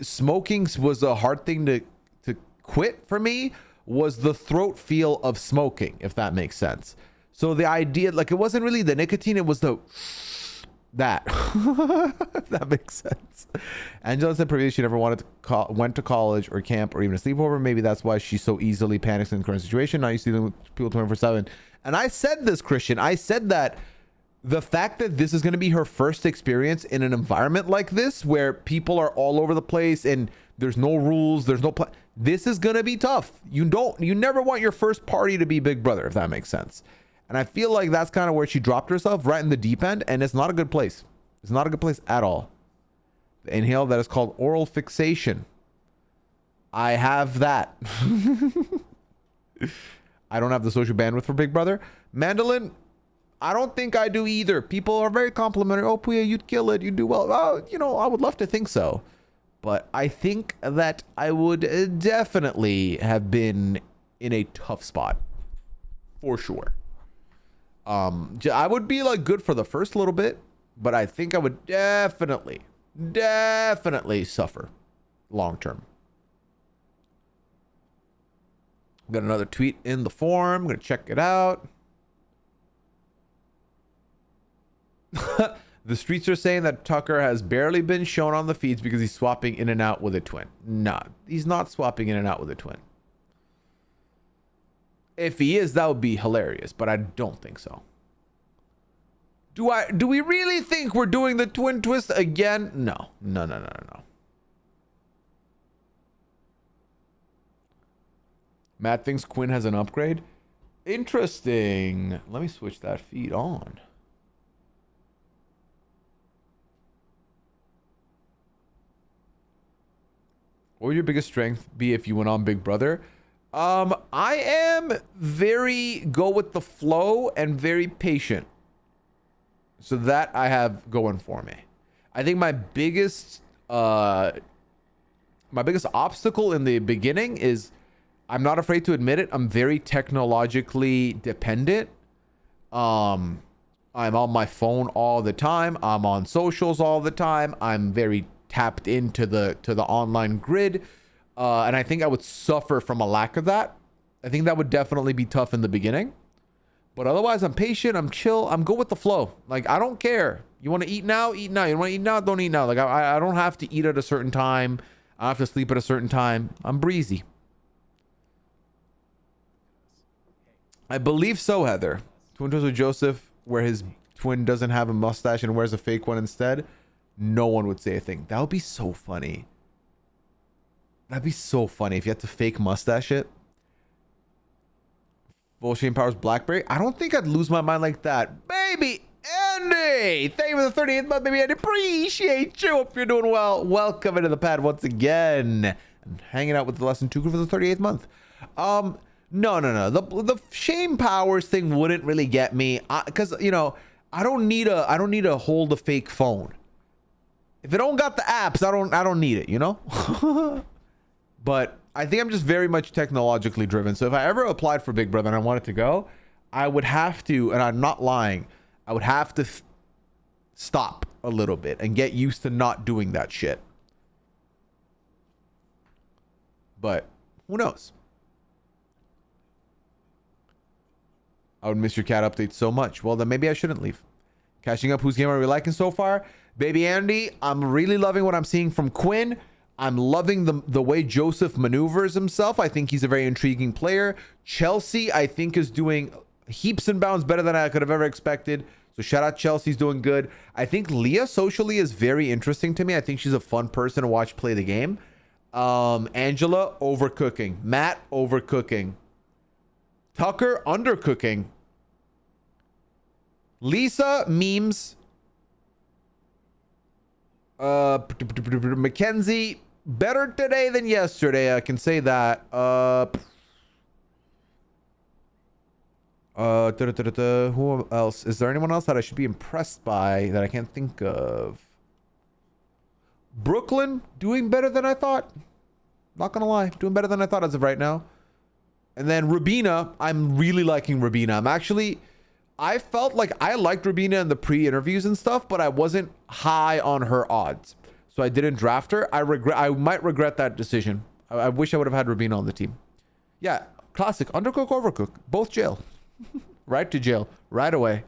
smoking was a hard thing to quit for me was the throat feel of smoking, if that makes sense. So the idea, like, it wasn't really the nicotine, it was that. If that makes sense. Angela said previously she never went to college or camp or even a sleepover. Maybe that's why she so easily panics in the current situation. Now you see them with people 24/7. And I said this, Christian. I said that the fact that this is going to be her first experience in an environment like this, where people are all over the place and there's no rules, there's no this is going to be tough. You never want your first party to be Big Brother, if that makes sense. And I feel like that's kind of where she dropped herself, right in the deep end, and it's not a good place. It's not a good place at all. The inhale that is called oral fixation. I have that. I don't have the social bandwidth for Big Brother. Mandolin, I don't think I do either. People are very complimentary. Oh, Pooya, you'd kill it. You do well. Oh, you know, I would love to think so. But I think that I would definitely have been in a tough spot. For sure. I would be like good for the first little bit, but I think I would definitely suffer long term. Got another tweet in the forum. I'm gonna check it out. The streets are saying that Tucker has barely been shown on the feeds because he's swapping in and out with a twin. Nah, he's not swapping in and out with a twin. If he is, that would be hilarious, but I don't think so. Do we really think we're doing the twin twist again? No. Matt thinks Quinn has an upgrade. Interesting. Let me switch that feed on. What would your biggest strength be if you went on Big Brother? I am very go with the flow and very patient. So that I have going for me. I think my biggest obstacle in the beginning is, I'm not afraid to admit it, I'm very technologically dependent. I'm on my phone all the time. I'm on socials all the time. I'm very tapped into the online grid. And I think I would suffer from a lack of that. I think that would definitely be tough in the beginning. But otherwise, I'm patient. I'm chill. I'm good with the flow. Like, I don't care. You want to eat now? Eat now. You want to eat now? Don't eat now. Like, I don't have to eat at a certain time. I have to sleep at a certain time. I'm breezy. I believe so, Heather. Twin Twins with Joseph, where his twin doesn't have a mustache and wears a fake one instead. No one would say a thing. That would be so funny. That'd be so funny if you had to fake mustache it. Volshane Powers Blackberry. I don't think I'd lose my mind like that. Baby Andy! Thank you for the 38th month, baby Andy. Appreciate you. Hope you're doing well. Welcome into the pad once again. I'm hanging out with the Lesson 2 crew for the 38th month. No. The Shane Powers thing wouldn't really get me. Because, you know, I don't need to hold a fake phone. If it don't got the apps, I don't need it, you know? But I think I'm just very much technologically driven. So if I ever applied for Big Brother and I wanted to go, I would have to, and I'm not lying, I would have to stop a little bit and get used to not doing that shit. But who knows? I would miss your cat update so much. Well, then maybe I shouldn't leave. Catching up, whose game are we liking so far? Baby Andy, I'm really loving what I'm seeing from Quinn. I'm loving the way Joseph maneuvers himself. I think he's a very intriguing player. Chelsea, I think, is doing heaps and bounds better than I could have ever expected. So shout out Chelsea's doing good. I think Leah socially is very interesting to me. I think she's a fun person to watch play the game. Angela, overcooking. Matt, overcooking. Tucker, undercooking. Lisa, memes. Mackenzie, better today than yesterday. I can say that. Who else? Is there anyone else that I should be impressed by that I can't think of? Brooklyn, doing better than I thought. Not gonna lie, doing better than I thought as of right now. And then Rubina, I'm really liking Rubina. I felt like I liked Rubina in the pre-interviews and stuff, but I wasn't high on her odds. So I didn't draft her. I might regret that decision. I wish I would have had Rubina on the team. Yeah, classic. Undercook, overcook. Both jail. Right to jail. Right away.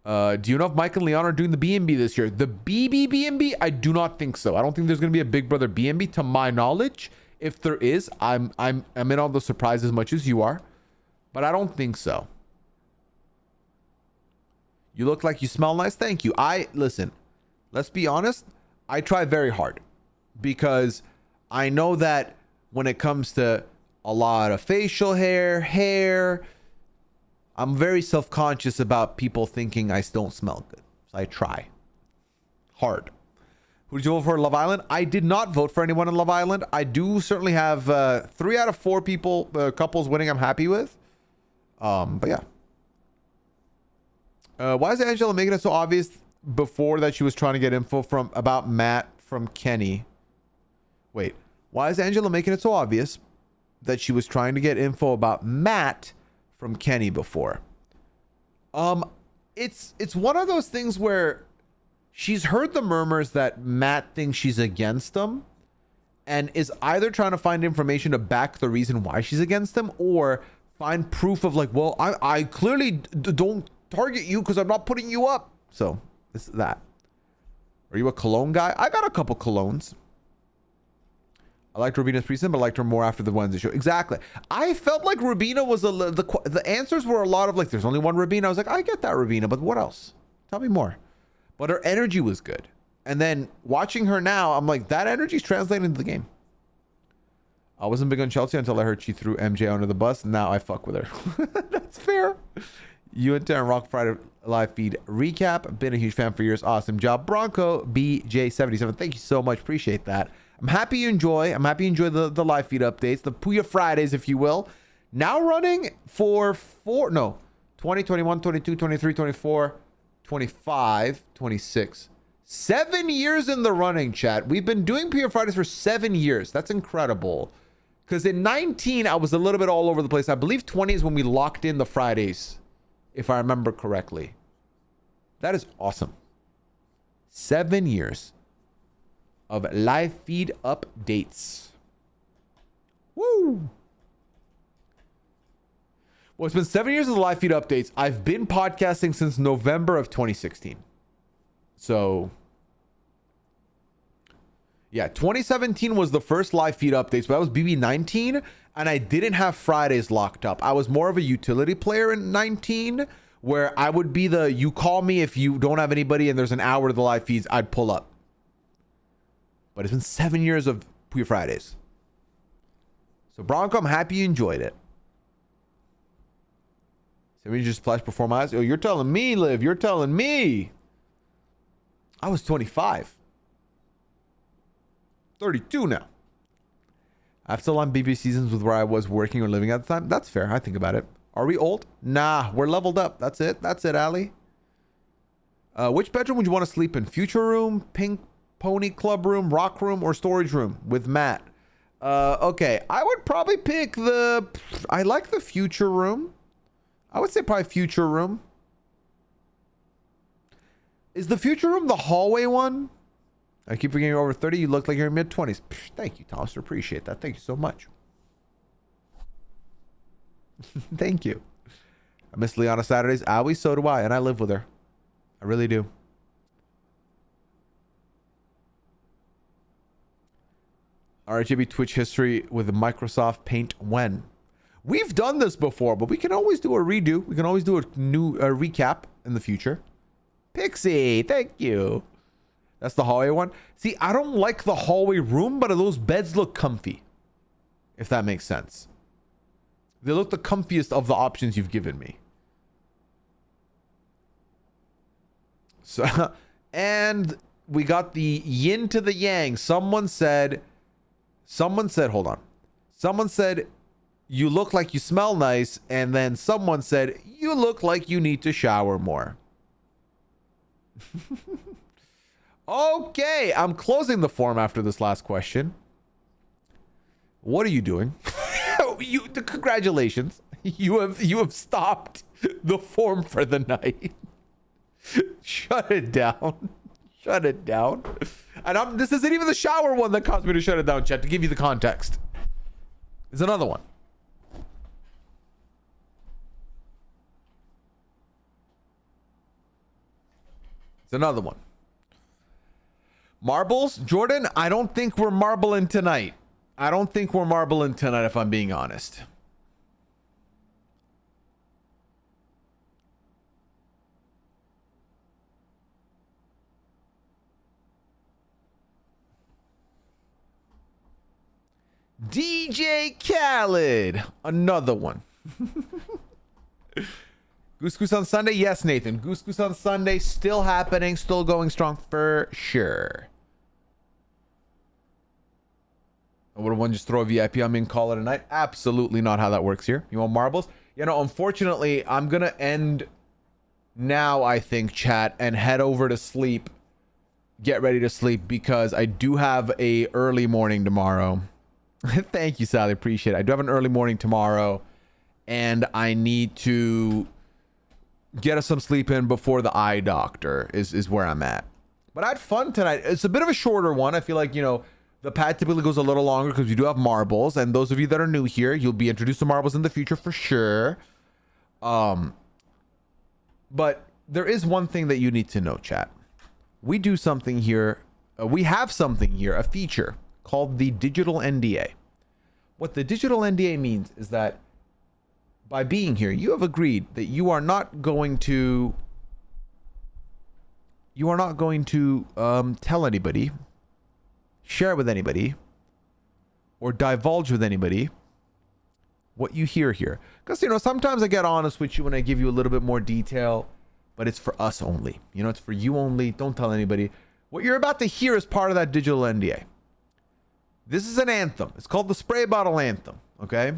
Do you know if Mike and Leon are doing the B&B this year? The B&B? I do not think so. I don't think there's going to be a Big Brother B&B to my knowledge. If there is, I'm in on the surprise as much as you are. But I don't think so. You look like you smell nice. Thank you. Listen, let's be honest. I try very hard because I know that when it comes to a lot of facial hair, I'm very self-conscious about people thinking I don't smell good. So I try hard. Who did you vote for, Love Island? I did not vote for anyone in Love Island. I do certainly have 3 out of 4 couples winning I'm happy with. But yeah. Why is Angela making it so obvious before that she was trying to get info about Matt from Kenny? Wait, why is Angela making it so obvious that she was trying to get info about Matt from Kenny before? It's one of those things where she's heard the murmurs that Matt thinks she's against him and is either trying to find information to back the reason why she's against him or find proof of like, well, I clearly don't target you because I'm not putting you up. So this is that. Are you a cologne guy? I got a couple colognes. I liked Rubina's precinct, but I liked her more after the Wednesday show. Exactly. I felt like Rubina was the answers were a lot of like, there's only one Rubina. I was like, I get that, Rubina, but what else? Tell me more. But her energy was good. And then watching her now, I'm like, that energy's translating into the game. I wasn't big on Chelsea until I heard she threw MJ under the bus. Now I fuck with her. That's fair. You and Darren Rock Friday live feed recap. Been a huge fan for years. Awesome job. Bronco BJ77. Thank you so much. Appreciate that. I'm happy you enjoy. The live feed updates. The Pooya Fridays, if you will. Now running for 20, 21, 22, 23, 24, 25, 26. 7 years in the running, chat. We've been doing Pooya Fridays for 7 years. That's incredible. Because in 19, I was a little bit all over the place. I believe 20 is when we locked in the Fridays, if I remember correctly. That is awesome. 7 years of live feed updates. Woo! Well, it's been 7 years of the live feed updates. I've been podcasting since November of 2016. So, yeah, 2017 was the first live feed updates, but that was BB19, and I didn't have Fridays locked up. I was more of a utility player in 19, where I would be you call me if you don't have anybody and there's an hour to the live feeds, I'd pull up. But it's been 7 years of Pooya Fridays. So, Bronco, I'm happy you enjoyed it. 7 years just flashed before my eyes. Oh, you're telling me, Liv. You're telling me. I was 25. 32 now. I've still on BB seasons with where I was working or living at the time. That's fair. I think about it. Are we old? Nah, we're leveled up. That's it. That's it, Ali. Which bedroom would you want to sleep in? Future room, pink pony club room, rock room, or storage room with Matt? Okay, I would probably pick I like the future room. I would say probably future room. Is the future room the hallway one? I keep forgetting you're over 30. You look like you're in mid-20s. Thank you, Thomas. Appreciate that. Thank you so much. Thank you. I miss Leona Saturdays. Always, so do I. And I live with her. I really do. RGB Twitch history with Microsoft Paint when? We've done this before, but we can always do a redo. We can always do a new recap in the future. Pixie, thank you. That's the hallway one. See, I don't like the hallway room, but those beds look comfy. If that makes sense. They look the comfiest of the options you've given me. So, and we got the yin to the yang. Someone said, hold on. Someone said, you look like you smell nice. And then someone said, you look like you need to shower more. Okay, I'm closing the form after this last question. What are you doing? Congratulations. You have stopped the form for the night. Shut it down. Shut it down. And this isn't even the shower one that caused me to shut it down, chat, to give you the context. There's another one. It's another one. Marbles? Jordan, I don't think we're marbling tonight. I don't think we're marbling tonight, if I'm being honest. DJ Khaled. Another one. Goose Goose on Sunday? Yes, Nathan. Goose Goose on Sunday. Still happening. Still going strong for sure. Would one just throw a VIP on me and call it a night? Absolutely not how that works here. You want marbles? You know, unfortunately, I'm gonna end now, I think, chat, and head over to sleep. Get ready to sleep because I do have a early morning tomorrow. Thank you, Sally. Appreciate it. I do have an early morning tomorrow, and I need to get us some sleep in before the eye doctor is where I'm at. But I had fun tonight. It's a bit of a shorter one. I feel like, you know, the pad typically goes a little longer because you do have marbles. And those of you that are new here, you'll be introduced to marbles in the future for sure. But there is one thing that you need to know, chat. We do something here. We have something here, a feature called the digital NDA. What the digital NDA means is that by being here, you have agreed that you are not going to tell anybody, share with anybody, or divulge with anybody what you hear here. Because, you know, sometimes I get honest with you and I give you a little bit more detail, but it's for us only. You know, it's for you only. Don't tell anybody. What you're about to hear is part of that digital NDA. This is an anthem. It's called the Spray Bottle Anthem, okay?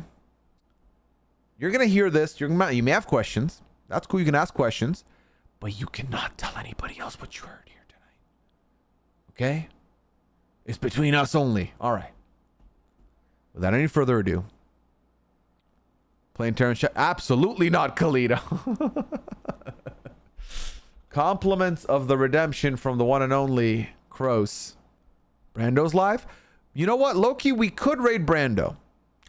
You're going to hear this. You may have questions. That's cool. You can ask questions. But you cannot tell anybody else what you heard here tonight. Okay? It's between us only. All right. Without any further ado. Playing Terrence chat. Absolutely not Kalita. Compliments of the redemption from the one and only Kroos. Brando's live? You know what? Low-key, we could raid Brando.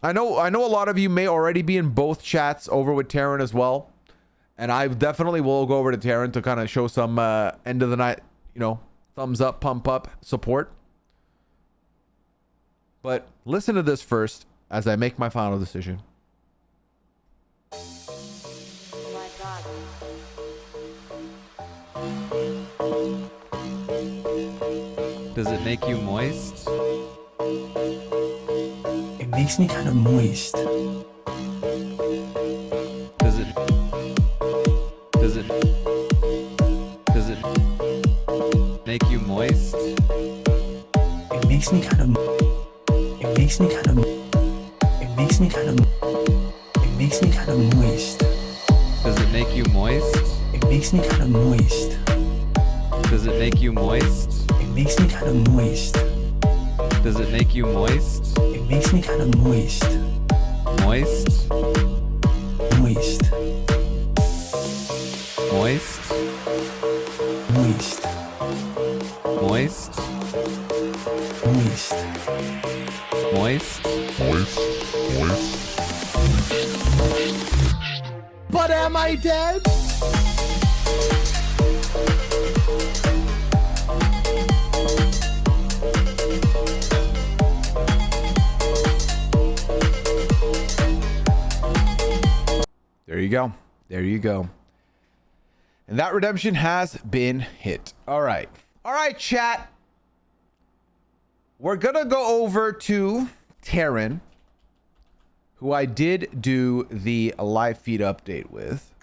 I know a lot of you may already be in both chats over with Terran as well. And I definitely will go over to Terran to kind of show some end of the night, you know, thumbs up, pump up support. But listen to this first as I make my final decision. Oh my God. Does it make you moist? It makes me kind of moist. Does it make you moist? It makes me kind of moist. Does it make you moist? It makes me kind of moist. Does it make you moist? It makes me kind of moist. Does it make you moist? It makes me kind of moist. Moist? Moist. Moist? Moist. Moist? Moist. Moist? But am I dead? There you go. There you go. And that redemption has been hit. All right. All right, chat. We're going to go over to Terran, who I did do the live feed update with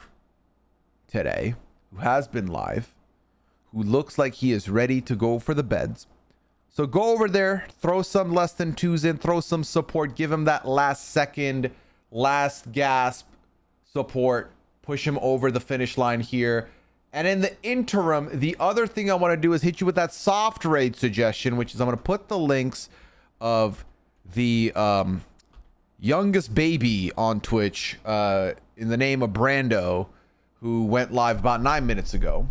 today, who has been live, who looks like he is ready to go for the beds. So go over there, throw some less than twos in, throw some support, give him that last second, last gasp support, push him over the finish line here. And in the interim, the other thing I want to do is hit you with that soft raid suggestion, which is I'm going to put the links of the youngest baby on Twitch in the name of Brando, who went live about 9 minutes ago.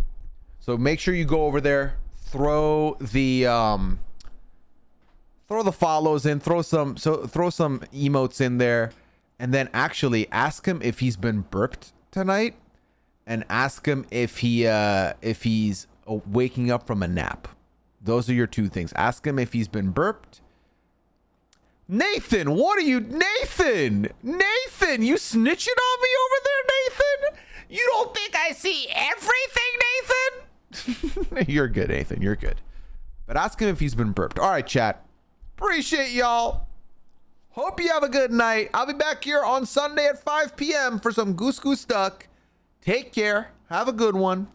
So make sure you go over there, throw the follows in, throw some emotes in there, and then actually ask him if he's been burped tonight, and ask him if he's waking up from a nap. Those are your two things. Ask him if he's been burped. Nathan, what are you, Nathan, you snitching on me over there, Nathan? You don't think I see everything, Nathan? You're good, Nathan, you're good. But ask him if he's been burped. All right, chat. Appreciate y'all. Hope you have a good night. I'll be back here on Sunday at 5 p.m. for some Goose Goose Duck. Take care. Have a good one.